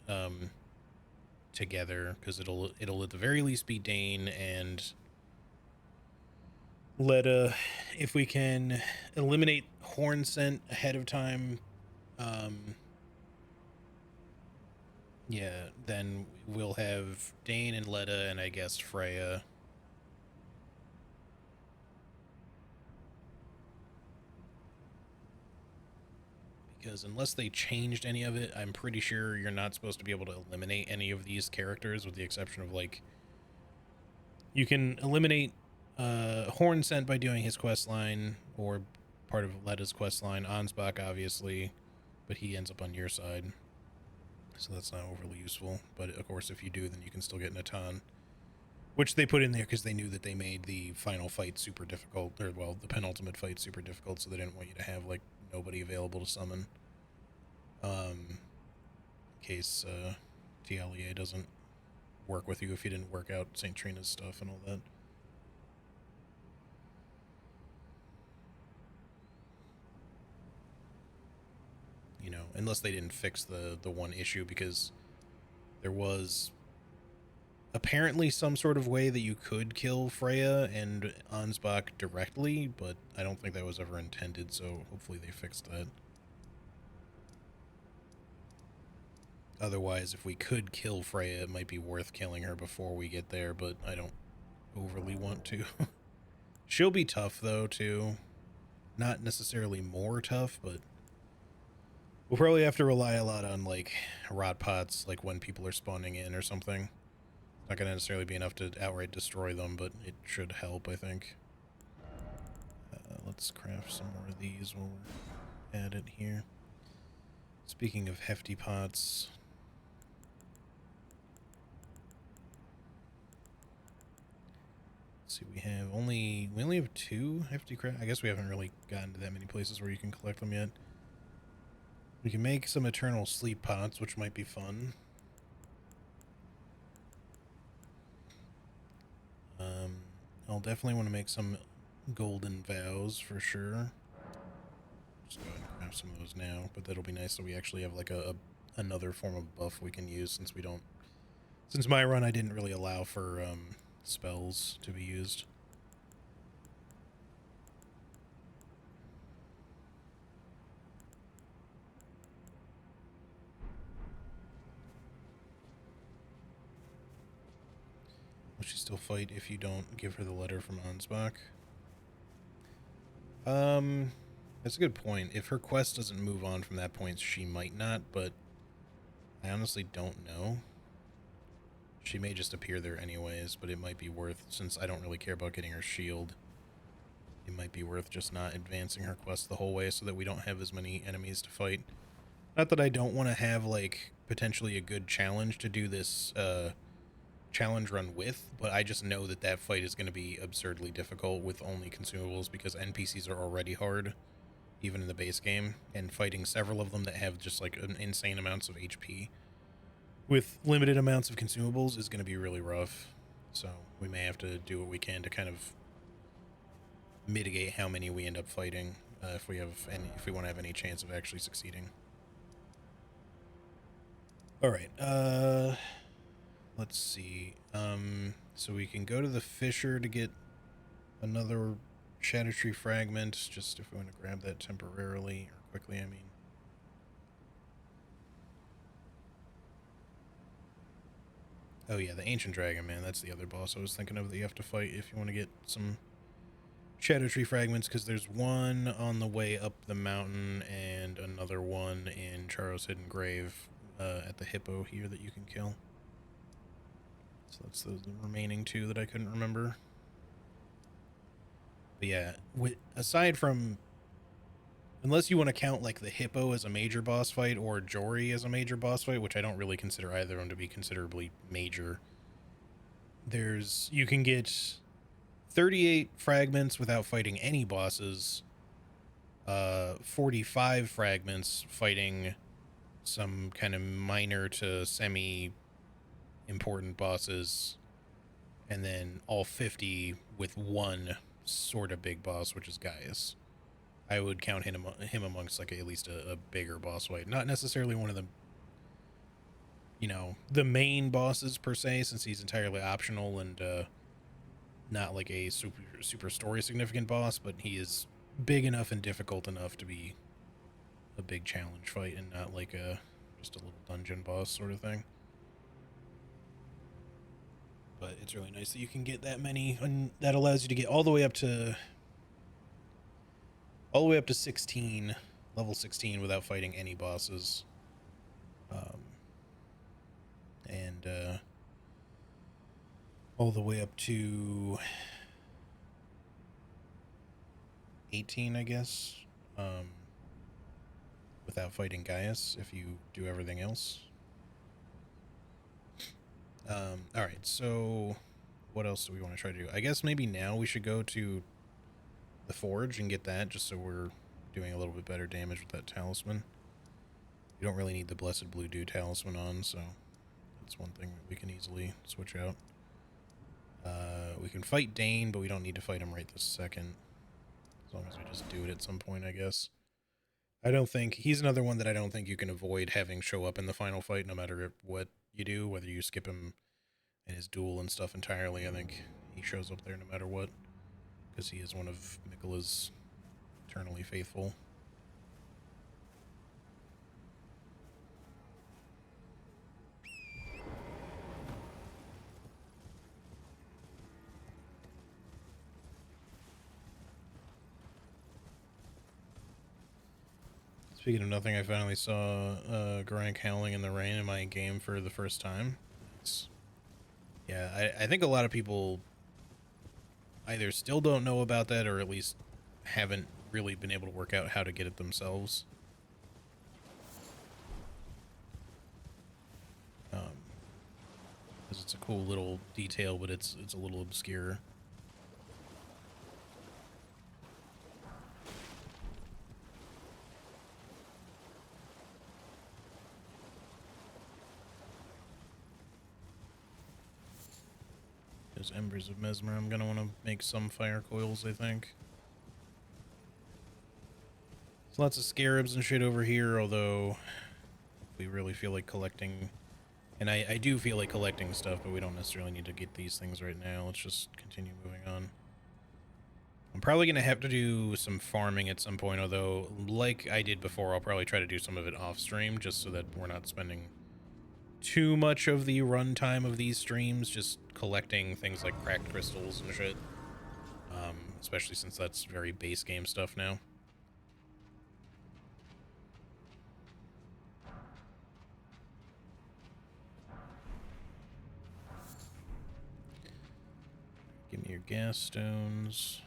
Speaker 1: together. Because it'll at the very least be Dane and Letta. If we can eliminate Horn Scent ahead of time, yeah, then we'll have Dane and Letta and I guess Freya. Because unless they changed any of it, I'm pretty sure you're not supposed to be able to eliminate any of these characters, with the exception of, like, you can eliminate Horn Scent by doing his quest line, or part of Letta's quest line. Ansbach, obviously, but he ends up on your side, so that's not overly useful. But of course, if you do, then you can still get Natan, which they put in there because they knew that they made the final fight super difficult, or, well, the penultimate fight super difficult, so they didn't want you to have, like, nobody available to summon. In case TLEA doesn't work with you if you didn't work out St. Trina's stuff and all that. You know, unless they didn't fix the one issue, because there was apparently some sort of way that you could kill Freya and Ansbach directly, but I don't think that was ever intended, so hopefully they fixed that. Otherwise, if we could kill Freya, it might be worth killing her before we get there, but I don't overly want to. She'll be tough, though, too. Not necessarily more tough, but we'll probably have to rely a lot on, like, rot pots, like when people are spawning in or something. Not going to necessarily be enough to outright destroy them, but it should help, I think. Let's craft some more of these while we're at it here. Speaking of hefty pots, let's see, we only have 2 hefty craft. I guess we haven't really gotten to that many places where you can collect them yet. We can make some eternal sleep pots, which might be fun. I'll definitely want to make some golden vows for sure. Just go ahead and craft some of those now, but that'll be nice that we actually have, like, another form of buff we can use, since my run I didn't really allow for spells to be used. Will she still fight if you don't give her the letter from Ansbach? That's a good point. If her quest doesn't move on from that point, she might not, but I honestly don't know. She may just appear there anyways, but it might be worth, since I don't really care about getting her shield, it might be worth just not advancing her quest the whole way so that we don't have as many enemies to fight. Not that I don't want to have, like, potentially a good challenge to do this, challenge run with, but I just know that fight is going to be absurdly difficult with only consumables, because NPCs are already hard, even in the base game, and fighting several of them that have just, like, insane amounts of HP with limited amounts of consumables is going to be really rough. So we may have to do what we can to kind of mitigate how many we end up fighting, if we want to have any chance of actually succeeding. All right, let's see. So we can go to the Fisher to get another Erdtree fragment, just if we want to grab that temporarily, or quickly, I mean. Oh yeah, the Ancient Dragon, man. That's the other boss I was thinking of that you have to fight if you want to get some Shadow Tree fragments, because there's one on the way up the mountain and another one in Charo's Hidden Grave at the hippo here that you can kill. So that's the remaining two that I couldn't remember. But yeah, aside from, unless you want to count like the hippo as a major boss fight or Jory as a major boss fight, which I don't really consider either of them to be considerably major, you can get 38 fragments without fighting any bosses, 45 fragments fighting some kind of minor to semi important bosses, and then all 50 with one sort of big boss, which is Gaius. I would count him amongst like at least a bigger boss fight, not necessarily one of the, you know, the main bosses per se, since he's entirely optional and not like a super story significant boss, but he is big enough and difficult enough to be a big challenge fight and not like just a little dungeon boss sort of thing. But it's really nice that you can get that many, and that allows you to get all the way up to 16, level 16, without fighting any bosses. And all the way up to 18, I guess, without fighting Gaius if you do everything else. All right, so what else do we want to try to do? I guess maybe now we should go to the forge and get that, just so we're doing a little bit better damage with that talisman. You don't really need the Blessed Blue Dew talisman on, so that's one thing that we can easily switch out. We can fight Dane, but we don't need to fight him right this second, as long as we just do it at some point, I guess. He's another one that I don't think you can avoid having show up in the final fight, no matter what you do, whether you skip him and his duel and stuff entirely. I think he shows up there no matter what, because he is one of Miquella's eternally faithful. Speaking of nothing, I finally saw Grank howling in the rain in my game for the first time. Yeah, I think a lot of people either still don't know about that or at least haven't really been able to work out how to get it themselves. Because it's a cool little detail, but it's a little obscure. There's Embers of Mesmer. I'm gonna want to make some fire coils, I think. There's lots of scarabs and shit over here, although we really feel like collecting, and I do feel like collecting stuff, but we don't necessarily need to get these things right now. Let's just continue moving on. I'm probably going to have to do some farming at some point, although like I did before, I'll probably try to do some of it off stream just so that we're not spending too much of the runtime of these streams just collecting things like cracked crystals and shit. Especially since that's very base game stuff now. Give me your gas stones.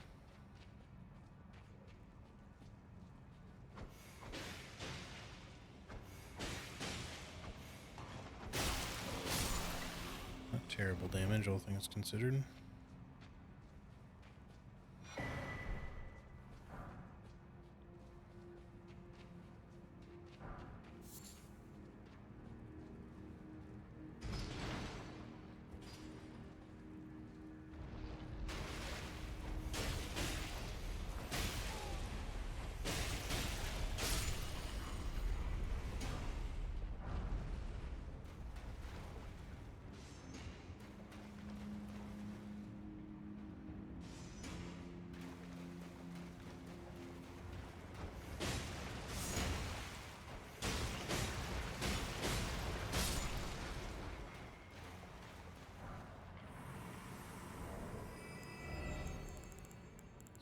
Speaker 1: Not terrible damage, all things considered.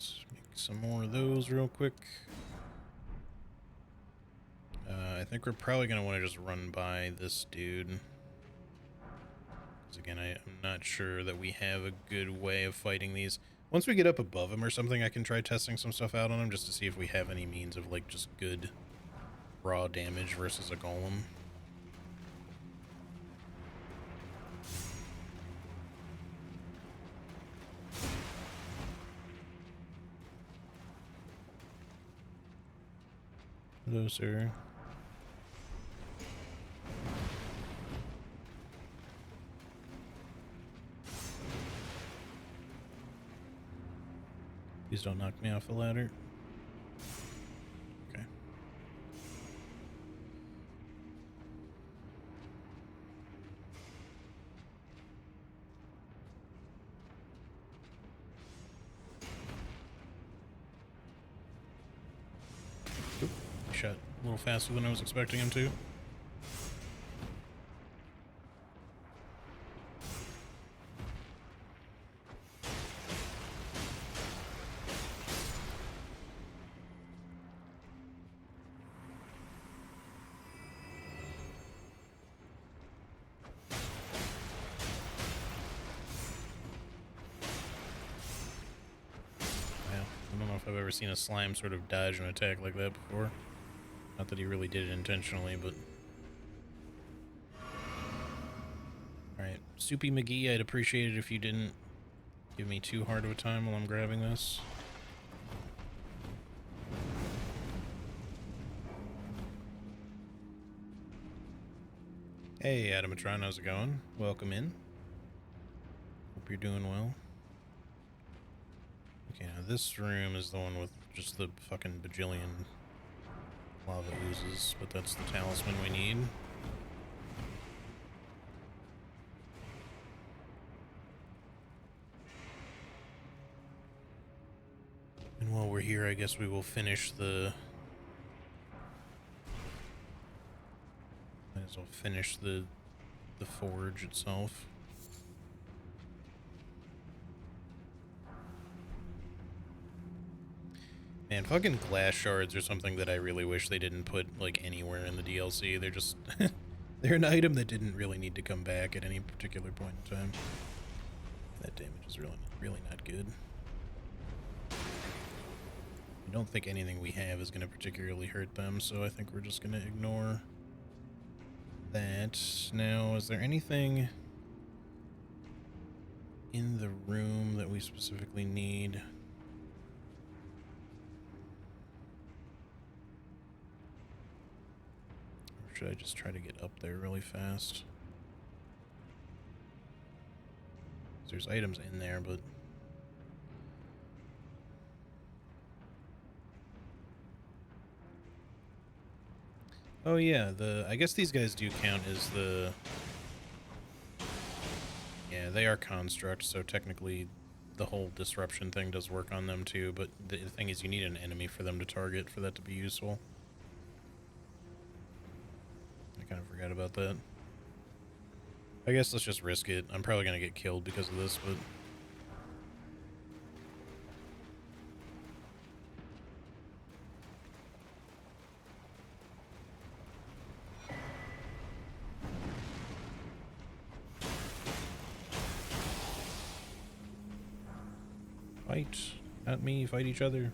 Speaker 1: Let's make some more of those real quick. I think we're probably going to want to just run by this dude. Because again, I'm not sure that we have a good way of fighting these. Once we get up above him or something, I can try testing some stuff out on him just to see if we have any means of, like, just good raw damage versus a golem. Hello, sir. Please don't knock me off the ladder. Okay. Oop, he shot a little faster than I was expecting him to. I don't know if I've ever seen a slime sort of dodge an attack like that before. Not that he really did it intentionally, but... Alright, Soupy McGee, I'd appreciate it if you didn't give me too hard of a time while I'm grabbing this. Hey, Adamatron, how's it going? Welcome in. Hope you're doing well. Okay, now this room is the one with just the fucking bajillion lava oozes, but that's the talisman we need. And while we're here, I guess we will finish the... Might as well finish the forge itself. Man, fucking glass shards are something that I really wish they didn't put, like, anywhere in the DLC. They're just... they're an item that didn't really need to come back at any particular point in time. That damage is really not good. I don't think anything we have is going to particularly hurt them, so I think we're just going to ignore that. Now, is there anything in the room that we specifically need? Or should I just try to get up there really fast? There's items in there, but... Oh yeah, I guess these guys do count as the... Yeah, they are constructs, so technically the whole disruption thing does work on them too, but the thing is you need an enemy for them to target for that to be useful. I kind of forgot about that. I guess let's just risk it. I'm probably going to get killed because of this, but... Fight. Not me. Fight each other.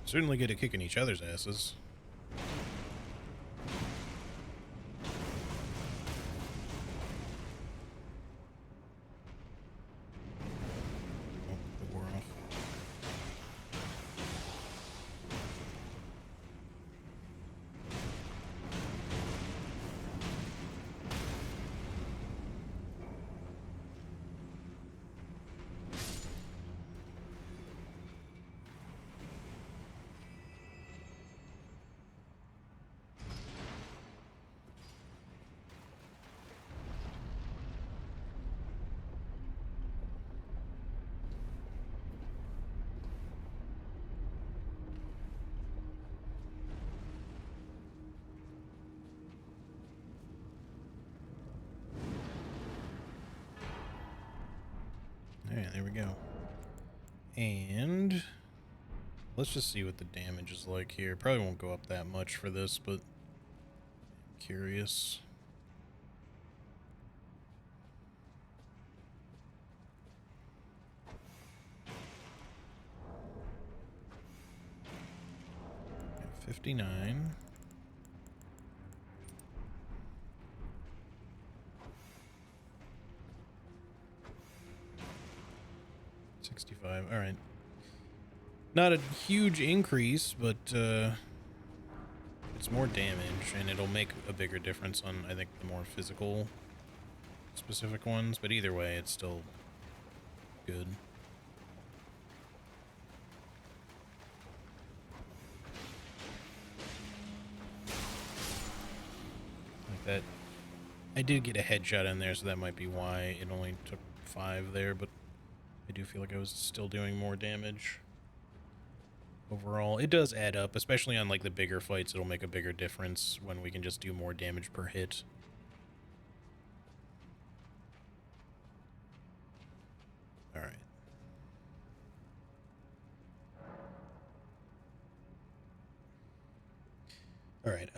Speaker 1: Certainly good at kicking each other's asses. Alright, there we go. And let's just see what the damage is like here. Probably won't go up that much for this, but I'm curious. Yeah, 59. $65. All right. Not a huge increase, but it's more damage, and it'll make a bigger difference on, I think, the more physical specific ones. But either way, it's still good. Like that. I did get a headshot in there, so that might be why it only took 5 there, but I do feel like I was still doing more damage. Overall, it does add up, especially on like the bigger fights. It'll make a bigger difference when we can just do more damage per hit. All right. All right.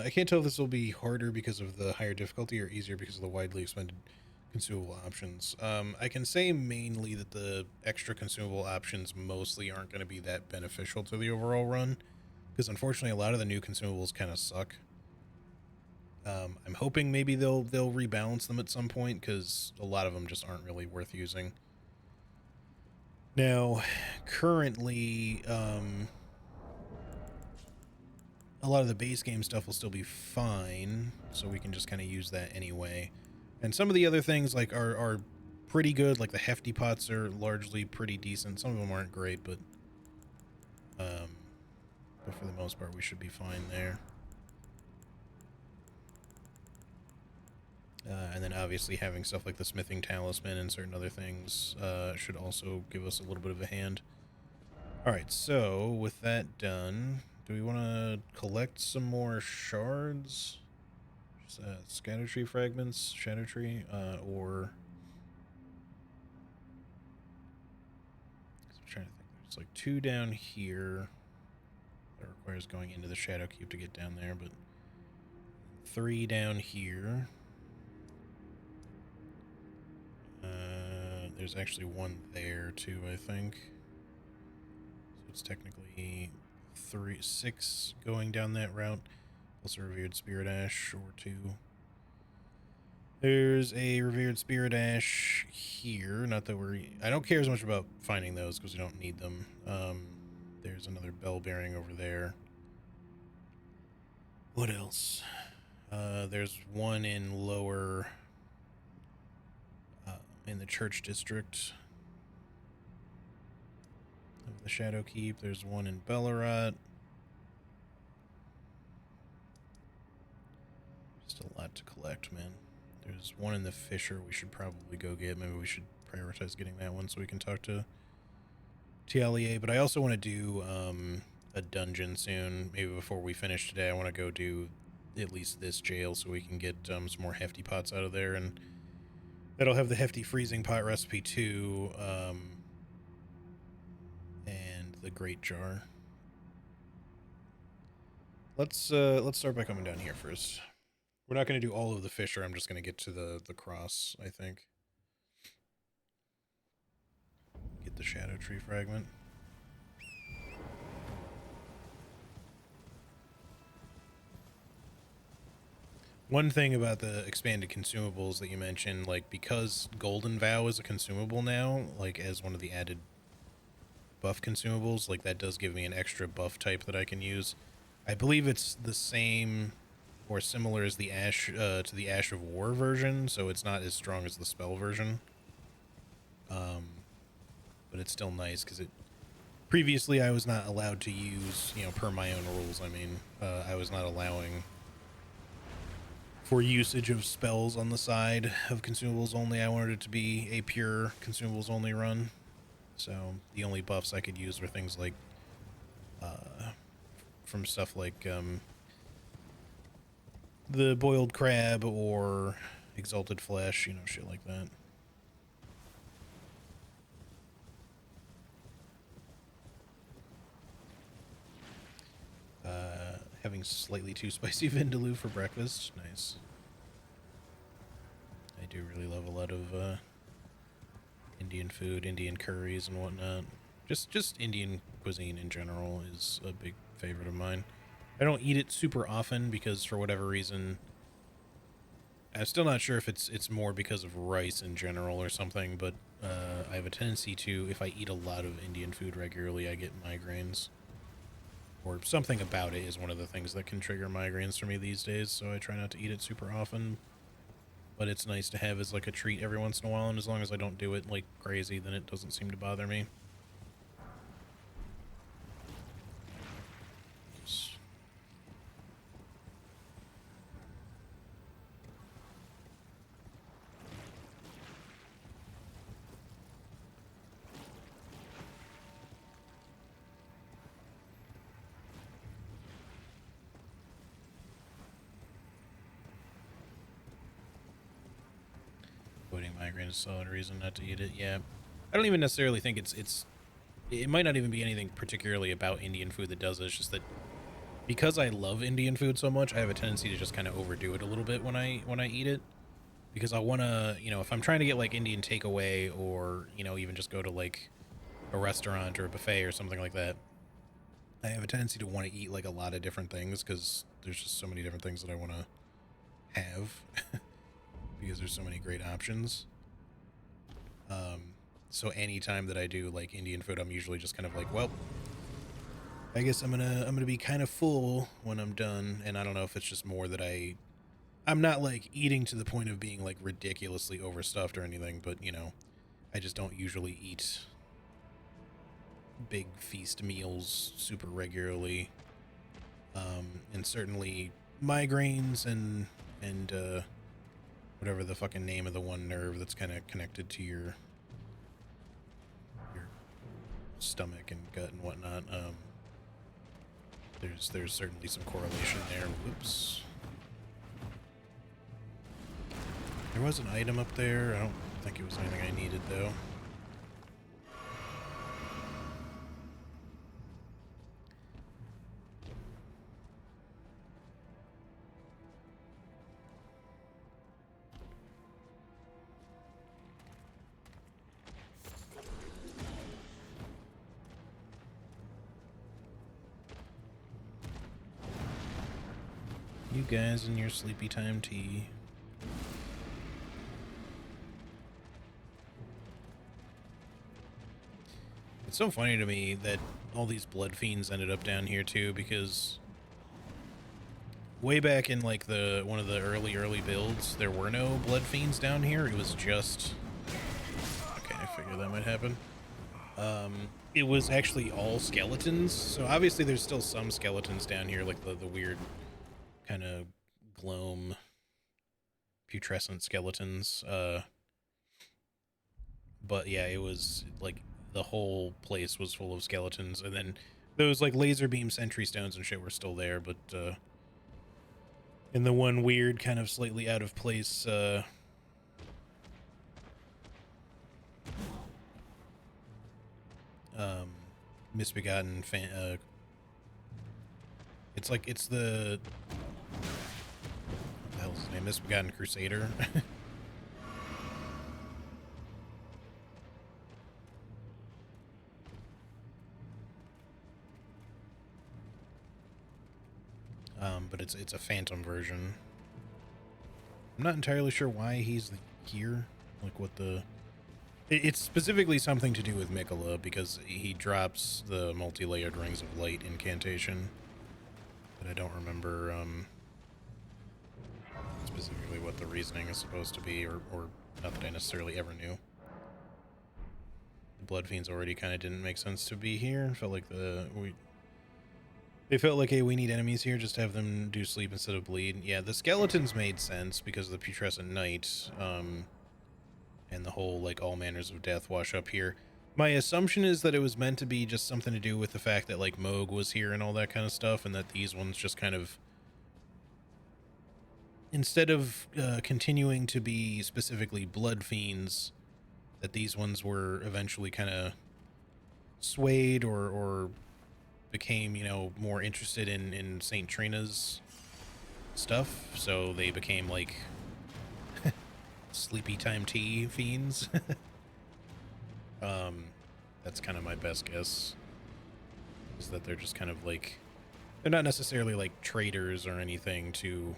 Speaker 1: I can't tell if this will be harder because of the higher difficulty or easier because of the widely expanded consumable options. I can say mainly that the extra consumable options mostly aren't going to be that beneficial to the overall run, because unfortunately a lot of the new consumables kind of suck. I'm hoping maybe they'll rebalance them at some point, because a lot of them just aren't really worth using. Now, currently, a lot of the base game stuff will still be fine, so we can just kind of use that anyway. And some of the other things like are pretty good, like the hefty pots are largely pretty decent. Some of them aren't great, but for the most part we should be fine there. And then obviously having stuff like the smithing talisman and certain other things should also give us a little bit of a hand. Alright, so with that done, do we want to collect some more shards? Scatter tree fragments, shadow tree, or... I'm trying to think. There's like 2 down here. That requires going into the shadow cube to get down there, but 3 down here. There's actually 1 there too, I think. So it's technically 6 going down that route, plus a revered spirit ash or 2. There's a revered spirit ash here. Not that I don't care as much about finding those because we don't need them. There's another bell bearing over there. What else? There's 1 in lower, in the church district of the Shadow Keep. There's 1 in Bellerat. Just a lot to collect, man. There's 1 in the Fisher we should probably go get. Maybe we should prioritize getting that one so we can talk to Tialier. But I also want to do a dungeon soon. Maybe before we finish today, I want to go do at least this jail so we can get some more hefty pots out of there. And that'll have the hefty freezing pot recipe too. And the great jar. Let's start by coming down here first. We're not going to do all of the Fisher. I'm just going to get to the cross, I think. Get the shadow tree fragment. One thing about the expanded consumables that you mentioned, like, because Golden Vow is a consumable now, like, as one of the added buff consumables, like, that does give me an extra buff type that I can use. I believe it's the same or similar as the Ash, to the Ash of War version, so it's not as strong as the spell version. But it's still nice, because previously I was not allowed to use, per my own rules, I mean, I was not allowing for usage of spells on the side of consumables only. I wanted it to be a pure consumables only run. So the only buffs I could use were things like, from stuff like, the boiled crab or exalted flesh, shit like that. having slightly too spicy vindaloo for breakfast. Nice. I do really love a lot of Indian food, Indian curries and whatnot. Just Indian cuisine in general is a big favorite of mine. I don't eat it super often because for whatever reason, I'm still not sure if it's more because of rice in general or something, but I have a tendency to, if I eat a lot of Indian food regularly, I get migraines. Or something about it is one of the things that can trigger migraines for me these days, so I try not to eat it super often. But it's nice to have as like a treat every once in a while, and as long as I don't do it like crazy, then it doesn't seem to bother me. Avoiding migraine is a solid reason not to eat it. Yeah, I don't even necessarily think it might not even be anything particularly about Indian food that does it. It's just that because I love Indian food so much, I have a tendency to just kind of overdo it a little bit when I eat it. Because I want to, if I'm trying to get like Indian takeaway or, even just go to like a restaurant or a buffet or something like that, I have a tendency to want to eat like a lot of different things because there's just so many different things that I want to have because there's so many great options. So anytime that I do like Indian food, I'm usually just kind of like, well, I guess I'm gonna be kind of full when I'm done. And I don't know if it's just more that I'm not like eating to the point of being like ridiculously overstuffed or anything, but I just don't usually eat big feast meals super regularly. And certainly migraines and whatever the fucking name of the one nerve that's kind of connected to your stomach and gut and whatnot. There's certainly some correlation there. Whoops. There was an item up there. I don't think it was anything I needed, though. You guys and your sleepy time tea. It's so funny to me that all these blood fiends ended up down here too, because way back in like one of the early builds, there were no blood fiends down here. It was just, okay, I figured that might happen. It was actually all skeletons. So obviously there's still some skeletons down here, like the weird kind of gloam putrescent skeletons. But yeah, it was like the whole place was full of skeletons, and then those like laser beam sentry stones and shit were still there, but in the one weird kind of slightly out of place misbegotten it's like it's the what the hell's his name, misbegotten crusader. But it's a phantom version. I'm not entirely sure why he's here. Like what the... It's specifically something to do with Mikola, because he drops the multi-layered Rings of Light incantation. But I don't remember specifically what the reasoning is supposed to be, or not that I necessarily ever knew. The Blood Fiends already kind of didn't make sense to be here. Felt like they felt like, hey, we need enemies here, just have them do sleep instead of bleed. Yeah, the skeletons made sense because of the Putrescent Knight, and the whole, like, all manners of death wash up here. My assumption is that it was meant to be just something to do with the fact that, like, Moog was here and all that kind of stuff, and that these ones just kind of... Instead of continuing to be specifically blood fiends, that these ones were eventually kind of swayed or became, you know, more interested in St. Trina's stuff, so they became like sleepy time tea fiends. That's kind of my best guess, is that they're just kind of like, they're not necessarily like traitors or anything to,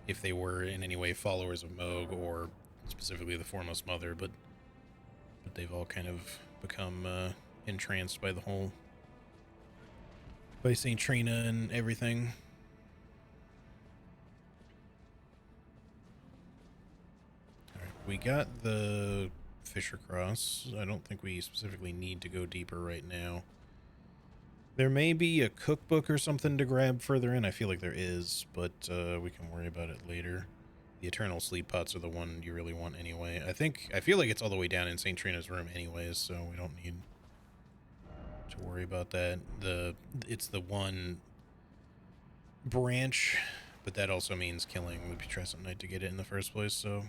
Speaker 1: if they were in any way followers of Moog or specifically the Foremost Mother, but they've all kind of become entranced by the whole, by St. Trina and everything. All right, we got the Fisher Cross. I don't think we specifically need to go deeper right now. There may be a cookbook or something to grab further in. I feel like there is, but we can worry about it later. The Eternal Sleep Pots are the one you really want anyway. I feel like it's all the way down in St. Trina's room anyways, so we don't need to worry about that. It's the one branch, but that also means killing the Putrescent Knight to get it in the first place, so.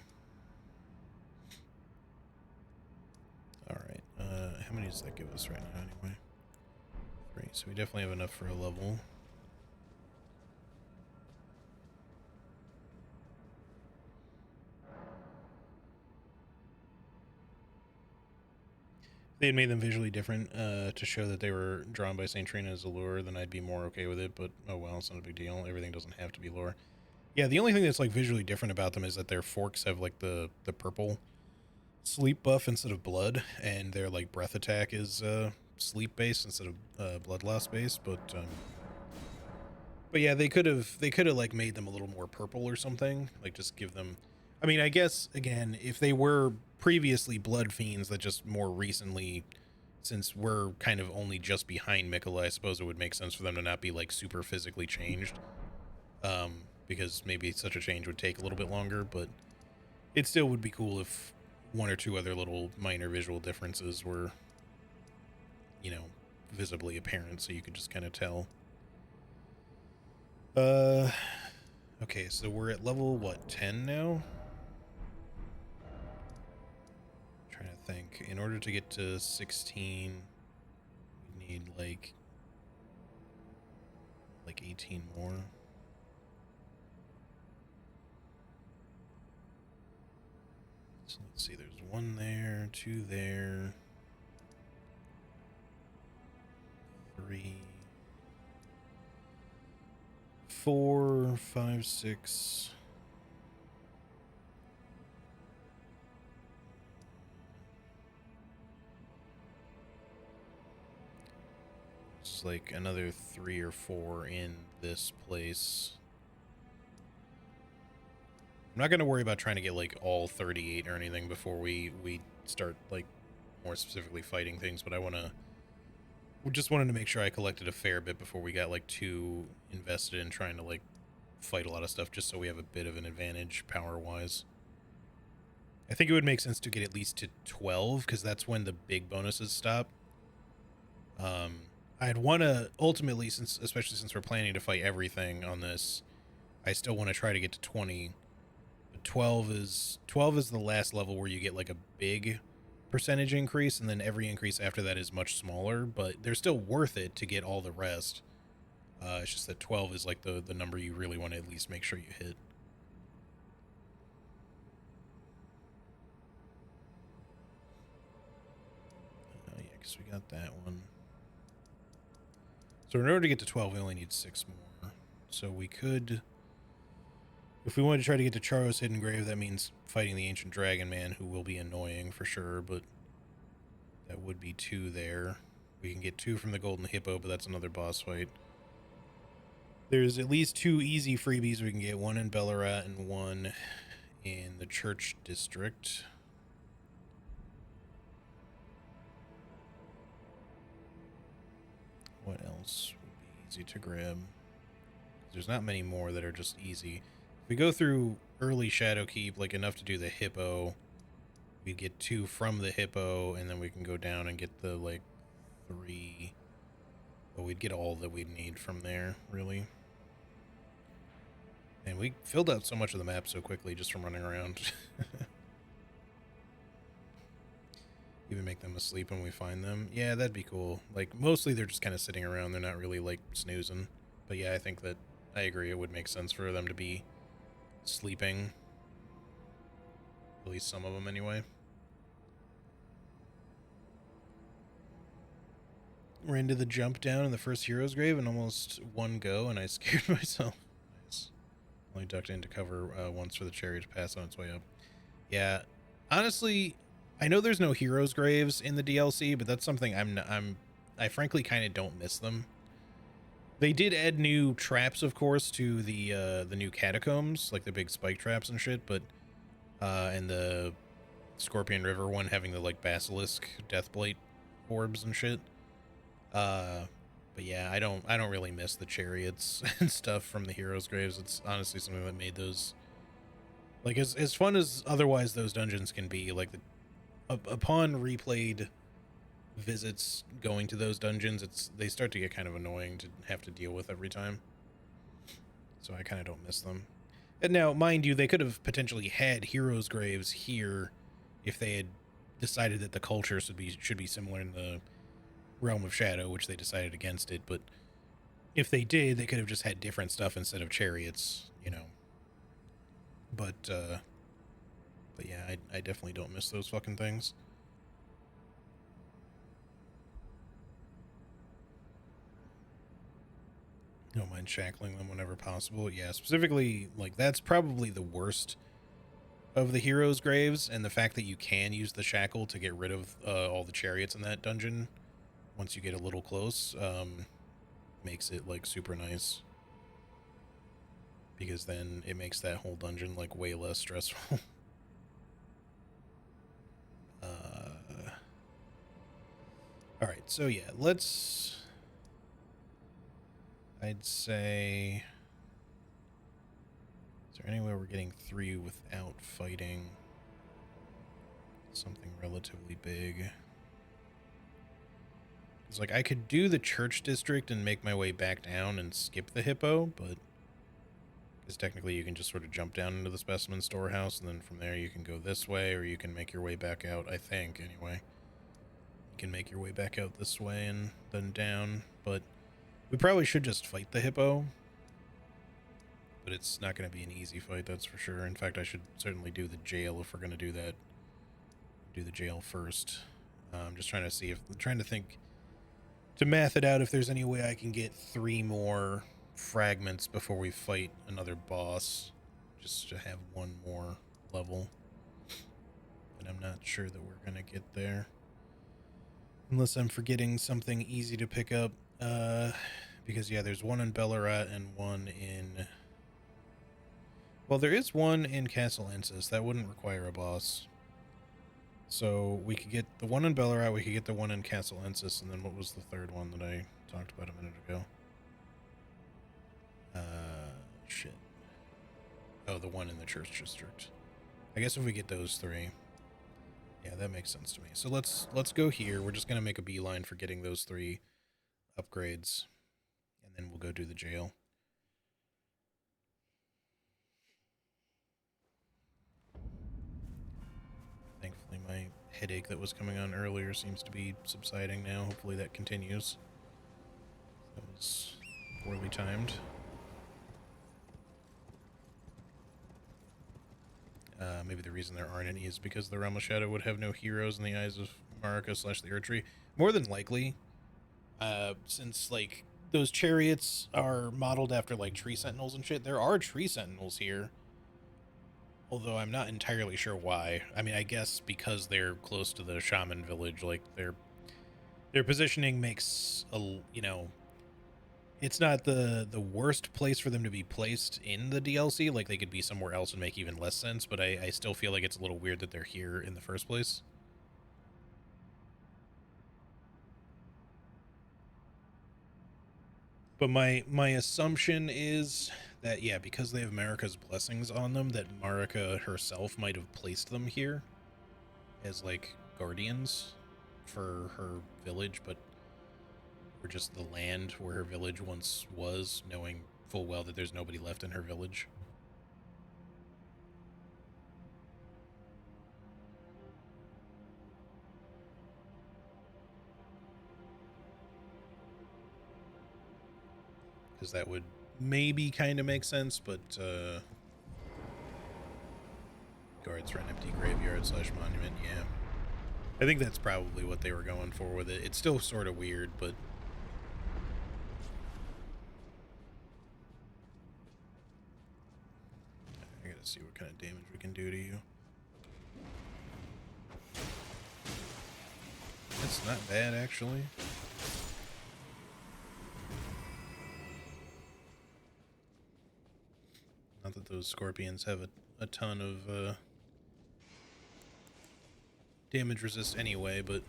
Speaker 1: Alright, how many does that give us right now anyway? 3, so we definitely have enough for a level. They had made them visually different to show that they were drawn by St. Trina as a lure, then I'd be more okay with it, but oh well, it's not a big deal. Everything doesn't have to be lore. Yeah, the only thing that's like visually different about them is that their forks have like the purple sleep buff instead of blood, and their like breath attack is sleep based instead of blood loss based, but yeah, they could have like made them a little more purple or something, like just give them, I mean, I guess again, if they were previously blood fiends that just more recently, since we're kind of only just behind Mikola, I suppose it would make sense for them to not be like super physically changed, because maybe such a change would take a little bit longer, but it still would be cool if one or two other little minor visual differences were, you know, visibly apparent, so you could just kind of tell. Okay, so we're at level, what, 10 now? I'm trying to think. In order to get to 16, we need like 18 more. So let's see, there's 1 there, 2 there, 3, 4, 5, 6. It's like another 3 or 4 in this place. I'm not going to worry about trying to get like all 38 or anything before we start like more specifically fighting things, but we just wanted to make sure I collected a fair bit before we got like too invested in trying to like fight a lot of stuff, just so we have a bit of an advantage power wise. I think it would make sense to get at least to 12, because that's when the big bonuses stop. I'd want to ultimately, especially since we're planning to fight everything on this, I still want to try to get to 20. But 12 is the last level where you get like a big percentage increase, and then every increase after that is much smaller, but they're still worth it to get all the rest. It's just that 12 is like the number you really want to at least make sure you hit. Yeah, because we got that one. So in order to get to 12, we only need 6 more. So we could, if we wanted to try to get to Charo's Hidden Grave, that means fighting the Ancient Dragon Man, who will be annoying for sure, but that would be 2 there. We can get 2 from the Golden Hippo, but that's another boss fight. There's at least 2 easy freebies we can get, 1 in Bellarat and 1 in the Church District. What else would be easy to grab? There's not many more that are just easy. If we go through early Shadowkeep, like enough to do the Hippo, we get 2 from the Hippo, and then we can go down and get the, like, 3. But we'd get all that we'd need from there, really. And we filled out so much of the map so quickly just from running around. Even make them asleep when we find them. Yeah, that'd be cool. Like, mostly they're just kind of sitting around. They're not really, like, snoozing. But yeah, I think that I agree. It would make sense for them to be sleeping. At least some of them, anyway. Ran to the jump down in the first hero's grave and almost one go, and I scared myself. Nice. Only ducked into cover once for the chariot to pass on its way up. Yeah, honestly, I know there's no heroes graves in the DLC, but that's something I frankly kind of don't miss them. They did add new traps, of course, to the new catacombs, like the big spike traps and shit, but and the Scorpion River one having the like basilisk deathblade orbs and shit. But yeah, I don't really miss the chariots and stuff from the heroes graves. It's honestly something that made those like as fun as otherwise those dungeons can be. Like upon replayed visits going to those dungeons, they start to get kind of annoying to have to deal with every time. So I kind of don't miss them. And now, mind you, they could have potentially had heroes graves here if they had decided that the culture should be similar in the Realm of Shadow, which they decided against it. But if they did, they could have just had different stuff instead of chariots, you know. But yeah, I definitely don't miss those fucking things. Don't mind shackling them whenever possible. Yeah, specifically, like, that's probably the worst of the heroes' graves, and the fact that you can use the shackle to get rid of all the chariots in that dungeon once you get a little close, makes it, like, super nice. Because then it makes that whole dungeon, like, way less stressful. Alright, so yeah, I'd say... Is there any way we're getting 3 without fighting something relatively big? It's like, I could do the church district and make my way back down and skip the hippo, but... Because technically you can just sort of jump down into the specimen storehouse, and then from there you can go this way, or you can make your way back out, I think, anyway. You can make your way back out this way and then down, but we probably should just fight the hippo. But it's not going to be an easy fight, that's for sure. In fact, I should certainly do the jail if we're going to do that. Do the jail first. I'm just trying to see if... I'm trying to think... To math it out if there's any way I can get 3 more fragments before we fight another boss. Just to have 1 more level. And I'm not sure that we're going to get there. Unless I'm forgetting something easy to pick up. Because, yeah, there's 1 in Bellarat and 1 in... Well, there is 1 in Castle Ensis. That wouldn't require a boss. So we could get the 1 in Bellarat, we could get the 1 in Castle Ensis, and then what was the 3rd one that I talked about a minute ago? Shit. Oh, the 1 in the Church District. I guess if we get those 3... Yeah, that makes sense to me. So let's go here. We're just going to make a beeline for getting those 3 upgrades, and then we'll go do the jail. Thankfully, my headache that was coming on earlier seems to be subsiding now. Hopefully that continues. That was poorly timed. Maybe the reason there aren't any is because the Realm of Shadow would have no heroes in the eyes of Marika / the Erdtree. More than likely, since, like, those chariots are modeled after, like, tree sentinels and shit, there are tree sentinels here. Although I'm not entirely sure why. I mean, I guess because they're close to the shaman village, like, their positioning makes, you know, it's not the worst place for them to be placed in the DLC. Like, they could be somewhere else and make even less sense, but I still feel like it's a little weird that they're here in the first place. But my assumption is that, yeah, because they have Marika's blessings on them, that Marika herself might have placed them here as, like, guardians for her village, but or just the land where her village once was, knowing full well that there's nobody left in her village. because that would maybe kind of make sense, but guards for an empty graveyard slash monument, yeah. I think that's probably what they were going for with it. It's still sort of weird, but I gotta see what kind of damage we can do to you. That's not bad, actually. Not that those scorpions have a ton of damage resist anyway, but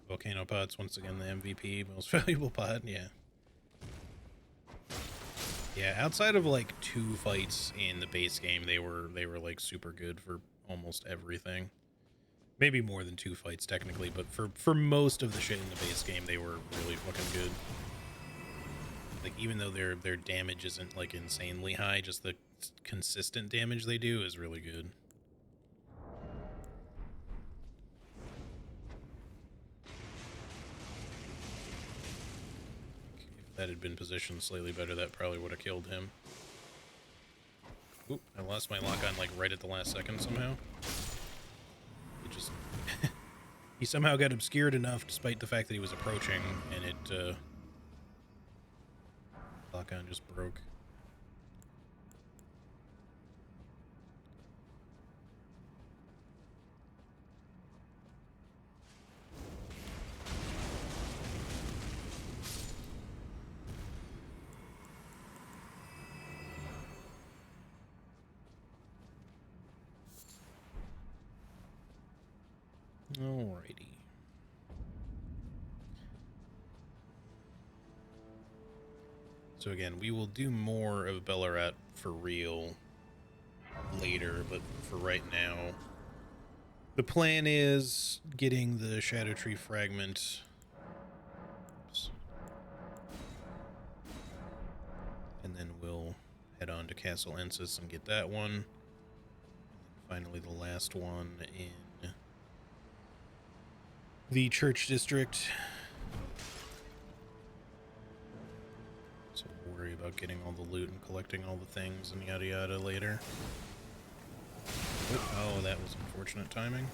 Speaker 1: volcano pots once again the MVP, most valuable pot. Yeah. Yeah, outside of like 2 fights in the base game, they were like super good for almost everything. Maybe more than 2 fights technically, but for most of the shit in the base game, they were really fucking good. Like even though their damage isn't like insanely high, just the consistent damage they do is really good. If that had been positioned slightly better, that probably would have killed him. Oop, I lost my lock-on like right at the last second somehow. It just... he somehow got obscured enough despite the fact that he was approaching, and it, lock-on just broke. Alrighty. So again, we will do more of Bellarat for real later, but for right now, the plan is getting the Shadow Tree fragment. Oops. And then we'll head on to Castle Ensis and get that one. And then finally the last one in the Church District. So we'll worry about getting all the loot and collecting all the things and yada yada later. Oh, that was unfortunate timing.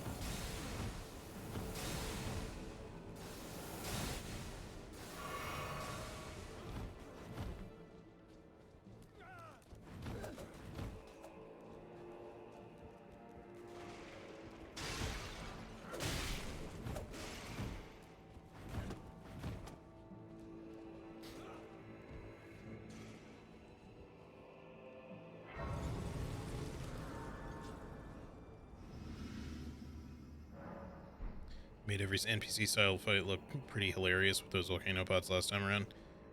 Speaker 1: Made every NPC style fight look pretty hilarious with those volcano pots last time around.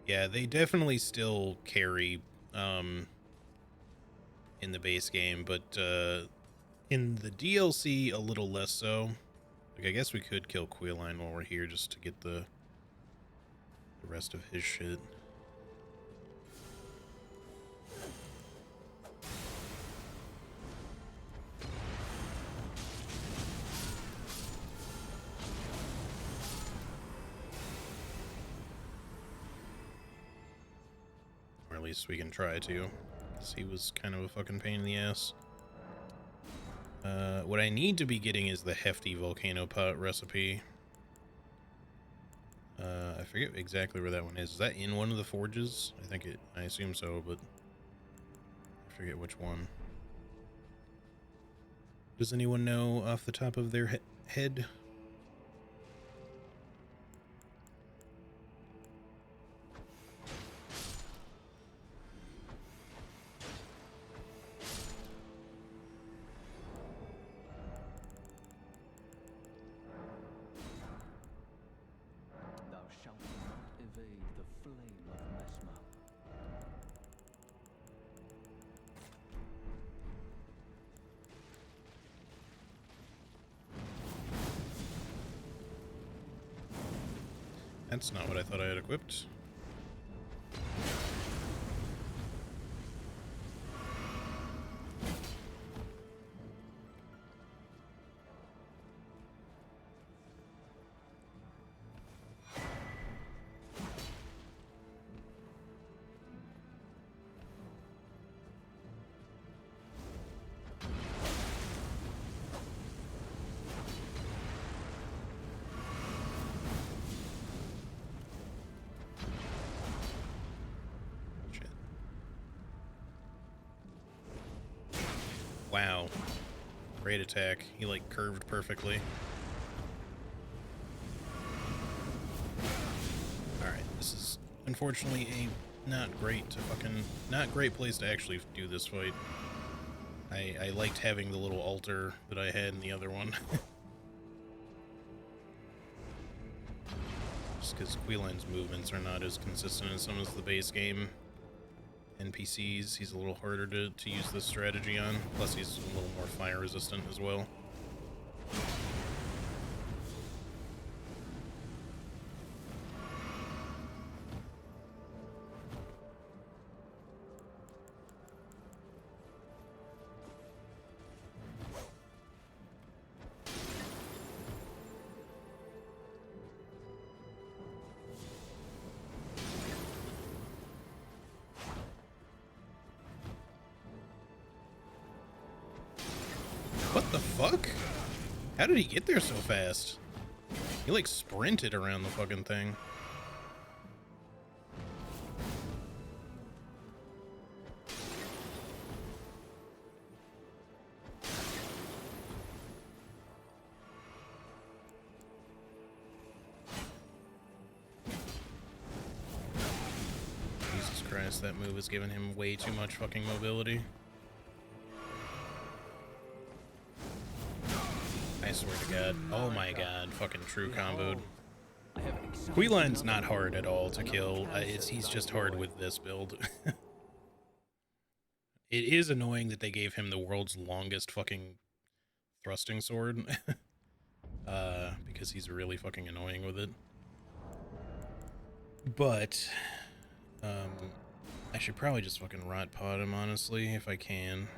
Speaker 1: Yeah, they definitely still carry in the base game, but in the DLC a little less so. Like I guess we could kill Quilline while we're here just to get the rest of his shit. Or at least we can try to, because he was kind of a fucking pain in the ass. What I need to be getting is the hefty volcano pot recipe. I forget exactly where that one is. Is that in one of the forges? I assume so, but I forget which one. Does anyone know off the top of their head?
Speaker 6: Thou shalt not evade the flame of Mesmer.
Speaker 1: That's not what I thought I had equipped. Wow. Great attack. He, like, curved perfectly. Alright, this is unfortunately a not great place to actually do this fight. I liked having the little altar that I had in the other one. Just because Queline's movements are not as consistent as some of the base game NPCs. He's a little harder to use this strategy on. Plus he's a little more fire resistant as well. What the fuck? How did he get there so fast? He like sprinted around the fucking thing. Jesus Christ, that move is giving him way too much fucking mobility. I swear to God. Oh my God, fucking true comboed. Queline's not hard at all to kill. He's just hard with this build. It is annoying that they gave him the world's longest fucking thrusting sword. Because he's really fucking annoying with it. But, I should probably just fucking rot pod him, honestly, if I can.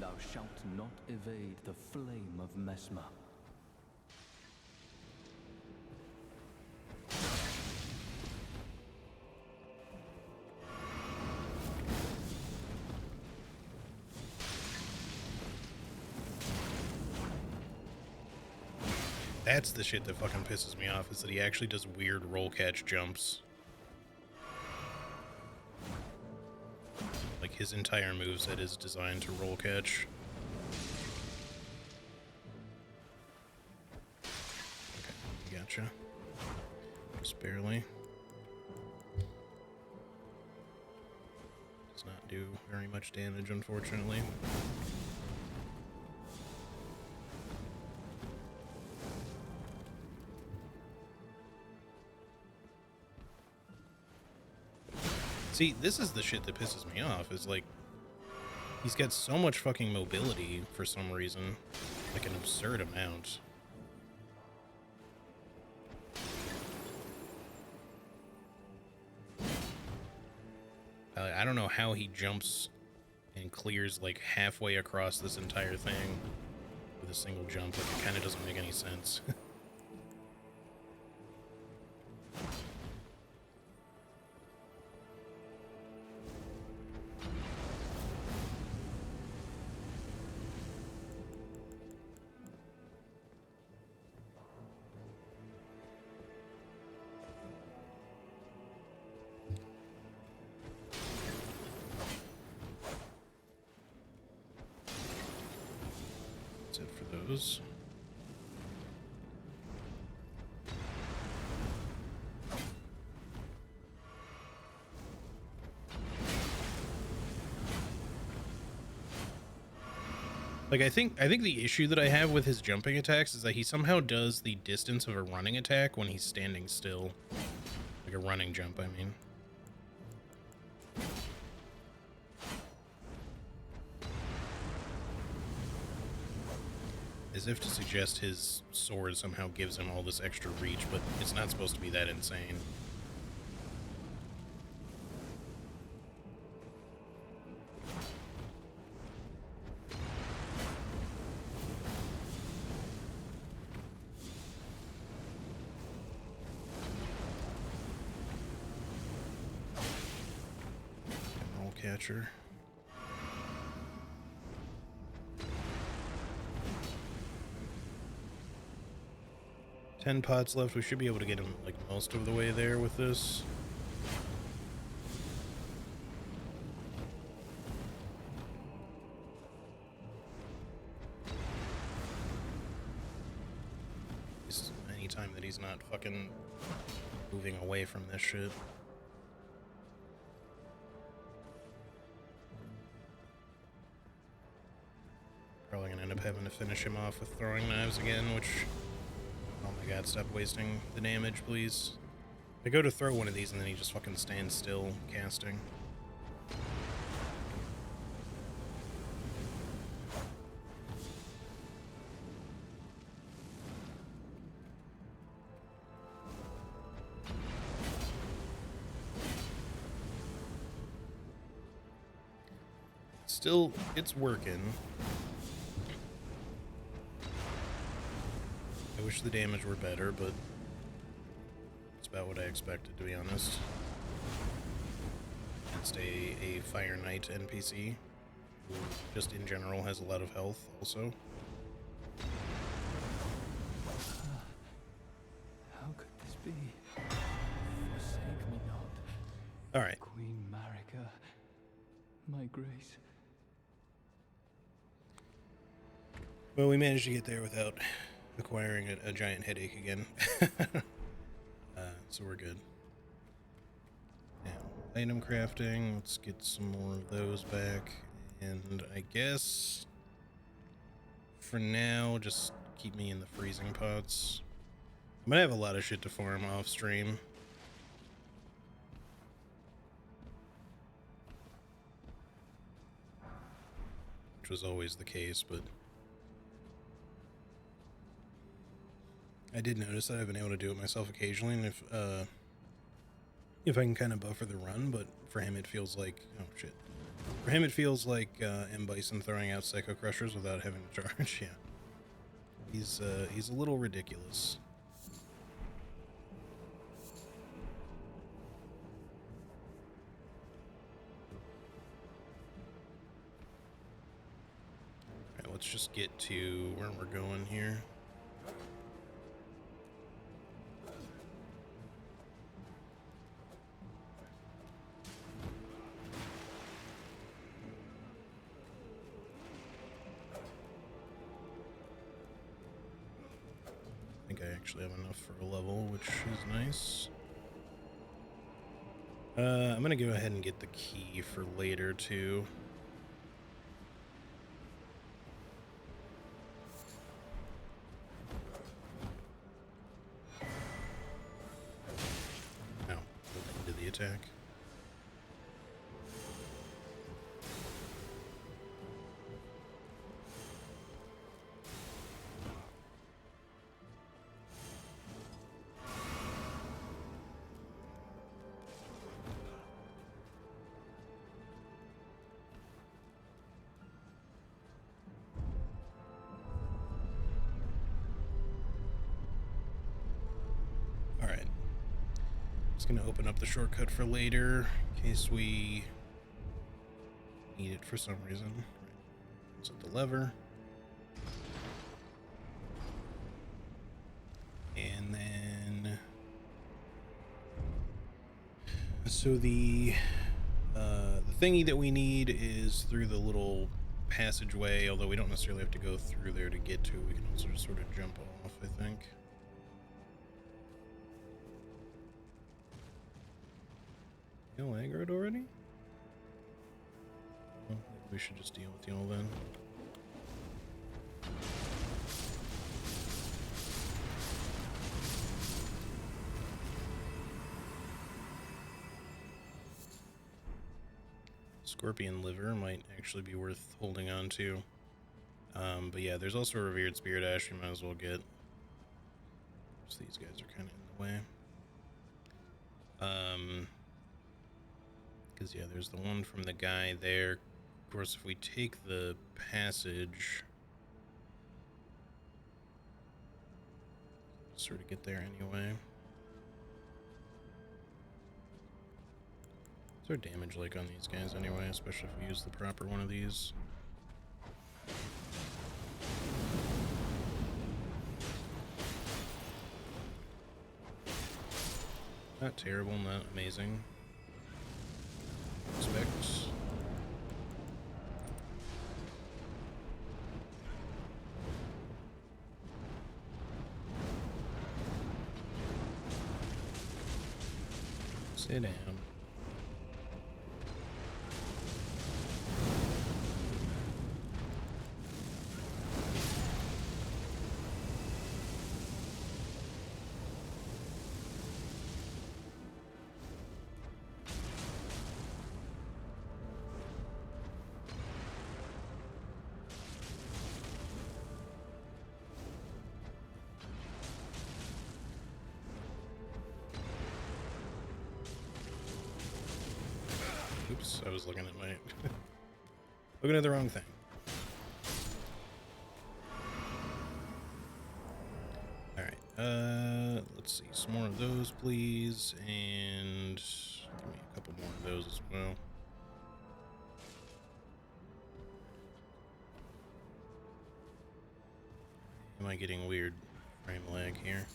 Speaker 6: Thou shalt not evade the flame of Mesmer.
Speaker 1: That's the shit that fucking pisses me off, is that he actually does weird roll catch jumps. Like, his entire moveset is designed to roll catch. Okay, gotcha. Just barely. Does not do very much damage, unfortunately. See, this is the shit that pisses me off, is like, he's got so much fucking mobility for some reason, like an absurd amount. I don't know how he jumps and clears like halfway across this entire thing with a single jump. Like, it kind of doesn't make any sense. those. Like, I think the issue that I have with his jumping attacks is that he somehow does the distance of a running attack when he's standing still. Like a running jump, I mean. As if to suggest his sword somehow gives him all this extra reach, but it's not supposed to be that insane. Roll catcher. 10 pots left. We should be able to get him like most of the way there with this. Just anytime that he's not fucking moving away from this shit. Probably gonna end up having to finish him off with throwing knives again, which... Oh my god, stop wasting the damage, please. I go to throw one of these and then he just fucking stands still, casting. Still, it's working. I wish the damage were better, but it's about what I expected, to be honest. Against a Fire Knight NPC, who just in general has a lot of health, also.
Speaker 6: How could this be? Forsake me not.
Speaker 1: Alright.
Speaker 6: Queen Marika, my grace.
Speaker 1: Well, we managed to get there without acquiring a giant headache again. So we're good. Now, item crafting. Let's get some more of those back. And I guess for now, just keep me in the freezing pots. I'm gonna have a lot of shit to farm off stream. Which was always the case, but I did notice that I've been able to do it myself occasionally, and if I can kind of buffer the run, but for him it feels like, oh shit. For him it feels like M. Bison throwing out Psycho Crushers without having to charge, yeah. He's a little ridiculous. Alright, let's just get to where we're going here. I actually have enough for a level, which is nice. I'm gonna go ahead and get the key for later too. No, into the attack. Going to open up the shortcut for later in case we need it for some reason. Right. Set the lever. And then so the thingy that we need is through the little passageway, although we don't necessarily have to go through there to get to it. We can also just sort of jump off, I think. You aggroed already? Well, maybe we should just deal with y'all then. Scorpion liver might actually be worth holding on to. But yeah, there's also a revered spirit ash we might as well get. So these guys are kind of in the way. Because yeah, there's the one from the guy there. Of course, if we take the passage, sort of get there anyway. What's our damage like on these guys anyway, especially if we use the proper one of these? Not terrible, not amazing. Expect. Sit down. Oops, I was looking at my... looking at the wrong thing. Alright, let's see. Some more of those, please. And give me a couple more of those as well. Am I getting weird frame lag here?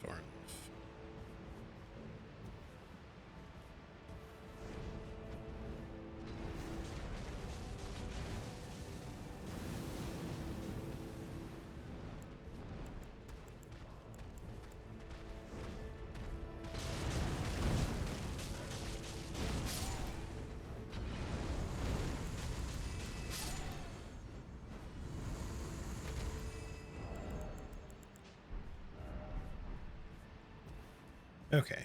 Speaker 1: Far enough. Okay.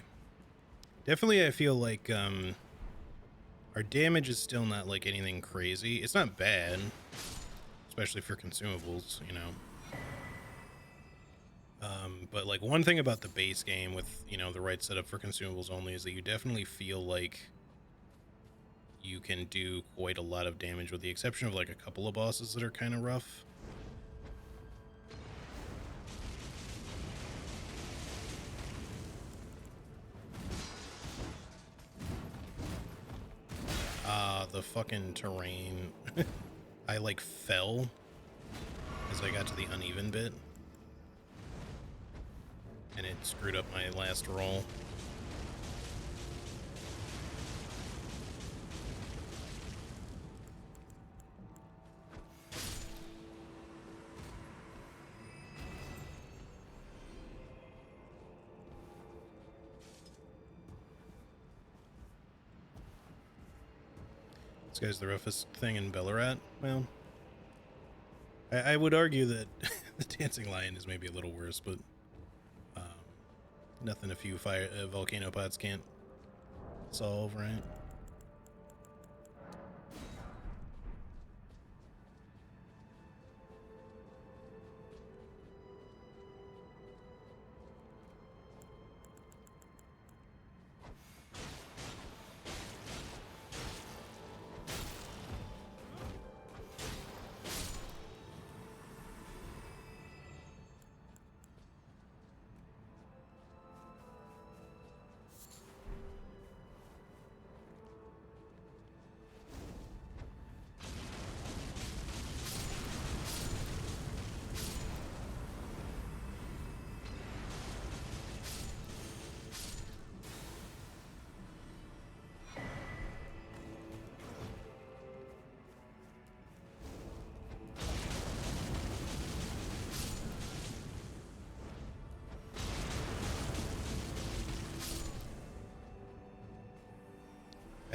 Speaker 1: Definitely I feel like our damage is still not like anything crazy. It's not bad, especially for consumables, you know. But like one thing about the base game with, you know, the right setup for consumables only is that you definitely feel like you can do quite a lot of damage, with the exception of like a couple of bosses that are kind of rough. The fucking terrain. I like fell as I got to the uneven bit, and it screwed up my last roll. This guy's the roughest thing in Bellarat. Well, I would argue that the Dancing Lion is maybe a little worse, but nothing a few volcano pots can't solve, right?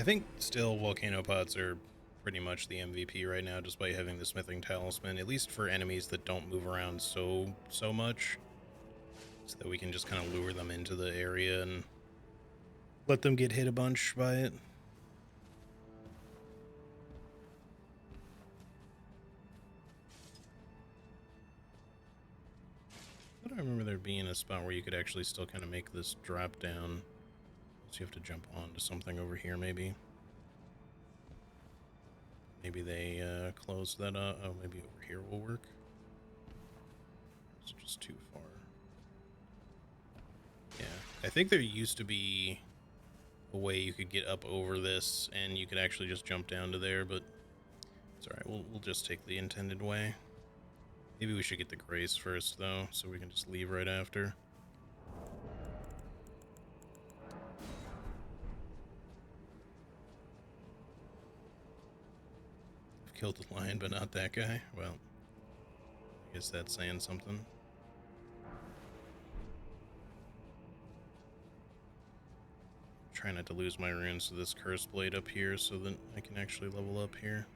Speaker 1: I think still volcano pots are pretty much the MVP right now, despite having the smithing talisman, at least for enemies that don't move around so much, so that we can just kind of lure them into the area and let them get hit a bunch by it. I don't remember there being a spot where you could actually still kind of make this drop down. So you have to jump onto something over here, maybe. Maybe they closed that up. Oh, maybe over here will work. It's just too far. Yeah, I think there used to be a way you could get up over this, and you could actually just jump down to there, but it's alright. We'll just take the intended way. Maybe we should get the grace first, though, so we can just leave right after. I've killed the lion, but not that guy. Well, I guess that's saying something. Try not to lose my runes to this curse blade up here so that I can actually level up here.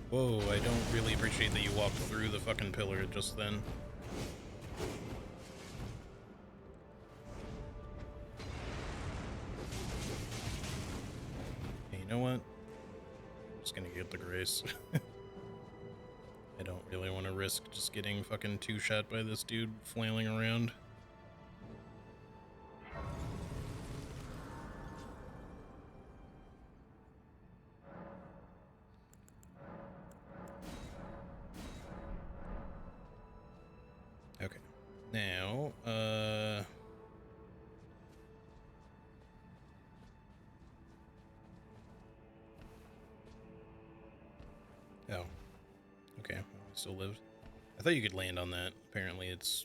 Speaker 1: Whoa, I don't really appreciate that you walked through the fucking pillar just then. Hey, you know what? I'm just gonna get the grace. I don't really want to risk just getting fucking two-shot by this dude flailing around. Okay. Now, oh. Okay, well, we still lived. I thought you could land on that. Apparently it's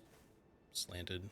Speaker 1: slanted.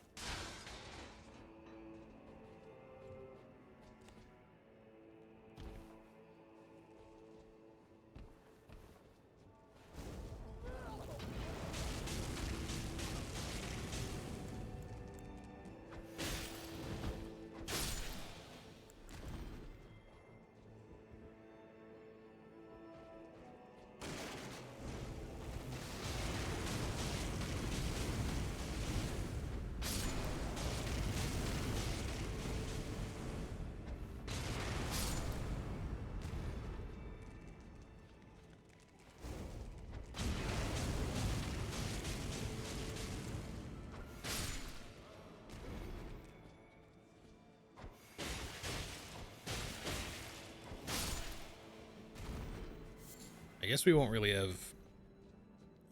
Speaker 1: I guess we won't really have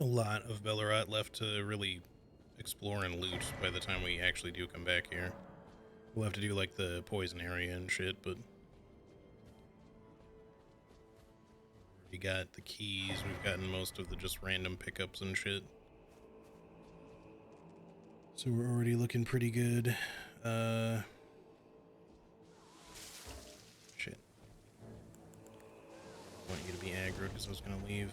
Speaker 1: a lot of Bellerat left to really explore and loot by the time we actually do come back here. We'll have to do like the poison area and shit, but we got the keys, we've gotten most of the just random pickups and shit. So we're already looking pretty good. Shit. I want you to be aggro because I was gonna leave.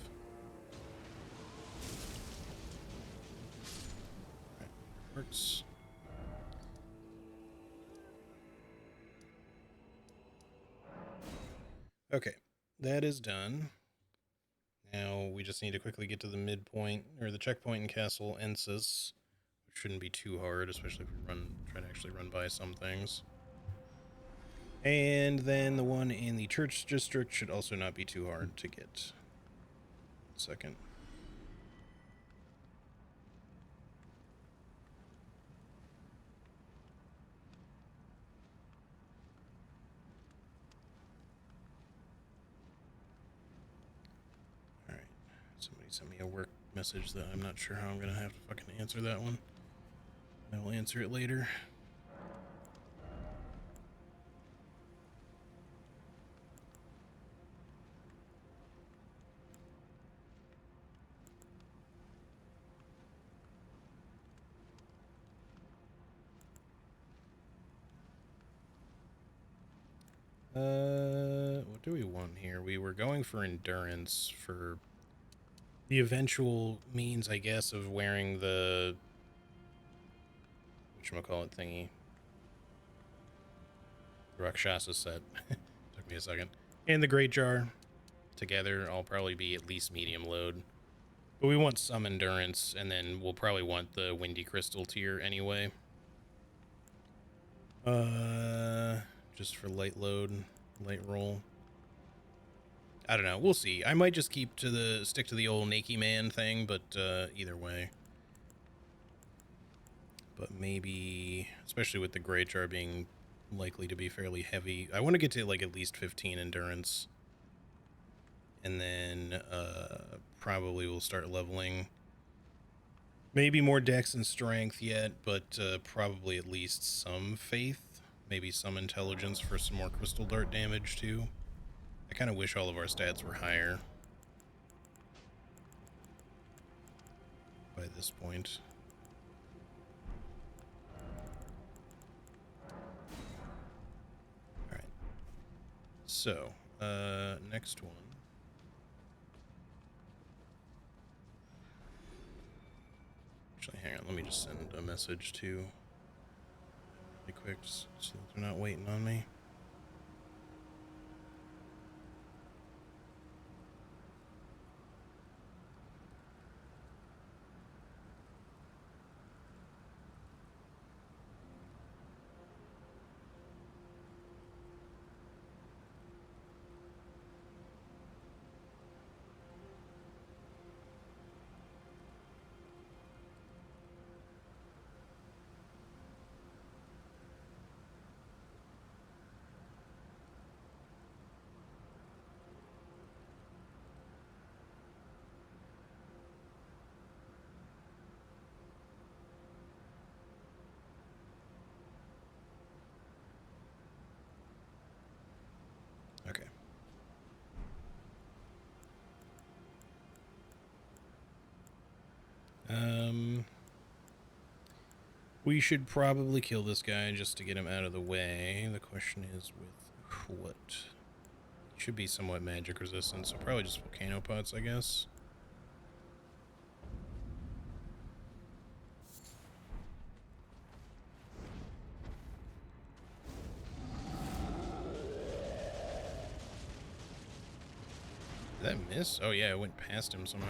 Speaker 1: Alright, works. Okay, that is done. Now we just need to quickly get to the midpoint, or the checkpoint in Castle Ensis, which shouldn't be too hard, especially if we try to actually run by some things. And then the one in the Church District should also not be too hard to get. Second. Alright. Somebody sent me a work message that I'm not sure how I'm going to have to fucking answer that one. I will answer it later. What do we want here? We were going for endurance for the eventual means, I guess, of wearing the whatchamacallit thingy. Rakshasa set. Took me a second. And the Great Jar. Together, I'll probably be at least medium load. But we want some endurance, and then we'll probably want the Windy Crystal tier anyway. Just for light load, light roll. I don't know. We'll see. I might just stick to the old Nakey Man thing, but either way. But maybe, especially with the Great Jar being likely to be fairly heavy, I want to get to like at least 15 endurance. And then probably we'll start leveling. Maybe more dex and strength yet, but probably at least some faith. Maybe some intelligence for some more crystal dart damage too. I kind of wish all of our stats were higher by this point. All right. So, next one. Actually, hang on. Let me just send a message to really quick so that they're not waiting on me. Okay. We should probably kill this guy just to get him out of the way. The question is with what? He should be somewhat magic resistant, so probably just volcano pots, I guess. Did that miss? Oh yeah, it went past him somehow.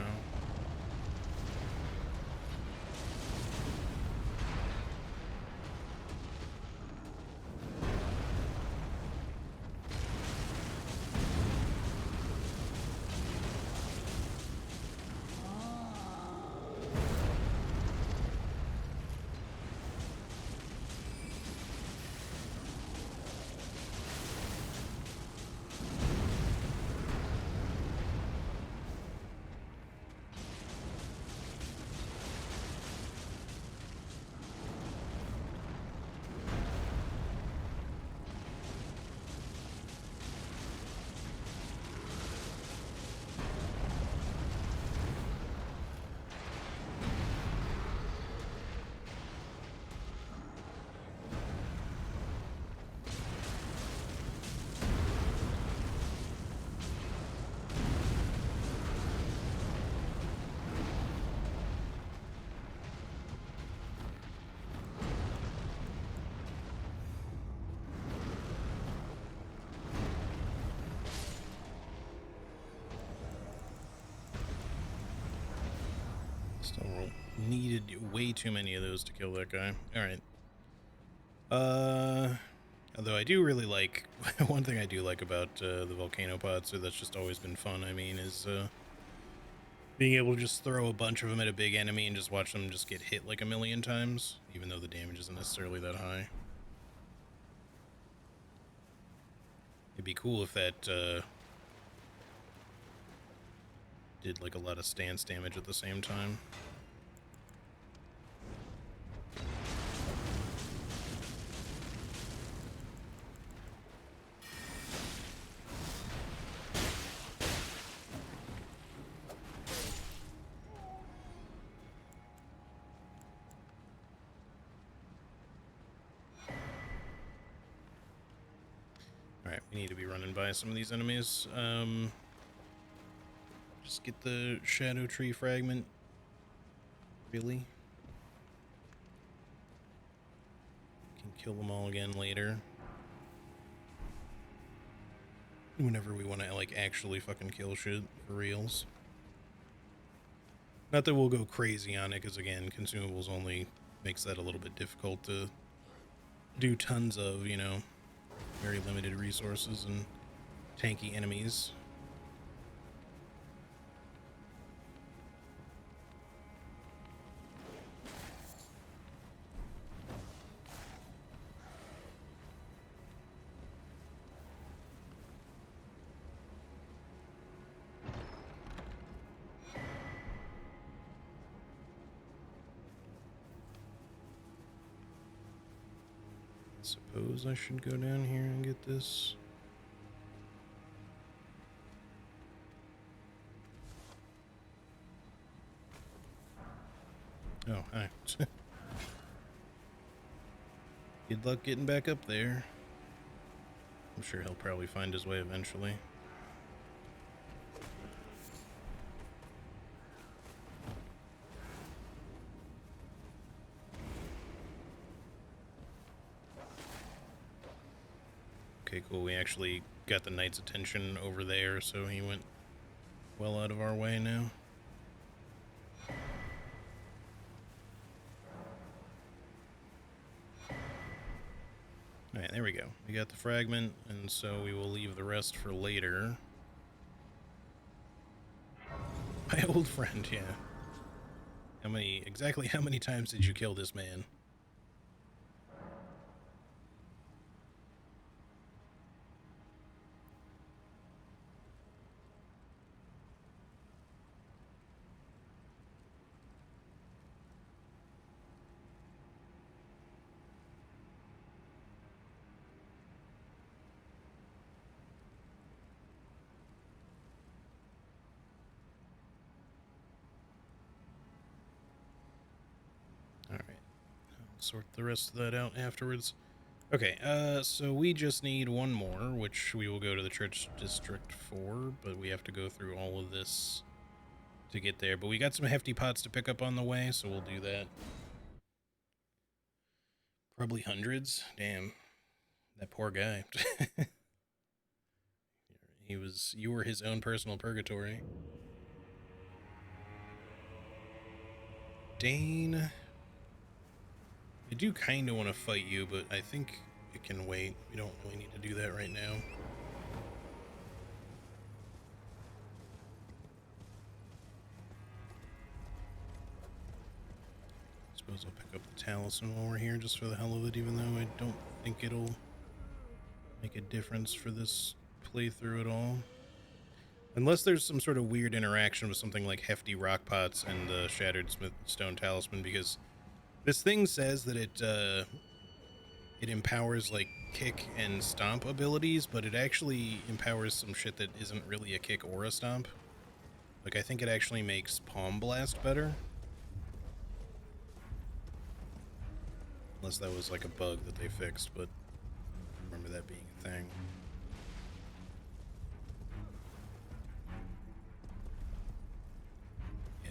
Speaker 1: Still needed way too many of those to kill that guy. Alright. Although I do really like, one thing I do like about the volcano pods, so that's just always been fun, I mean, is being able to just throw a bunch of them at a big enemy and just watch them just get hit like a million times, even though the damage isn't necessarily that high. It'd be cool if that did like a lot of stance damage at the same time. Alright, we need to be running by some of these enemies. Just get the shadow tree fragment. Really? Can kill them all again later. Whenever we want to, like, actually fucking kill shit for reals. Not that we'll go crazy on it, because, again, consumables only makes that a little bit difficult to do tons of, you know, very limited resources and tanky enemies. Suppose I should go down here and get this. Oh, hi. Good luck getting back up there. I'm sure he'll probably find his way eventually. Okay, cool. We actually got the knight's attention over there, so he went well out of our way now. Alright, there we go. We got the fragment, and so we will leave the rest for later. My old friend, yeah. Exactly how many times did you kill this man? Sort the rest of that out afterwards. Okay, so we just need one more, which we will go to the church district for, but we have to go through all of this to get there. But we got some hefty pots to pick up on the way, so we'll do that. Probably hundreds. Damn. That poor guy. You were his own personal purgatory. Dane. I do kind of want to fight you, but I think it can wait. We don't really need to do that right now. Suppose I'll pick up the talisman while we're here, just for the hell of it, even though I don't think it'll make a difference for this playthrough at all. Unless there's some sort of weird interaction with something like hefty rock pots and the shattered stone talisman, because this thing says that it empowers, like, kick and stomp abilities, but it actually empowers some shit that isn't really a kick or a stomp. Like, I think it actually makes Palm Blast better. Unless that was, like, a bug that they fixed, but I remember that being a thing.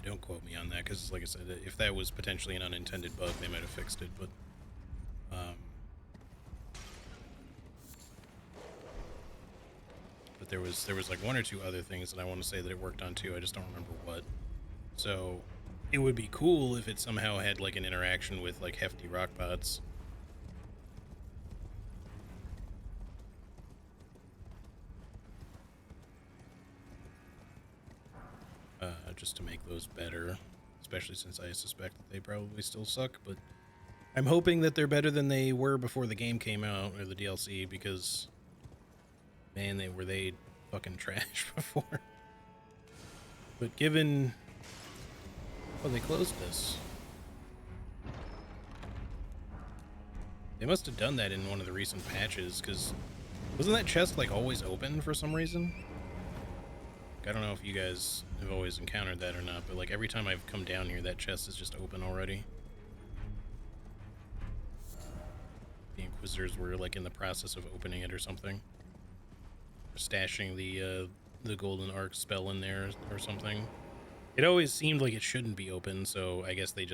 Speaker 1: Don't quote me on that, because, like I said, if that was potentially an unintended bug, they might have fixed it, but there was like one or two other things that I want to say that it worked on too. I just don't remember what. So it would be cool if it somehow had like an interaction with like hefty rock pots. Just to make those better, especially since I suspect that they probably still suck, but I'm hoping that they're better than they were before the game came out, or the DLC, because man, they fucking trash before. But given... Oh, they closed this. They must have done that in one of the recent patches, because wasn't that chest like always open for some reason? I don't know if you guys have always encountered that or not, but like every time I've come down here, that chest is just open already. The Inquisitors were like in the process of opening it or something. stashing the golden arc spell in there or something. It always seemed like it shouldn't be open, so I guess it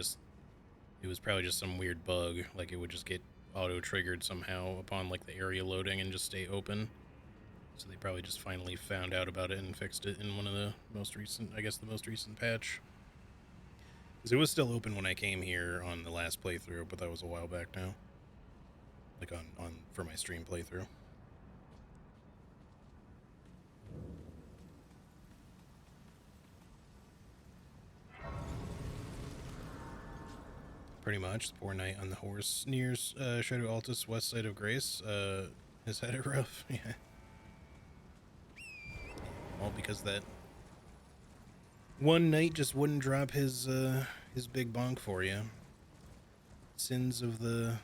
Speaker 1: was probably just some weird bug, like it would just get auto-triggered somehow upon like the area loading and just stay open. So they probably just finally found out about it and fixed it in one of the most recent, I guess the most recent patch. Because it was still open when I came here on the last playthrough, but that was a while back now. Like on for my stream playthrough. Pretty much. The poor knight on the horse near Shadow Altus, west side of Grace, has had it rough. Yeah. All because that one knight just wouldn't drop his big bonk for you. Sins of the...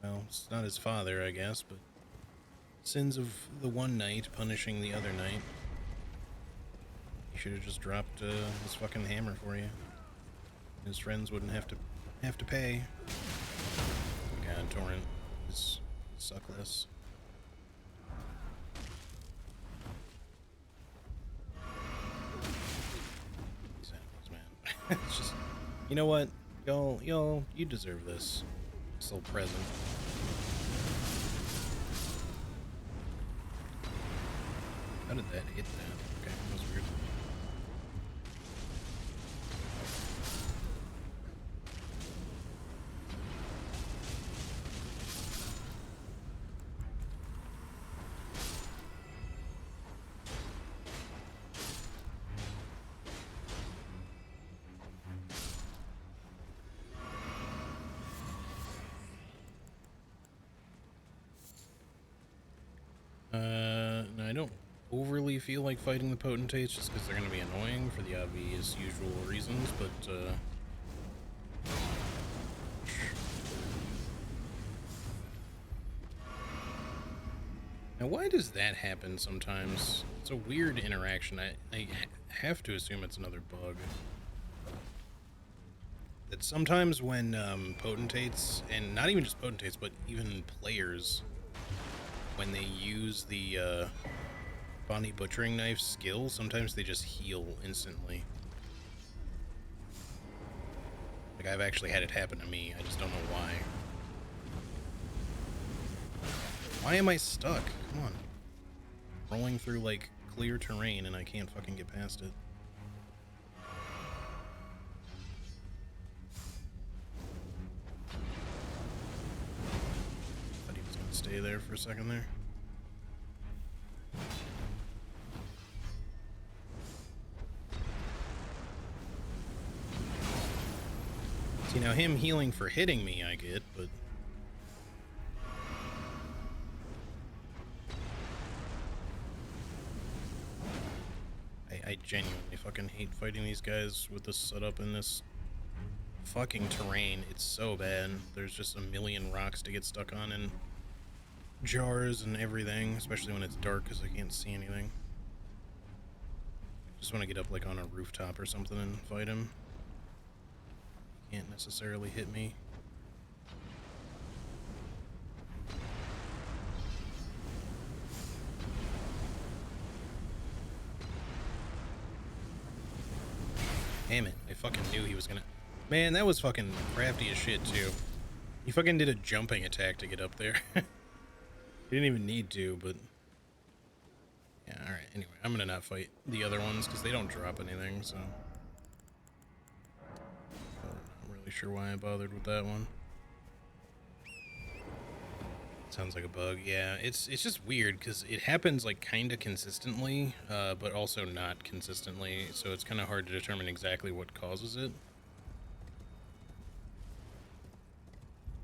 Speaker 1: Well, it's not his father, I guess, but... Sins of the one knight punishing the other knight. He should have just dropped his fucking hammer for you. His friends wouldn't have to pay. God, Torrent is suckless. These animals, man. It's just, you know what? You deserve this. This little present. How did that hit that? Okay, that was weird. No, I don't overly feel like fighting the potentates just because they're going to be annoying for the obvious usual reasons, but, Now, why does that happen sometimes? It's a weird interaction. I have to assume it's another bug. That sometimes when, potentates, and not even just potentates, but even players, when they use the, Bonnie Butchering Knife skill, sometimes they just heal instantly. Like, I've actually had it happen to me, I just don't know why. Why am I stuck? Come on. Rolling through, like, clear terrain and I can't fucking get past it. Thought he was gonna stay there for a second there. See, now him healing for hitting me I get, but... I genuinely fucking hate fighting these guys with this setup in this fucking terrain. It's so bad. There's just a million rocks to get stuck on and jars and everything, especially when it's dark because I can't see anything. Just want to get up like on a rooftop or something and fight him. Can't necessarily hit me. Damn it, I fucking knew he was gonna... Man, that was fucking crafty as shit, too. He fucking did a jumping attack to get up there. He didn't even need to, but... Yeah, alright, anyway, I'm gonna not fight the other ones, because they don't drop anything, so... I'm not really sure why I bothered with that one. Sounds like a bug, yeah. It's just weird, because it happens, like, kind of consistently, but also not consistently, so it's kind of hard to determine exactly what causes it.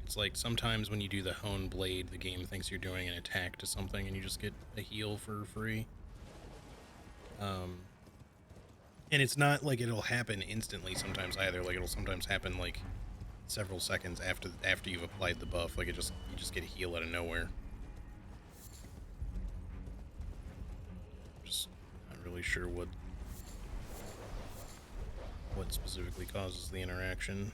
Speaker 1: It's like, sometimes when you do the Hone Blade, the game thinks you're doing an attack to something, and you just get a heal for free. And it's not like it'll happen instantly sometimes either, like, it'll sometimes happen, like, several seconds after you've applied the buff, like you just get a heal out of nowhere. Just not really sure what specifically causes the interaction.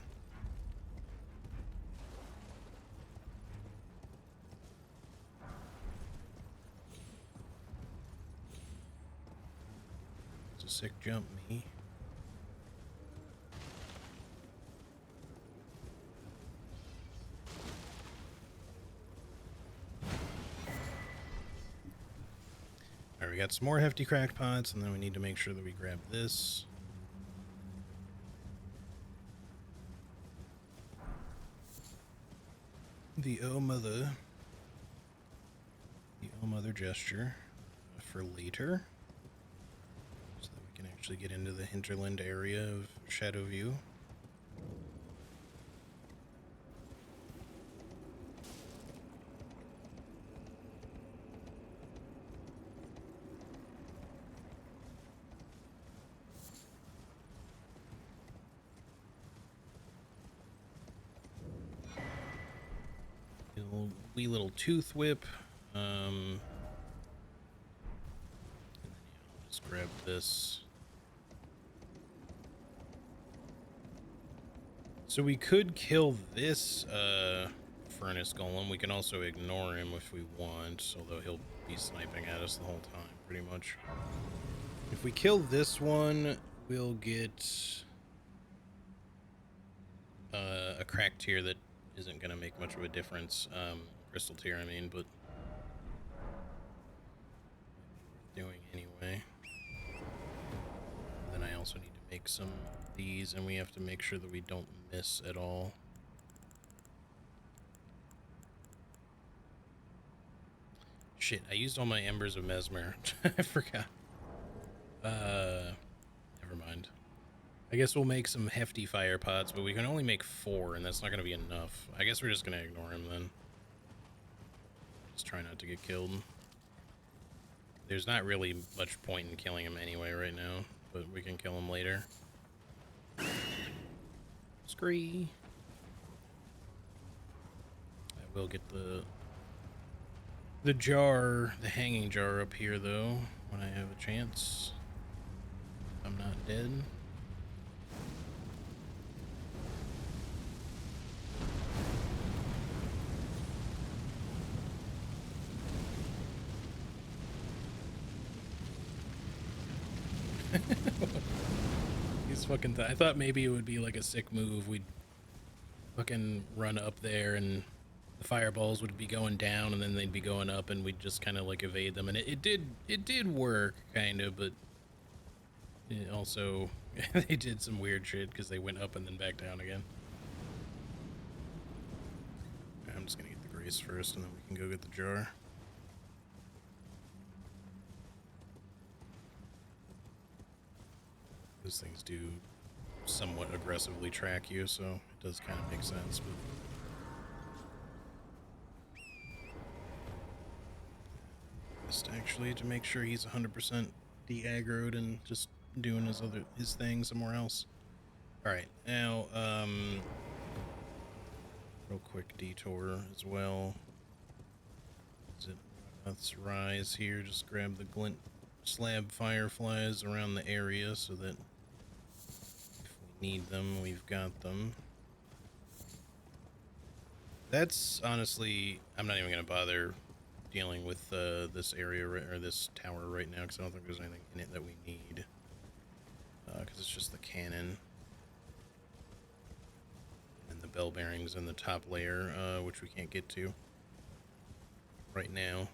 Speaker 1: to sick jump me. Alright, we got some more hefty cracked pots, and then we need to make sure that we grab this. The Oh Mother gesture for later, so that we can actually get into the hinterland area of Shadowview. Wee little tooth whip. And then, I'll just grab this. So we could kill this furnace golem. We can also ignore him if we want, although he'll be sniping at us the whole time, pretty much. If we kill this one, we'll get a cracked tier that isn't going to make much of a difference. Crystal tier, I mean, but doing anyway. Then I also need to make some of these, and we have to make sure that we don't miss at all. Shit, I used all my Embers of Mesmer. I forgot. Never mind. I guess we'll make some hefty fire pots, but we can only make 4, and that's not going to be enough. I guess we're just going to ignore him then. Just try not to get killed. There's not really much point in killing him anyway right now, but we can kill him later. Scree. I will get the jar, the hanging jar up here though, when I have a chance. I'm not dead. He's fucking. I thought maybe it would be like a sick move. We'd fucking run up there and the fireballs would be going down, and then they'd be going up, and we'd just kind of like evade them. And it did work, kind of, but it also they did some weird shit because they went up and then back down again. I'm just gonna get the grace first, and then we can go get the jar. Those things do somewhat aggressively track you, so it does kind of make sense, but just actually to make sure he's 100% de-aggroed and just doing his thing somewhere else. Alright, now, real quick detour as well. Is it Let's Rise here? Just grab the glint slab fireflies around the area so that if we need them, we've got them. That's honestly, I'm not even going to bother dealing with this area or this tower right now because I don't think there's anything in it that we need. Because it's just the cannon and the bell bearings in the top layer, which we can't get to right now.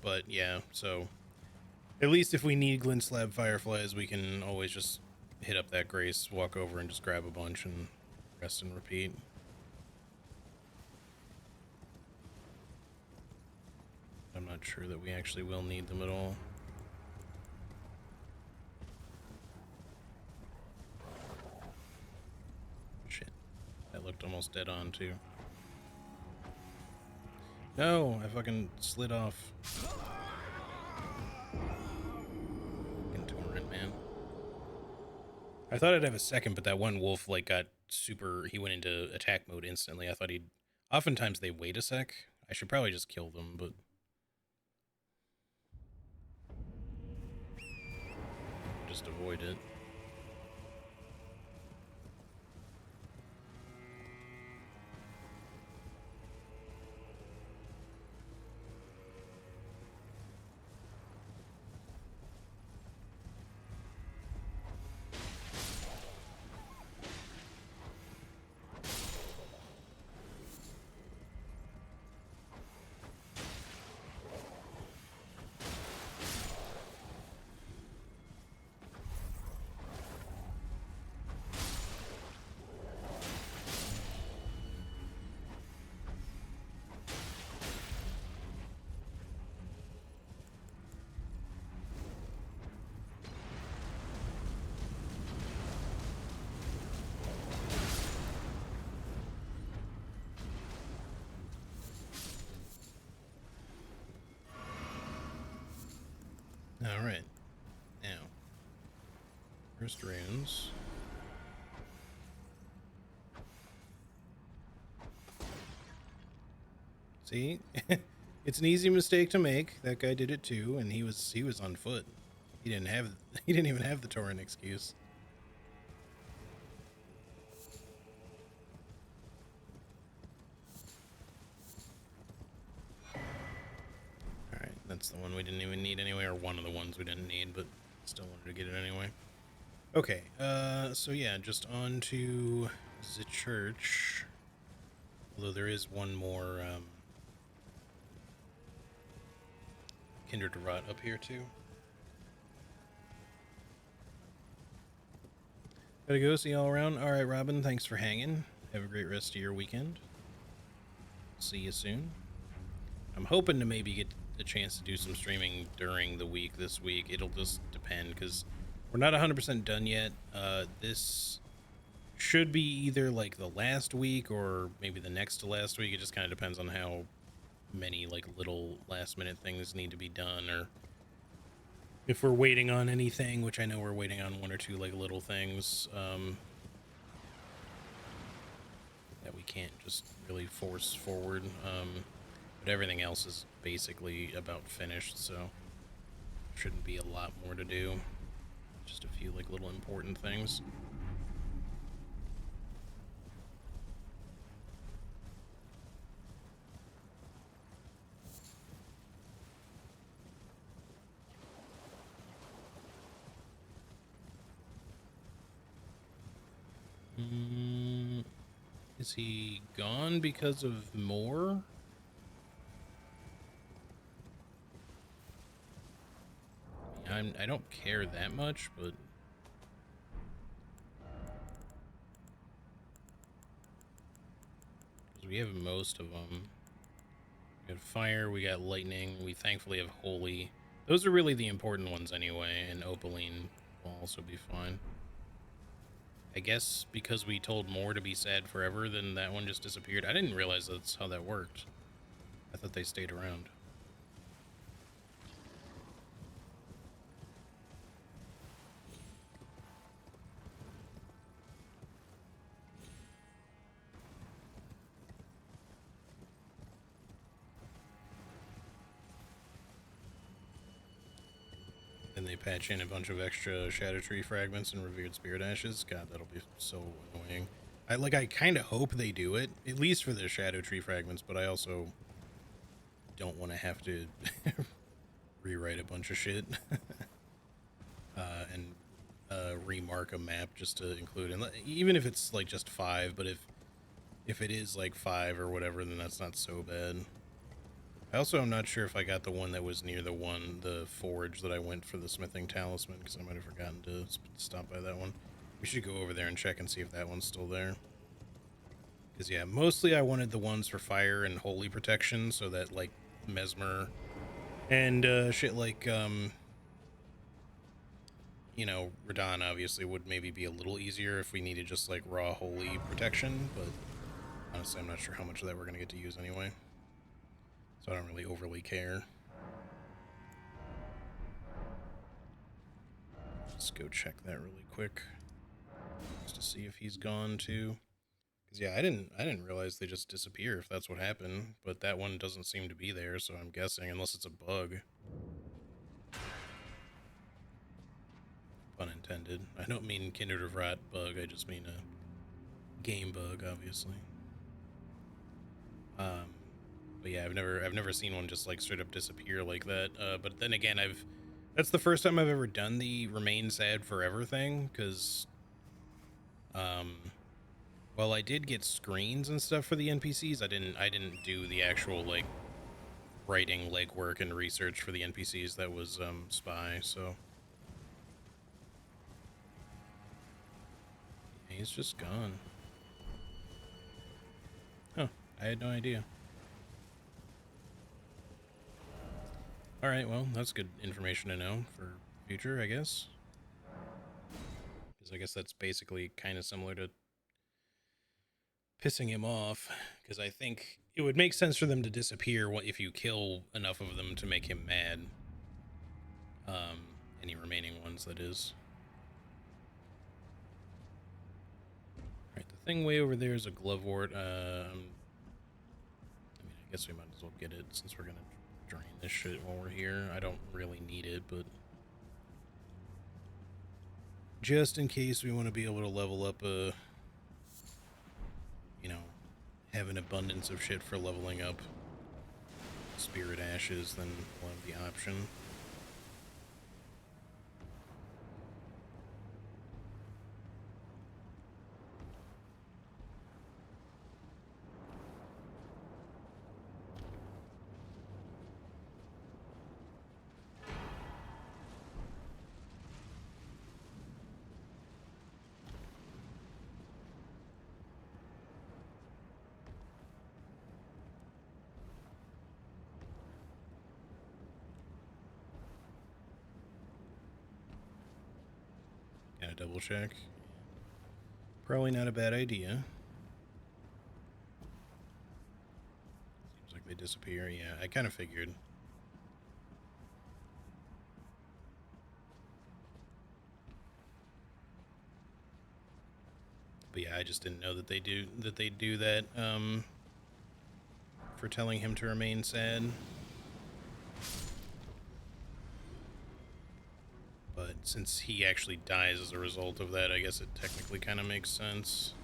Speaker 1: But yeah, so at least if we need glint slab fireflies, we can always just hit up that grace, walk over and just grab a bunch and rest and repeat. I'm not sure that we actually will need them at all. Shit. That looked almost dead on, too. No! I fucking slid off. Fucking torrent, man. I thought I'd have a second, but that one wolf, like, got super... He went into attack mode instantly. I thought he'd... Oftentimes they wait a sec. I should probably just kill them, but... just avoid it. Forest runes. See? It's an easy mistake to make. That guy did it too, and he was on foot. He didn't even have the torrent excuse. Alright, that's the one we didn't even need anyway, or one of the ones we didn't need, but still wanted to get it anyway. Okay, so yeah, just on to the church. Although there is one more, Kindred Rot up here too. Gotta go, see you all around. Alright, Robin, thanks for hanging. Have a great rest of your weekend. See you soon. I'm hoping to maybe get a chance to do some streaming during the week this week. It'll just depend, because we're not 100% done yet. This should be either like the last week or maybe the next to last week. It just kind of depends on how many like little last minute things need to be done, or if we're waiting on anything, which I know we're waiting on one or two like little things that we can't just really force forward. But everything else is basically about finished, so shouldn't be a lot more to do. Just a few like little important things. Is he gone because of more? I don't care that much, but we have most of them. We got fire, we got lightning, we thankfully have holy. Those are really the important ones anyway, and opaline will also be fine. I guess because we told more to be sad forever, then that one just disappeared. I didn't realize that's how that worked. I thought they stayed around. And they patch in a bunch of extra Erdtree fragments and revered spirit ashes. God, that'll be so annoying. I kind of hope they do it, at least for the Erdtree fragments, but I also don't want to have to rewrite a bunch of shit and remark a map just to include, and even if it's like just 5, but if it is like 5 or whatever, then that's not so bad. I also am not sure if I got the one that was near the forge that I went for the smithing talisman, because I might have forgotten to stop by that one. We should go over there and check and see if that one's still there. Because, yeah, mostly I wanted the ones for fire and holy protection, so that, like, mesmer and shit like, you know, Radon obviously would maybe be a little easier if we needed just, like, raw holy protection, but honestly I'm not sure how much of that we're going to get to use anyway. So I don't really overly care. Let's go check that really quick, just to see if he's gone too. Because yeah, I didn't realize they just disappear if that's what happened. But that one doesn't seem to be there, so I'm guessing, unless it's a bug. Pun intended. I don't mean Kindred of Rot bug. I just mean a game bug, obviously. But yeah, I've never seen one just like straight up disappear like that. But then again, that's the first time I've ever done the remain sad forever thing, because well, I did get screens and stuff for the NPCs. I didn't do the actual like writing legwork and research for the NPCs. That was Spy. So he's just gone. Huh, I had no idea. Alright, well, that's good information to know for future, I guess. Because I guess that's basically kind of similar to pissing him off. Because I think it would make sense for them to disappear if you kill enough of them to make him mad. Any remaining ones, that is. thing way over there is a glovewort. I mean, I guess we might as well get it since we're gonna drain this shit while we're here. I don't really need it, but just in case we want to be able to level up you know, have an abundance of shit for leveling up spirit ashes, then we'll have the option. Gotta double check. Probably not a bad idea. Seems like they disappear. Yeah, I kind of figured. But yeah, I just didn't know that they do that for telling him to remain sad. But since he actually dies as a result of that, I guess it technically kind of makes sense.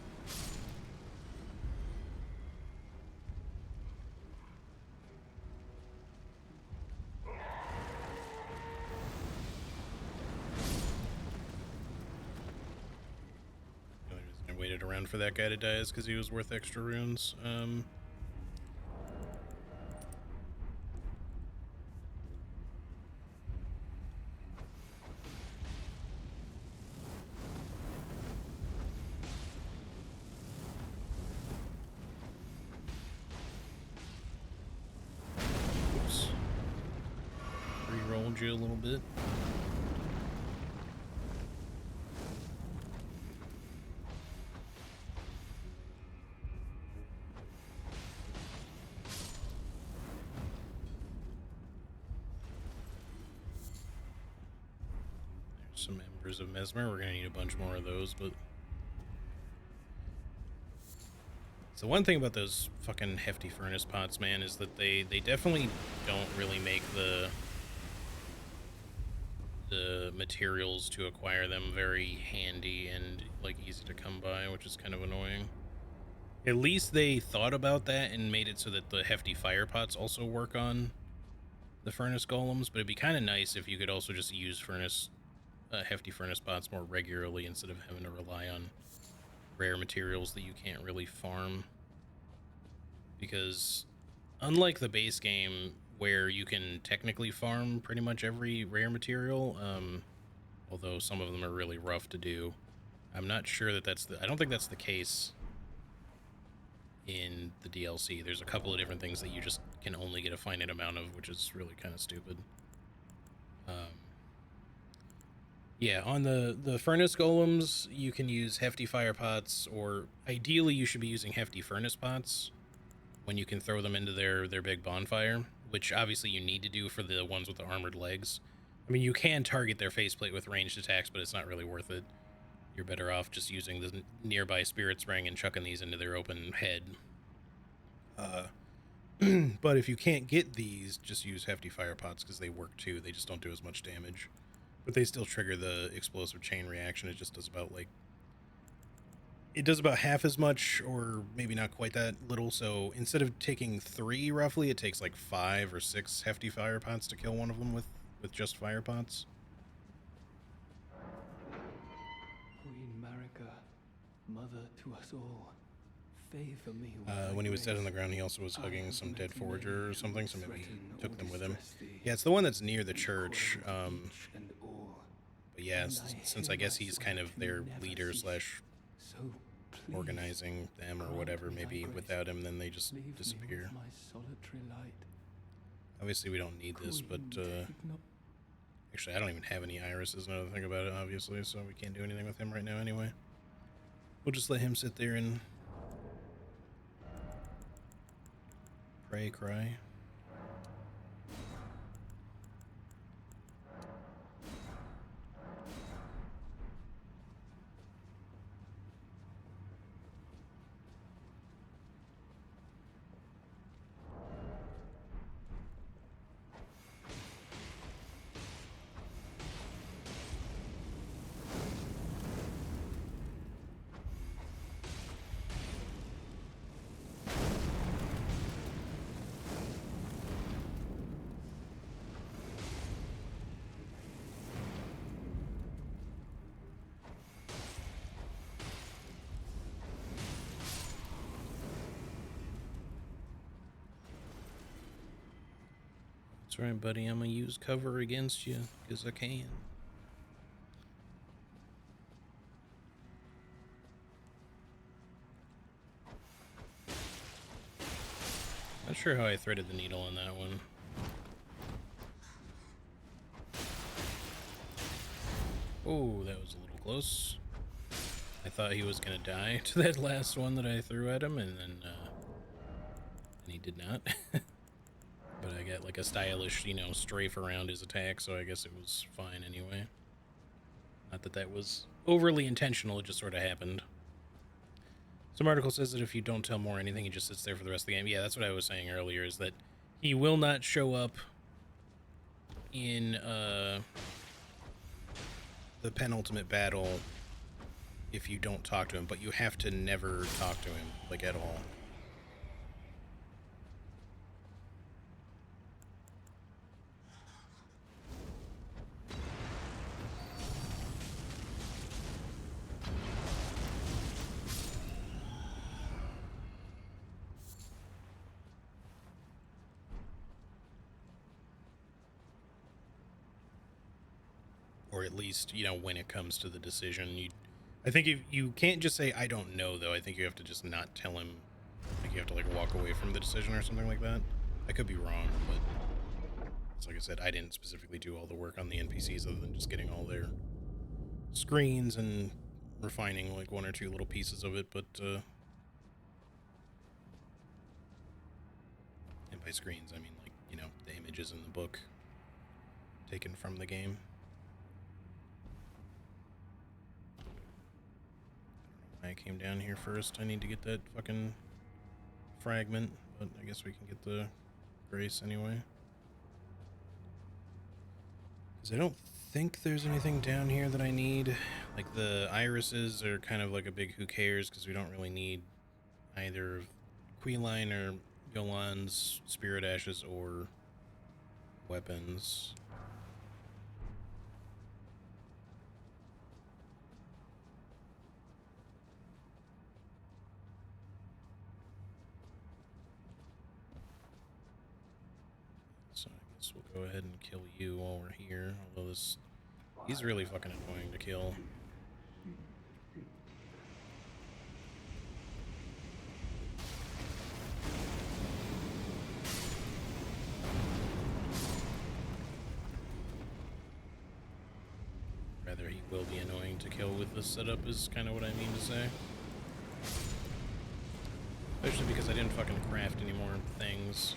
Speaker 1: I waited around for that guy to die is because he was worth extra runes. Oops. Re-rolled you a little bit. Some Embers of Mesmer. We're gonna need a bunch more of those, but so one thing about those fucking hefty furnace pots, man, is that they definitely don't really make the materials to acquire them very handy and like easy to come by, which is kind of annoying. At least they thought about that and made it so that the hefty fire pots also work on the furnace golems, but it'd be kind of nice if you could also just use hefty furnace pots more regularly instead of having to rely on rare materials that you can't really farm. Because unlike the base game where you can technically farm pretty much every rare material, although some of them are really rough to do, I'm not sure that I don't think that's the case in the DLC. There's a couple of different things that you just can only get a finite amount of, which is really kind of stupid. Yeah, on the furnace golems, you can use hefty fire pots, or ideally you should be using hefty furnace pots when you can throw them into their big bonfire, which obviously you need to do for the ones with the armored legs. I mean, you can target their faceplate with ranged attacks, but it's not really worth it. You're better off just using the nearby spirit spring and chucking these into their open head. But if you can't get these, just use hefty fire pots because they work too. They just don't do as much damage. But they still trigger the explosive chain reaction. It just does about it does about half as much, or maybe not quite that little. So instead of taking 3 roughly, it takes like 5 or 6 hefty fire pots to kill one of them with just fire pots.
Speaker 6: Queen Marika, mother to us all, favor me
Speaker 1: When he was dead on the ground, he also was hugging some dead forager or something, so maybe he took them with him. Yeah, it's the one that's near the church. But yeah, since I guess he's kind of their leader slash organizing them or whatever, maybe without him, then they just disappear. Obviously, we don't need this, but actually, I don't even have any irises now that I think about it, obviously, so we can't do anything with him right now anyway. We'll just let him sit there and pray, cry. That's right, buddy. I'm gonna use cover against you, because I can. Not sure how I threaded the needle on that one. Oh, that was a little close. I thought he was gonna die to that last one that I threw at him, and then he did not. But I got like a stylish, you know, strafe around his attack, so I guess it was fine anyway. Not that that was overly intentional, it just sort of happened. Some article says that if you don't tell more anything, he just sits there for the rest of the game. Yeah, that's what I was saying earlier, is that he will not show up in the penultimate battle if you don't talk to him, but you have to never talk to him, like, at all. Or at least, you know, when it comes to the decision, I think if you can't just say, I don't know, though. I think you have to just not tell him. Like, you have to, like, walk away from the decision or something like that. I could be wrong, but like I said, I didn't specifically do all the work on the NPCs other than just getting all their screens and refining, like, one or two little pieces of it, but, and by screens, I mean, like, you know, the images in the book taken from the game. I came down here first. I need to get that fucking fragment, but I guess we can get the grace anyway. Because I don't think there's anything down here that I need. Like, the irises are kind of like a big who cares, because we don't really need either Queeline or Yolan's spirit ashes or weapons. So I guess we'll go ahead and kill you while we're here. Although he's really fucking annoying to kill. Rather, he will be annoying to kill with this setup is kind of what I mean to say. Especially because I didn't fucking craft any more things.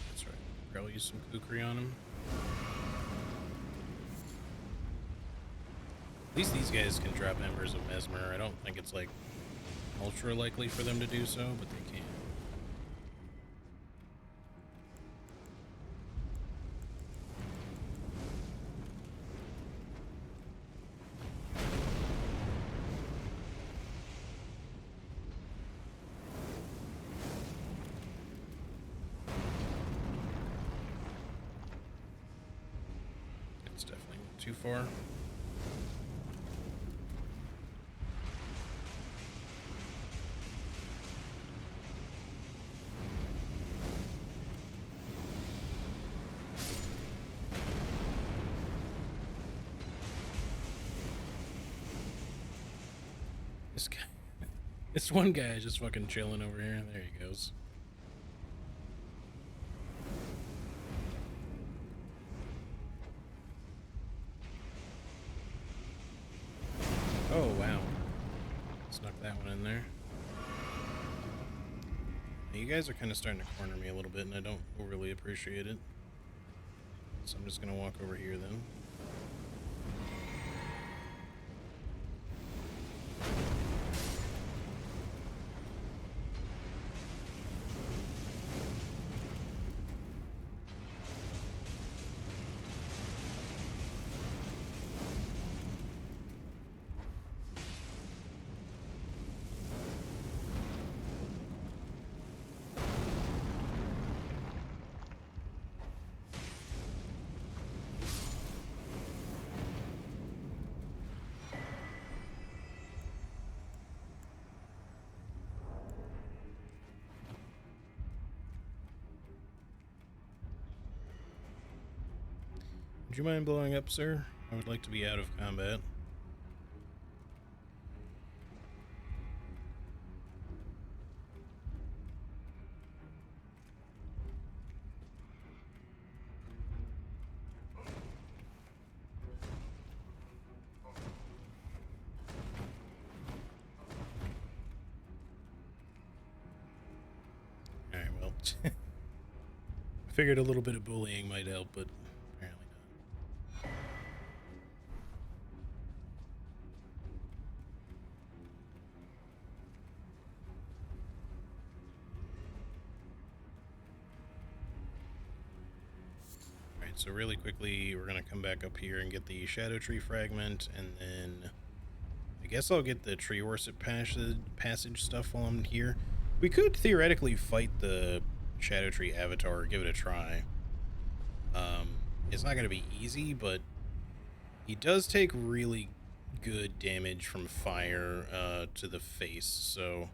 Speaker 1: That's right. Probably use some kukri on him. At least these guys can drop Embers of Mesmer. I don't think it's, like, ultra likely for them to do so, but they can. It's definitely too far. This guy, this one guy is just fucking chilling over here. There he goes. Oh, wow. Snuck that one in there. Now, you guys are kind of starting to corner me a little bit, and I don't overly appreciate it. So I'm just going to walk over here then. Would you mind blowing up, sir? I would like to be out of combat. Alright, well. I figured a little bit of bullying might help, but apparently not. Alright, so really quickly, we're going to come back up here and get the Shadow Tree fragment, and then I guess I'll get the Tree Worship passage stuff while I'm here. We could theoretically fight the Shadow Tree Avatar, give it a try. It's not going to be easy, but he does take really good damage from fire to the face, so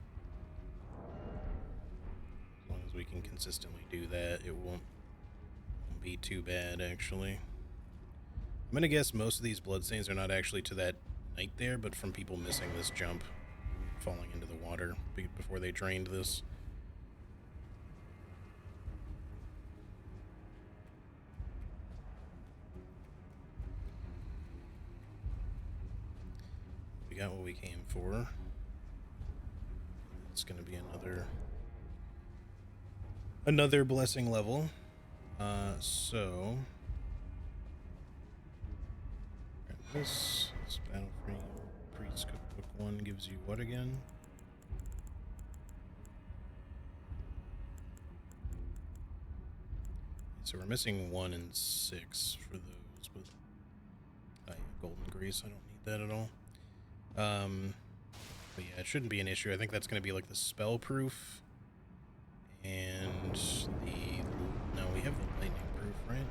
Speaker 1: as long as we can consistently do that, it won't be too bad, actually. I'm going to guess most of these bloodstains are not actually to that knight there, but from people missing this jump, falling into the water before they drained this. We got what we came for. It's going to be another blessing level. So this Battle Free Priest Cookbook 1 gives you what again? So we're missing 1 and 6 for those, but golden grease, I don't need that at all. But yeah, it shouldn't be an issue. I think that's going to be like the spell proof and no, we have the lightning proof, right?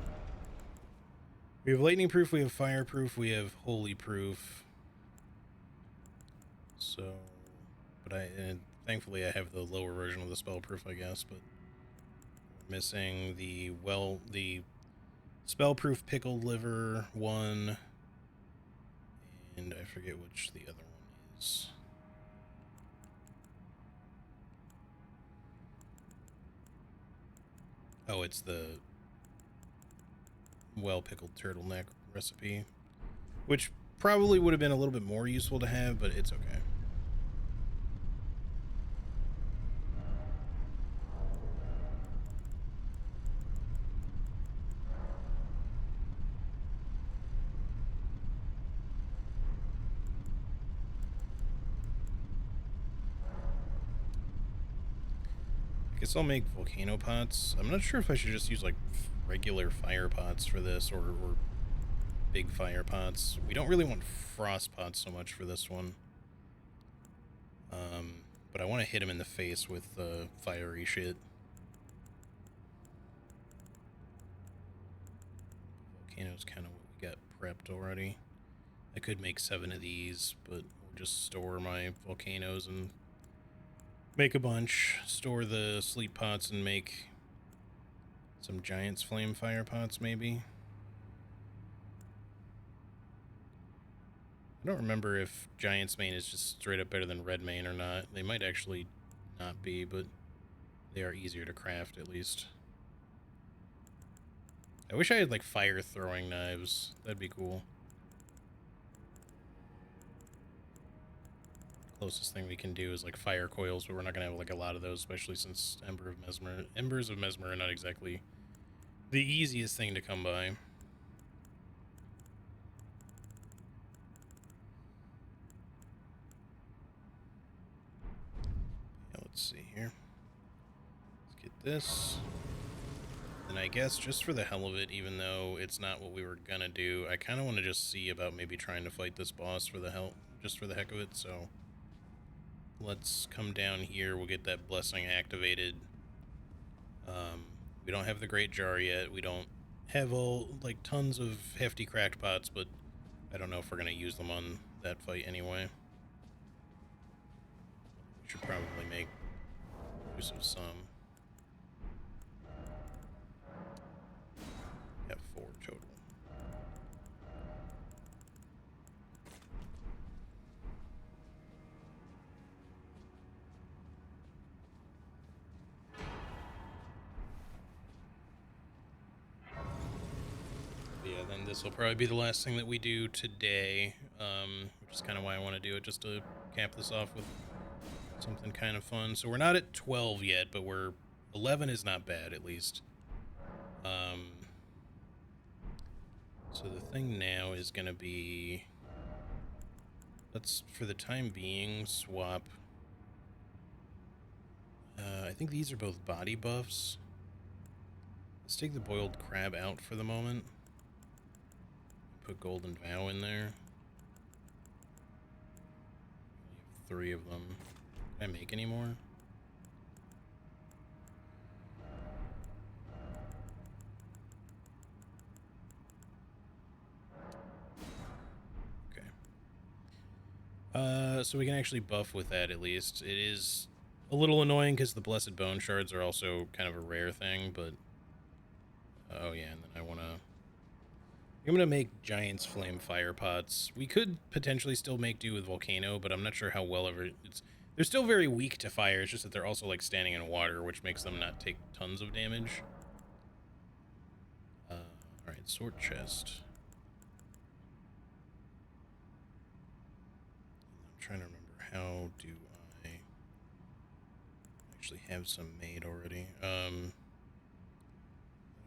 Speaker 1: We have lightning proof, we have fire proof, we have holy proof. So, but thankfully I have the lower version of the spell proof, I guess, but we're missing the spell proof pickled liver 1, and I forget which the other one is. Oh, it's the well-pickled turtleneck recipe, which probably would have been a little bit more useful to have, but it's okay. I guess I'll make volcano pots. I'm not sure if I should just use like regular fire pots for this or big fire pots. We don't really want frost pots so much for this one. But I want to hit him in the face with fiery shit. Volcano's kind of what we got prepped already. I could make 7 of these, but we'll just store my volcanoes and make a bunch. Store the sleep pots and make some Giant's Flame fire pots, maybe. I don't remember if Giant's Mane is just straight up better than Red Mane or not. They might actually not be, but they are easier to craft, at least. I wish I had, like, fire throwing knives. That'd be cool. Closest thing we can do is, like, fire coils, but we're not gonna have, like, a lot of those, especially since Embers of Mesmer are not exactly the easiest thing to come by. Let's see here. Let's get this. And I guess just for the hell of it, even though it's not what we were gonna do, I kind of want to just see about maybe trying to fight this boss for the just for the heck of it. So let's come down here. We'll get that blessing activated. We don't have the Great Jar yet. We don't have tons of hefty cracked pots, but I don't know if we're gonna use them on that fight anyway. We should probably make use of some. Have 4 total. this will probably be the last thing that we do today, which is kind of why I want to do it, just to cap this off with something kind of fun. So we're not at 12 yet, but 11 is not bad, at least. So the thing now is going to be, let's, for the time being, swap. I think these are both body buffs. Let's take the boiled crab out for the moment. Put Golden Vow in there. We have 3 of them. Can I make any more? Okay. So we can actually buff with that at least. It is a little annoying because the Blessed Bone Shards are also kind of a rare thing, but... oh yeah, and then I'm gonna make Giant's Flame Fire Pots. We could potentially still make do with Volcano, but I'm not sure how well ever it's... They're still very weak to fire, it's just that they're also, like, standing in water, which makes them not take tons of damage. Alright, Sword Chest. I'm trying to remember, how do I actually have some made already? How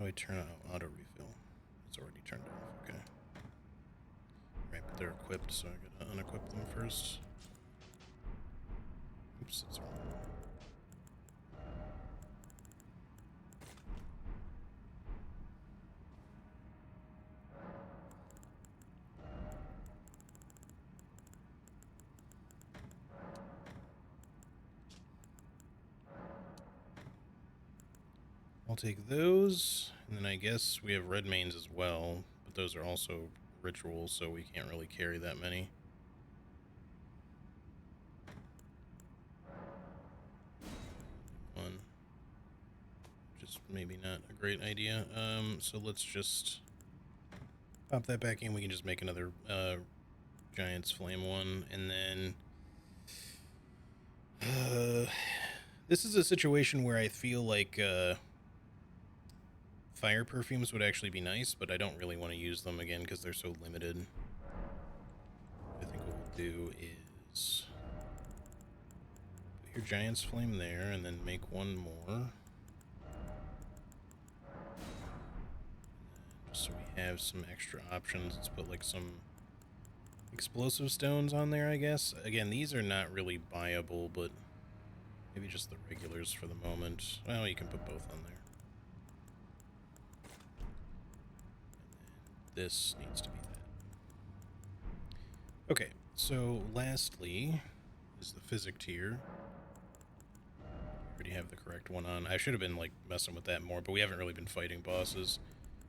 Speaker 1: do I turn on auto refill? It's already turned off, okay. Right, but they're equipped, so I gotta unequip them first. Oops, that's wrong. I'll take those, and then I guess we have red mains as well, but those are also rituals, so we can't really carry that many. One. Just maybe not a great idea. So let's just pop that back in. We can just make another Giant's Flame one, and then this is a situation where I feel like fire perfumes would actually be nice, but I don't really want to use them again because they're so limited. I think what we'll do is put your Giant's Flame there, and then make one more. Just so we have some extra options, let's put like some explosive stones on there, I guess. Again, these are not really buyable, but maybe just the regulars for the moment. Well, you can put both on there. And then this needs to be that. Okay, so lastly is the physic tier. We already have the correct one on. I should have been like messing with that more, but we haven't really been fighting bosses.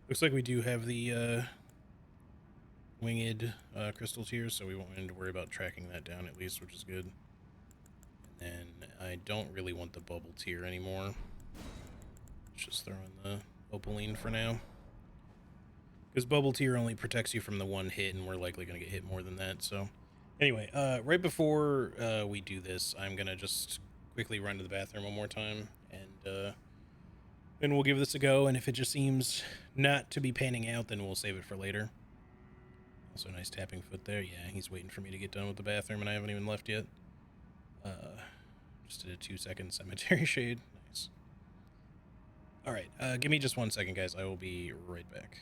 Speaker 1: Looks like we do have the winged crystal tiers, so we won't need to worry about tracking that down at least, which is good. And then I don't really want the bubble tier anymore. Let's just throw in the opaline for now. Because bubble tier only protects you from the one hit, and we're likely going to get hit more than that, so... Anyway, right before we do this, I'm going to just quickly run to the bathroom one more time, and then we'll give this a go, and if it just seems not to be panning out, then we'll save it for later. Also, nice tapping foot there. Yeah, he's waiting for me to get done with the bathroom, and I haven't even left yet. Just did a 2-second cemetery shade. Nice. Alright, give me just 1 second, guys. I will be right back.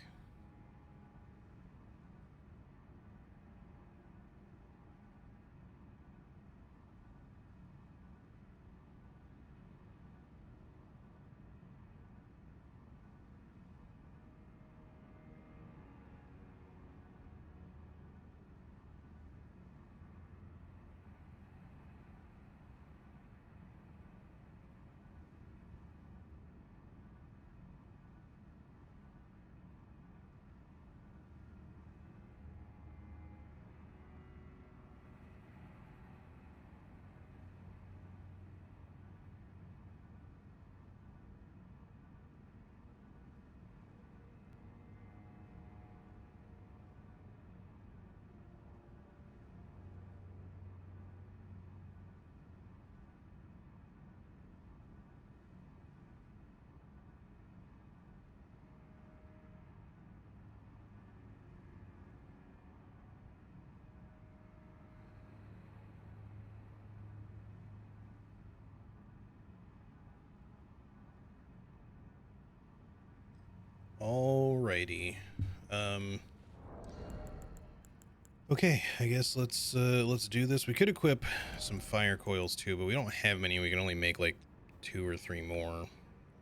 Speaker 1: Alrighty. Okay, I guess let's do this. We could equip some fire coils too, but we don't have many. We can only make like 2 or 3 more,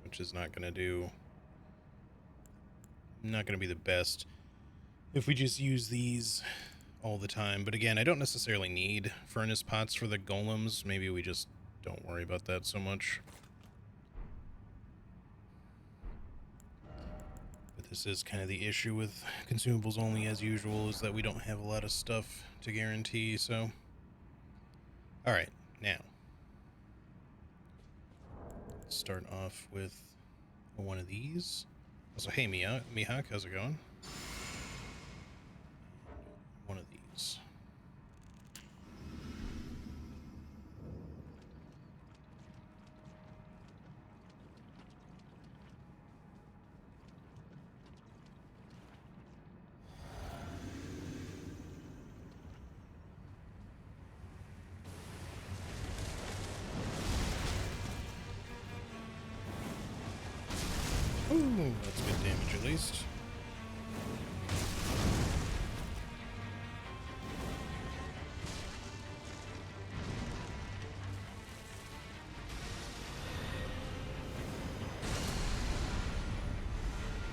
Speaker 1: which is not gonna be the best if we just use these all the time. But again, I don't necessarily need furnace pots for the golems. Maybe we just don't worry about that so much. But this is kind of the issue with consumables only, as usual, is that we don't have a lot of stuff to guarantee. So all right, now let's start off with one of these. Also, hey Mihawk, how's it going? One of these. Ooh, that's good damage at least.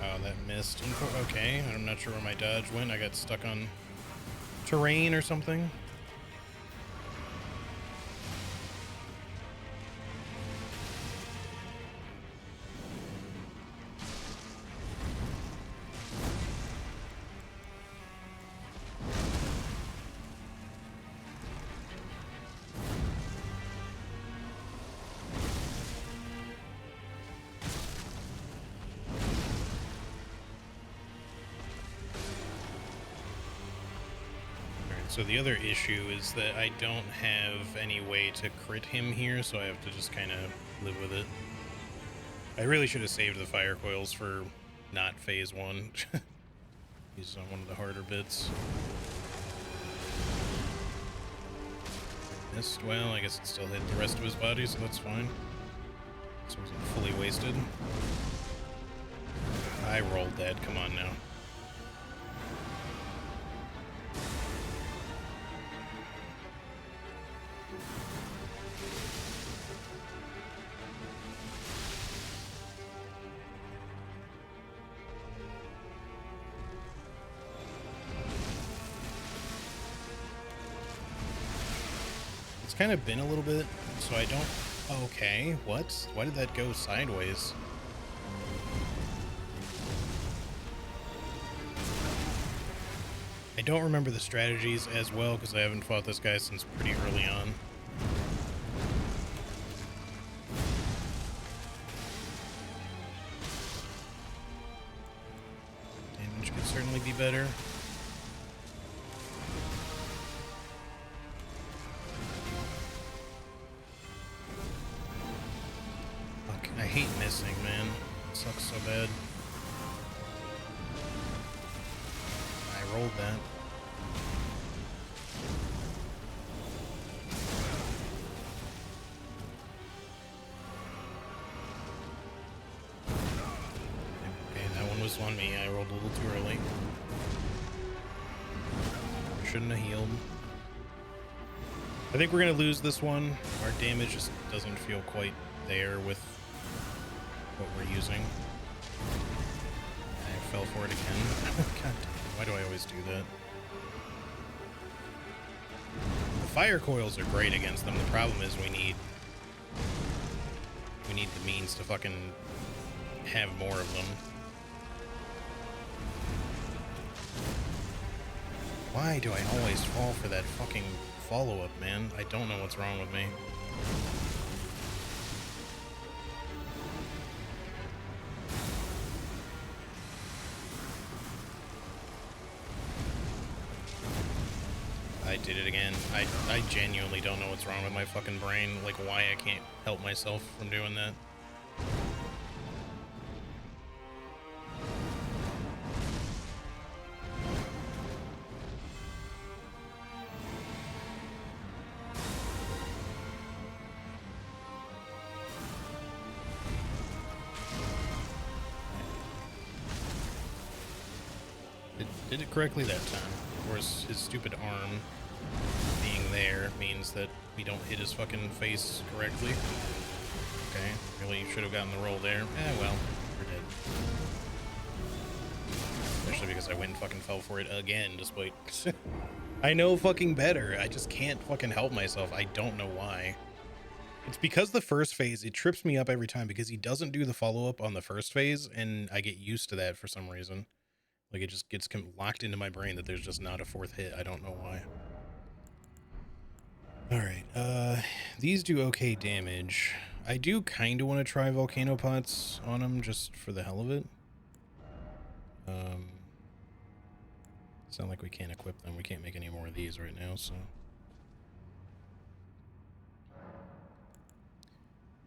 Speaker 1: Oh, that missed. Okay, I'm not sure where my dodge went. I got stuck on terrain or something. So the other issue is that I don't have any way to crit him here, so I have to just kind of live with it. I really should have saved the fire coils for not phase 1. He's on one of the harder bits. Missed. Well, I guess it still hit the rest of his body, so that's fine. This wasn't fully wasted. I rolled that. Come on now. Kind of been a little bit, so I don't... Okay, what? Why did that go sideways? I don't remember the strategies as well because I haven't fought this guy since pretty early on. Damage could certainly be better. I hate missing, man. It sucks so bad. I rolled that. Okay, that one was on me. I rolled a little too early. Shouldn't have healed. I think we're gonna lose this one. Our damage just doesn't feel quite there with what we're using. I fell for it again. God damn, why do I always do that? The fire coils are great against them. The problem is we need the means to fucking have more of them. Why do I always fall for that fucking follow-up, man? I don't know what's wrong with me. I did it again. I genuinely don't know what's wrong with my fucking brain. Like, why I can't help myself from doing that. Did it correctly that time. Of course, his stupid arm being there means that we don't hit his fucking face correctly. Okay, really should have gotten the roll there. Eh, well, we're dead. Especially because I went and fucking fell for it again, despite... I know fucking better. I just can't fucking help myself. I don't know why. It's because the first phase, it trips me up every time because he doesn't do the follow-up on the first phase, and I get used to that for some reason. Like, it just gets locked into my brain that there's just not a fourth hit. I don't know why. Alright, these do okay damage. I do kind of want to try volcano pots on them just for the hell of it. Sound like we can't equip them. We can't make any more of these right now, so...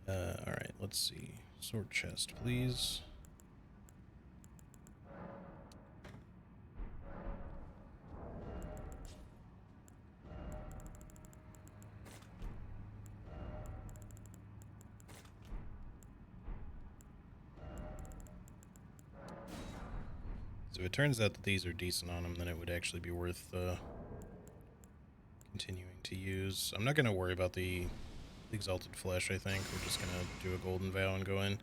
Speaker 1: alright, let's see. Sword chest, please. So if it turns out that these are decent on them, then it would actually be worth continuing to use. I'm not going to worry about the Exalted Flesh, I think. We're just going to do a Golden Vow and go in.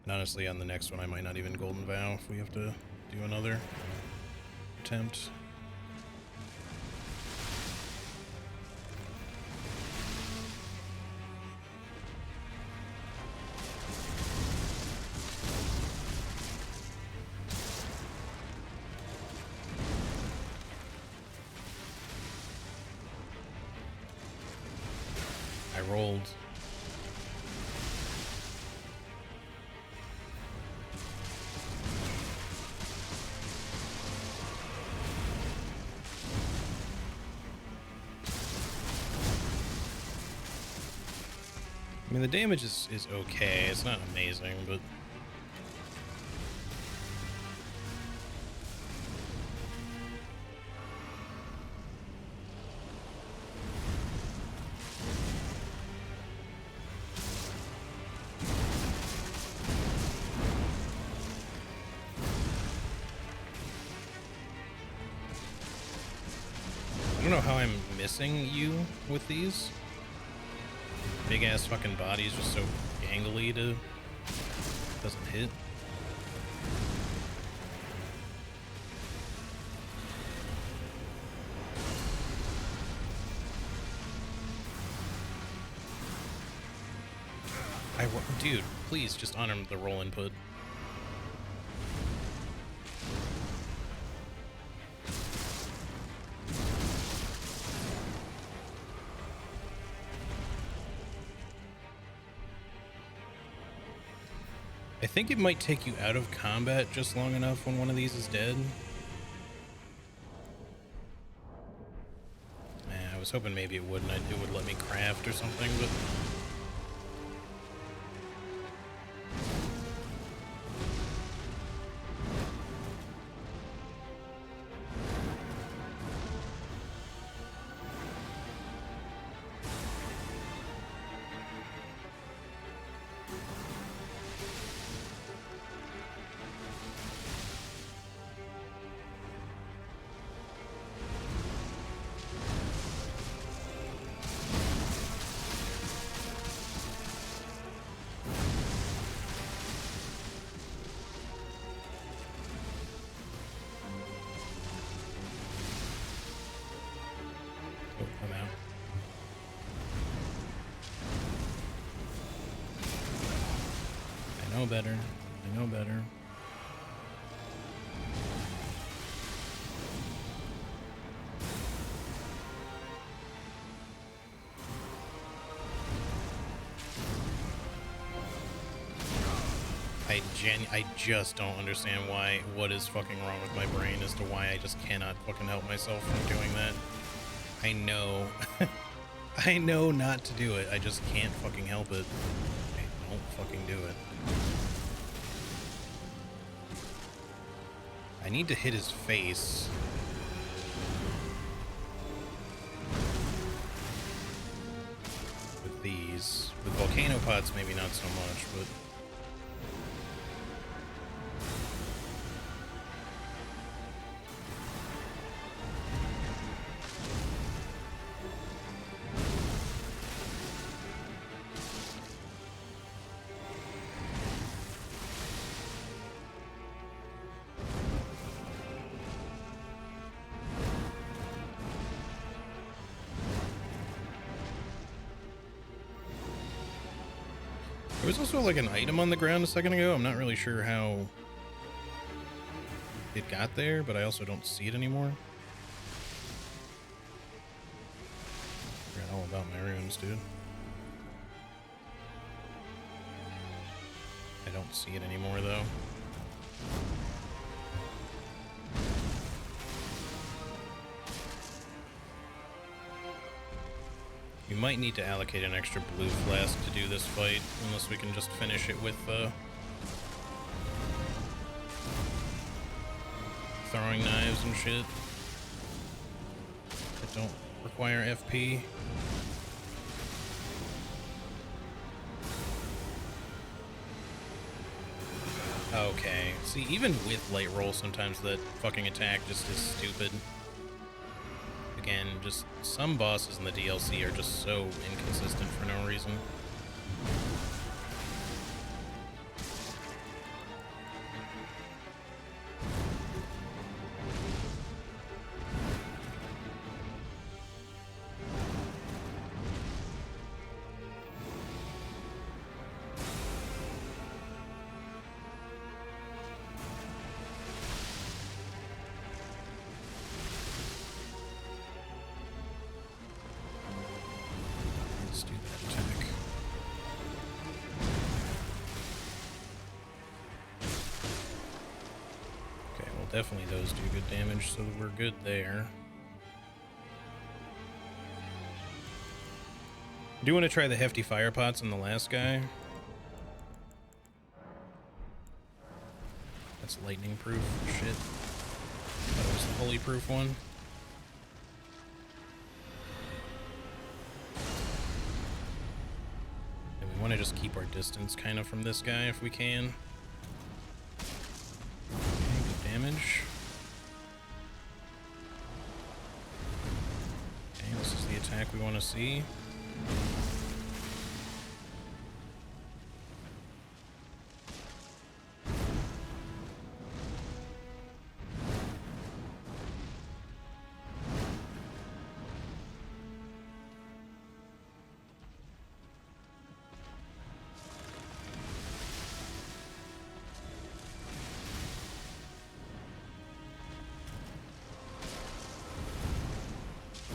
Speaker 1: And honestly, on the next one, I might not even Golden Vow if we have to do another attempt. I rolled. I mean, the damage is okay. It's not amazing, but... I don't know how I'm missing you with these. Big ass fucking body's just so gangly to... doesn't hit. Dude, please just honor the roll input. I think it might take you out of combat just long enough when one of these is dead. I was hoping maybe it wouldn't. It would let me craft or something, but... I'm out. I know better. I know better. I just don't understand what is fucking wrong with my brain as to why I just cannot fucking help myself from doing that. I know. I know not to do it. I just can't fucking help it. I don't fucking do it. I need to hit his face. With these. With volcano pots, maybe not so much, but... There was also like an item on the ground a second ago. I'm not really sure how it got there, but I also don't see it anymore. Forgot all about my runes, dude. I don't see it anymore, though. We might need to allocate an extra blue flask to do this fight, unless we can just finish it with throwing knives and shit that don't require FP. Okay, see, even with light roll, sometimes that fucking attack just is stupid. Again, just some bosses in the DLC are just so inconsistent for no reason. Let's do that attack. Okay, well, definitely those do good damage, so we're good there. I do want to try the hefty fire pots on the last guy. That's lightning proof. Shit. That was the holy proof one. And we want to just keep our distance kind of from this guy if we can. Okay, good damage. Okay, this is the attack we want to see.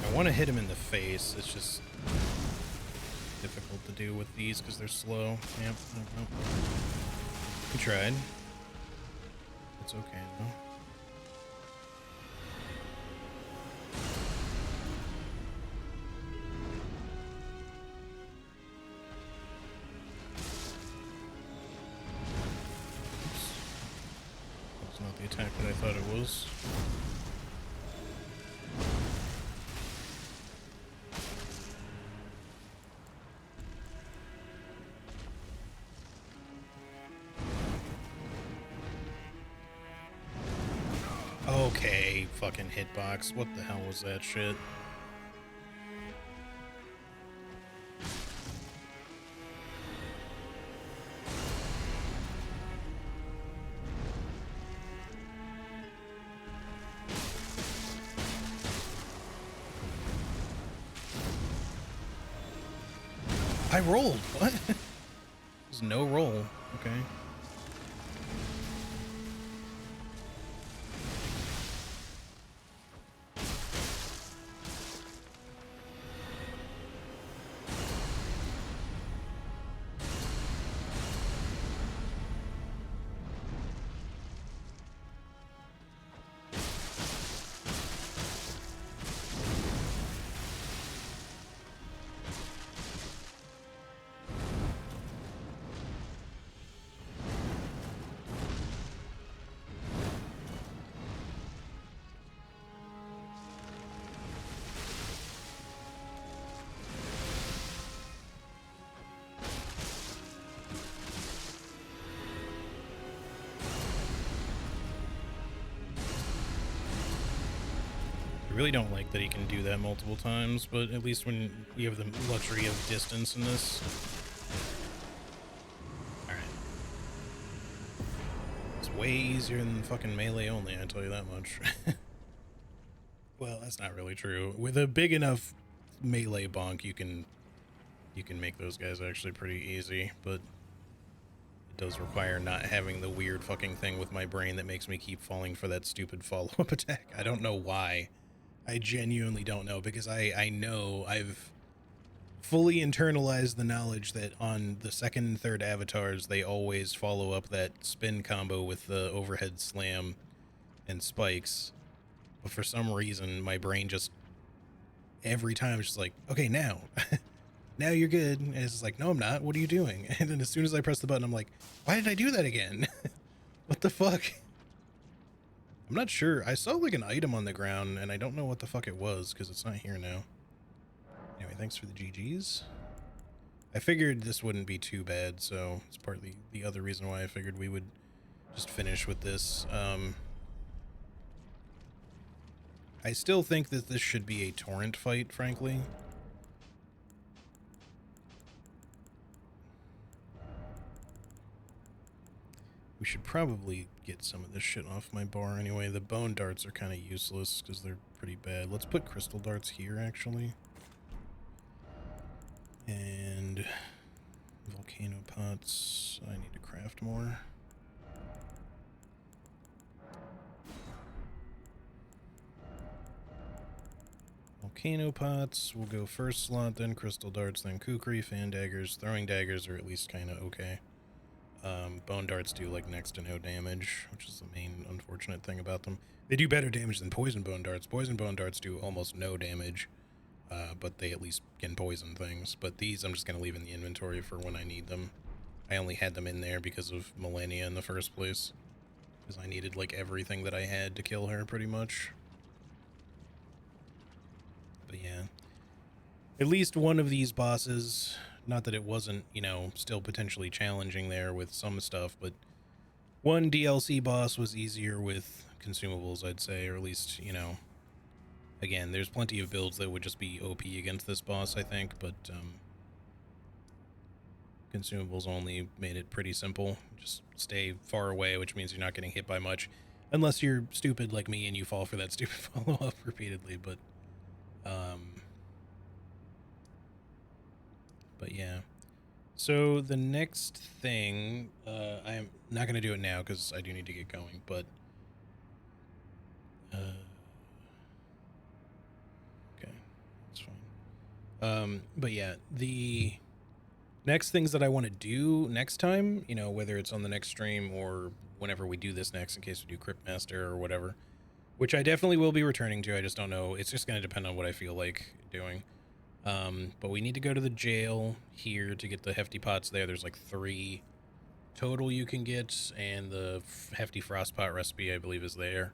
Speaker 1: I want to hit him in the face. It's just difficult to do with these because they're slow. Yep. We tried. It's okay though. Oops. That's not the attack that I thought it was. Okay, fucking hitbox. What the hell was that shit? I rolled. What? There's no roll. Okay. I really don't like that he can do that multiple times, but at least when you have the luxury of distance in this. Alright. It's way easier than fucking melee only, I tell you that much. Well, that's not really true. With a big enough melee bonk, you can make those guys actually pretty easy, but does require not having the weird fucking thing with my brain that makes me keep falling for that stupid follow-up attack. I don't know why. I genuinely don't know, because I know I've fully internalized the knowledge that on the second and third avatars, they always follow up that spin combo with the overhead slam and spikes. But for some reason, my brain just, every time, it's just like, okay, now. Now you're good. And it's like, no, I'm not. What are you doing? And then as soon as I press the button, I'm like, why did I do that again? What the fuck? I'm not sure. I saw like an item on the ground, and I don't know what the fuck it was, because it's not here now. Anyway, thanks for the GGs. I figured this wouldn't be too bad, so it's partly the other reason why I figured we would just finish with this. I still think that this should be a torrent fight, frankly. We should probably get some of this shit off my bar anyway. The bone darts are kind of useless because they're pretty bad. Let's put crystal darts here, actually. And volcano pots. I need to craft more. Volcano pots. We'll go first slot, then crystal darts, then kukri, fan daggers. Throwing daggers are at least kind of okay. Bone darts do like next to no damage, which is the main unfortunate thing about them. They do better damage than poison bone darts. Poison bone darts do almost no damage, but they at least can poison things. But these I'm just going to leave in the inventory for when I need them. I only had them in there because of Millennia in the first place, because I needed like everything that I had to kill her pretty much. But yeah, at least one of these bosses, not that it wasn't, you know, still potentially challenging there with some stuff, but one DLC boss was easier with consumables, I'd say, or at least, you know, again, there's plenty of builds that would just be OP against this boss, I think, but consumables only made it pretty simple. Just stay far away, which means you're not getting hit by much, unless you're stupid like me and you fall for that stupid follow-up repeatedly, but yeah. So the next thing, I'm not going to do it now because I do need to get going, but okay, that's fine. But yeah, the next things that I want to do next time, you know, whether it's on the next stream or whenever we do this next, in case we do Cryptmaster or whatever, which I definitely will be returning to. I just don't know. It's just going to depend on what I feel like doing. But we need to go to the jail here to get the hefty pots there. There's like 3 total you can get, and the hefty frost pot recipe, I believe, is there.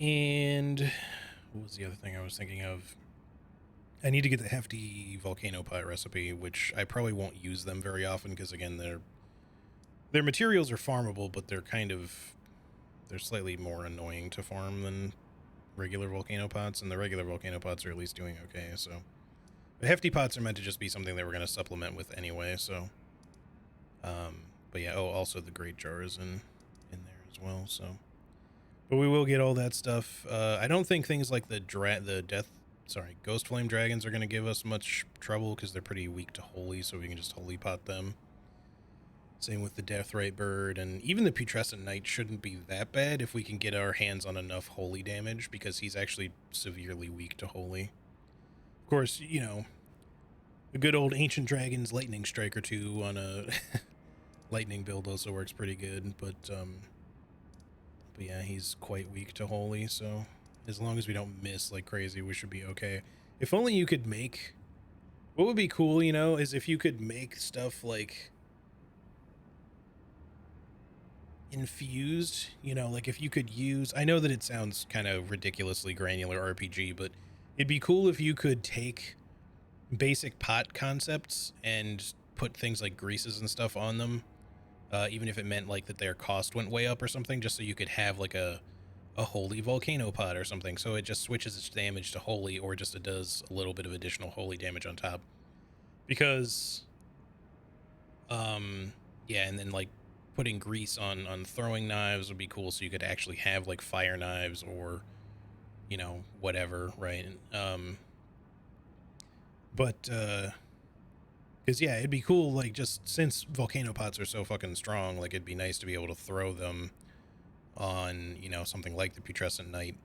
Speaker 1: And what was the other thing I was thinking of? I need to get the hefty volcano pot recipe, which I probably won't use them very often because, again, their materials are farmable, but they're slightly more annoying to farm than regular volcano pots, and the regular volcano pots are at least doing okay. So the hefty pots are meant to just be something that we're going to supplement with anyway, so but yeah, oh, also the great jar is in there as well, so but we will get all that stuff. I don't think things like the ghost flame dragons are going to give us much trouble because they're pretty weak to holy, so we can just holy pot them. Same with the Deathrite Bird, and even the Putrescent Knight shouldn't be that bad if we can get our hands on enough holy damage, because he's actually severely weak to holy. Of course, you know, a good old Ancient Dragon's Lightning Strike or 2 on a lightning build also works pretty good, but yeah, he's quite weak to holy, so as long as we don't miss like crazy, we should be okay. If only you could make... What would be cool, you know, is if you could make stuff like... infused, you know, like if you could use, I know that it sounds kind of ridiculously granular RPG, but it'd be cool if you could take basic pot concepts and put things like greases and stuff on them, even if it meant like that their cost went way up or something, just so you could have like a holy volcano pot or something, so it just switches its damage to holy, or just it does a little bit of additional holy damage on top, because yeah, and then like putting grease on throwing knives would be cool, so you could actually have like fire knives or, you know, whatever, right? But Because, yeah, it'd be cool, like, just since volcano pots are so fucking strong, like, it'd be nice to be able to throw them on, you know, something like the Putrescent Knight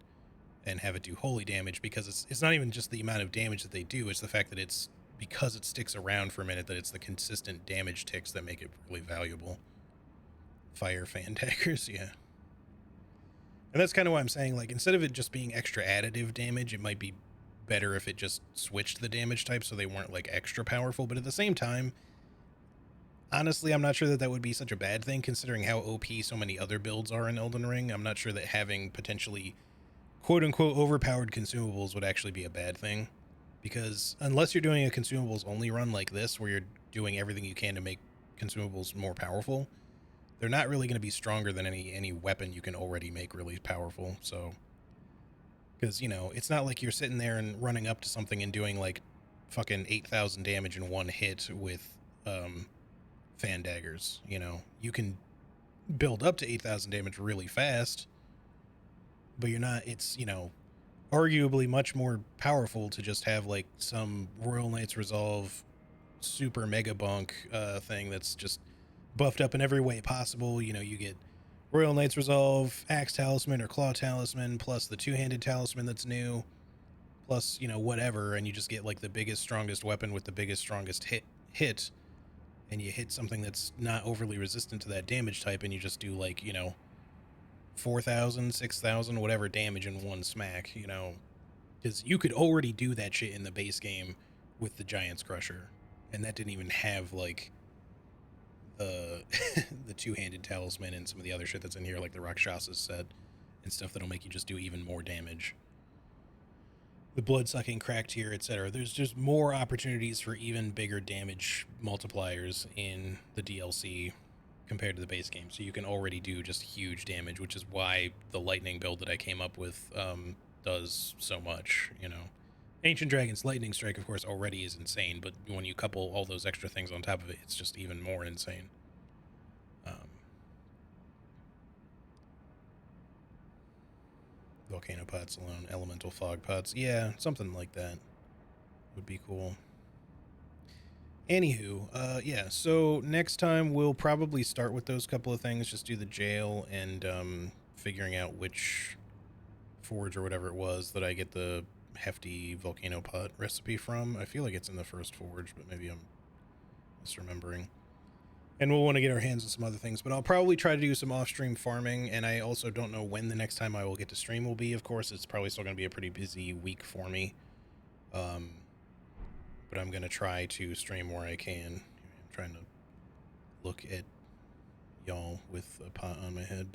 Speaker 1: and have it do holy damage, because it's not even just the amount of damage that they do, it's the fact that it's, because it sticks around for a minute, that it's the consistent damage ticks that make it really valuable. Fire fan daggers, yeah. And that's kind of why I'm saying, like, instead of it just being extra additive damage, it might be better if it just switched the damage type so they weren't, like, extra powerful. But at the same time, honestly, I'm not sure that that would be such a bad thing, considering how OP so many other builds are in Elden Ring. I'm not sure that having potentially quote-unquote overpowered consumables would actually be a bad thing. Because unless you're doing a consumables only run like this, where you're doing everything you can to make consumables more powerful, they're not really going to be stronger than any weapon you can already make really powerful. So, because, you know, it's not like you're sitting there and running up to something and doing like fucking 8,000 damage in one hit with fan daggers. You know, you can build up to 8,000 damage really fast, but you're not, it's, you know, arguably much more powerful to just have like some Royal Knight's Resolve super mega bunk thing that's just buffed up in every way possible. You know, you get Royal Knight's Resolve, Axe Talisman or Claw Talisman, plus the two-handed talisman that's new, plus, you know, whatever, and you just get like the biggest, strongest weapon with the biggest, strongest hit, and you hit something that's not overly resistant to that damage type, and you just do like, you know, 4,000, 6,000, whatever damage in one smack, you know, because you could already do that shit in the base game with the Giant's Crusher, and that didn't even have like the the two-handed talisman and some of the other shit that's in here, like the Rakshasa set and stuff that'll make you just do even more damage. The blood-sucking cracked here, etc. There's just more opportunities for even bigger damage multipliers in the DLC compared to the base game. So you can already do just huge damage, which is why the lightning build that I came up with does so much, you know. Ancient Dragon's Lightning Strike, of course, already is insane, but when you couple all those extra things on top of it, it's just even more insane. Volcano pots alone, elemental fog pots. Yeah, something like that would be cool. Anywho, yeah, so next time we'll probably start with those couple of things, just do the jail and figuring out which forge or whatever it was that I get the hefty volcano pot recipe from. I feel like it's in the first forge, but maybe I'm misremembering. And we'll want to get our hands on some other things, but I'll probably try to do some off-stream farming, and I also don't know when the next time I will get to stream will be. Of course, it's probably still going to be a pretty busy week for me. But I'm going to try to stream where I can. I'm trying to look at y'all with a pot on my head,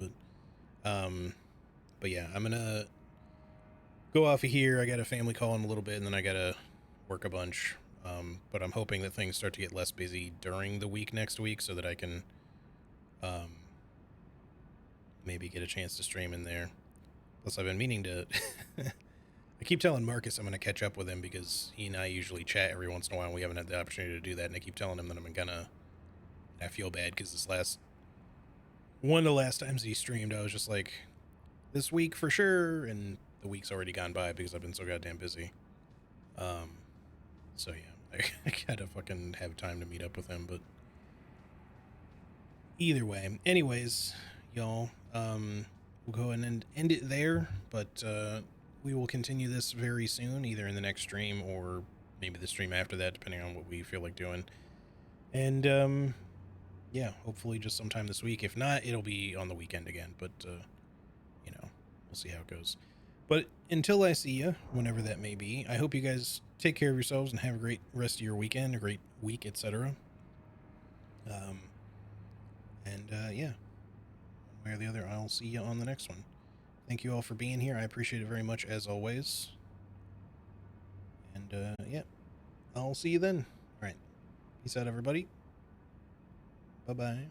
Speaker 1: but yeah, I'm going to go off of here. I got a family call in a little bit, and then I got to work a bunch. But I'm hoping that things start to get less busy during the week next week so that I can maybe get a chance to stream in there. Plus, I've been meaning to... I keep telling Marcus I'm going to catch up with him because he and I usually chat every once in a while. We haven't had the opportunity to do that, and I keep telling him that I'm going to... I feel bad because one of the last times he streamed, I was just like, this week for sure, and the week's already gone by because I've been so goddamn busy. So yeah, I gotta fucking have time to meet up with him, but either way. Anyways, y'all, we'll go ahead and end it there, but we will continue this very soon, either in the next stream or maybe the stream after that, depending on what we feel like doing. And yeah, hopefully just sometime this week. If not, it'll be on the weekend again, but you know, we'll see how it goes. But until I see you, whenever that may be, I hope you guys take care of yourselves and have a great rest of your weekend, a great week, etc. Yeah, one way or the other, I'll see you on the next one. Thank you all for being here. I appreciate it very much, as always. And yeah, I'll see you then. All right. Peace out, everybody. Bye-bye.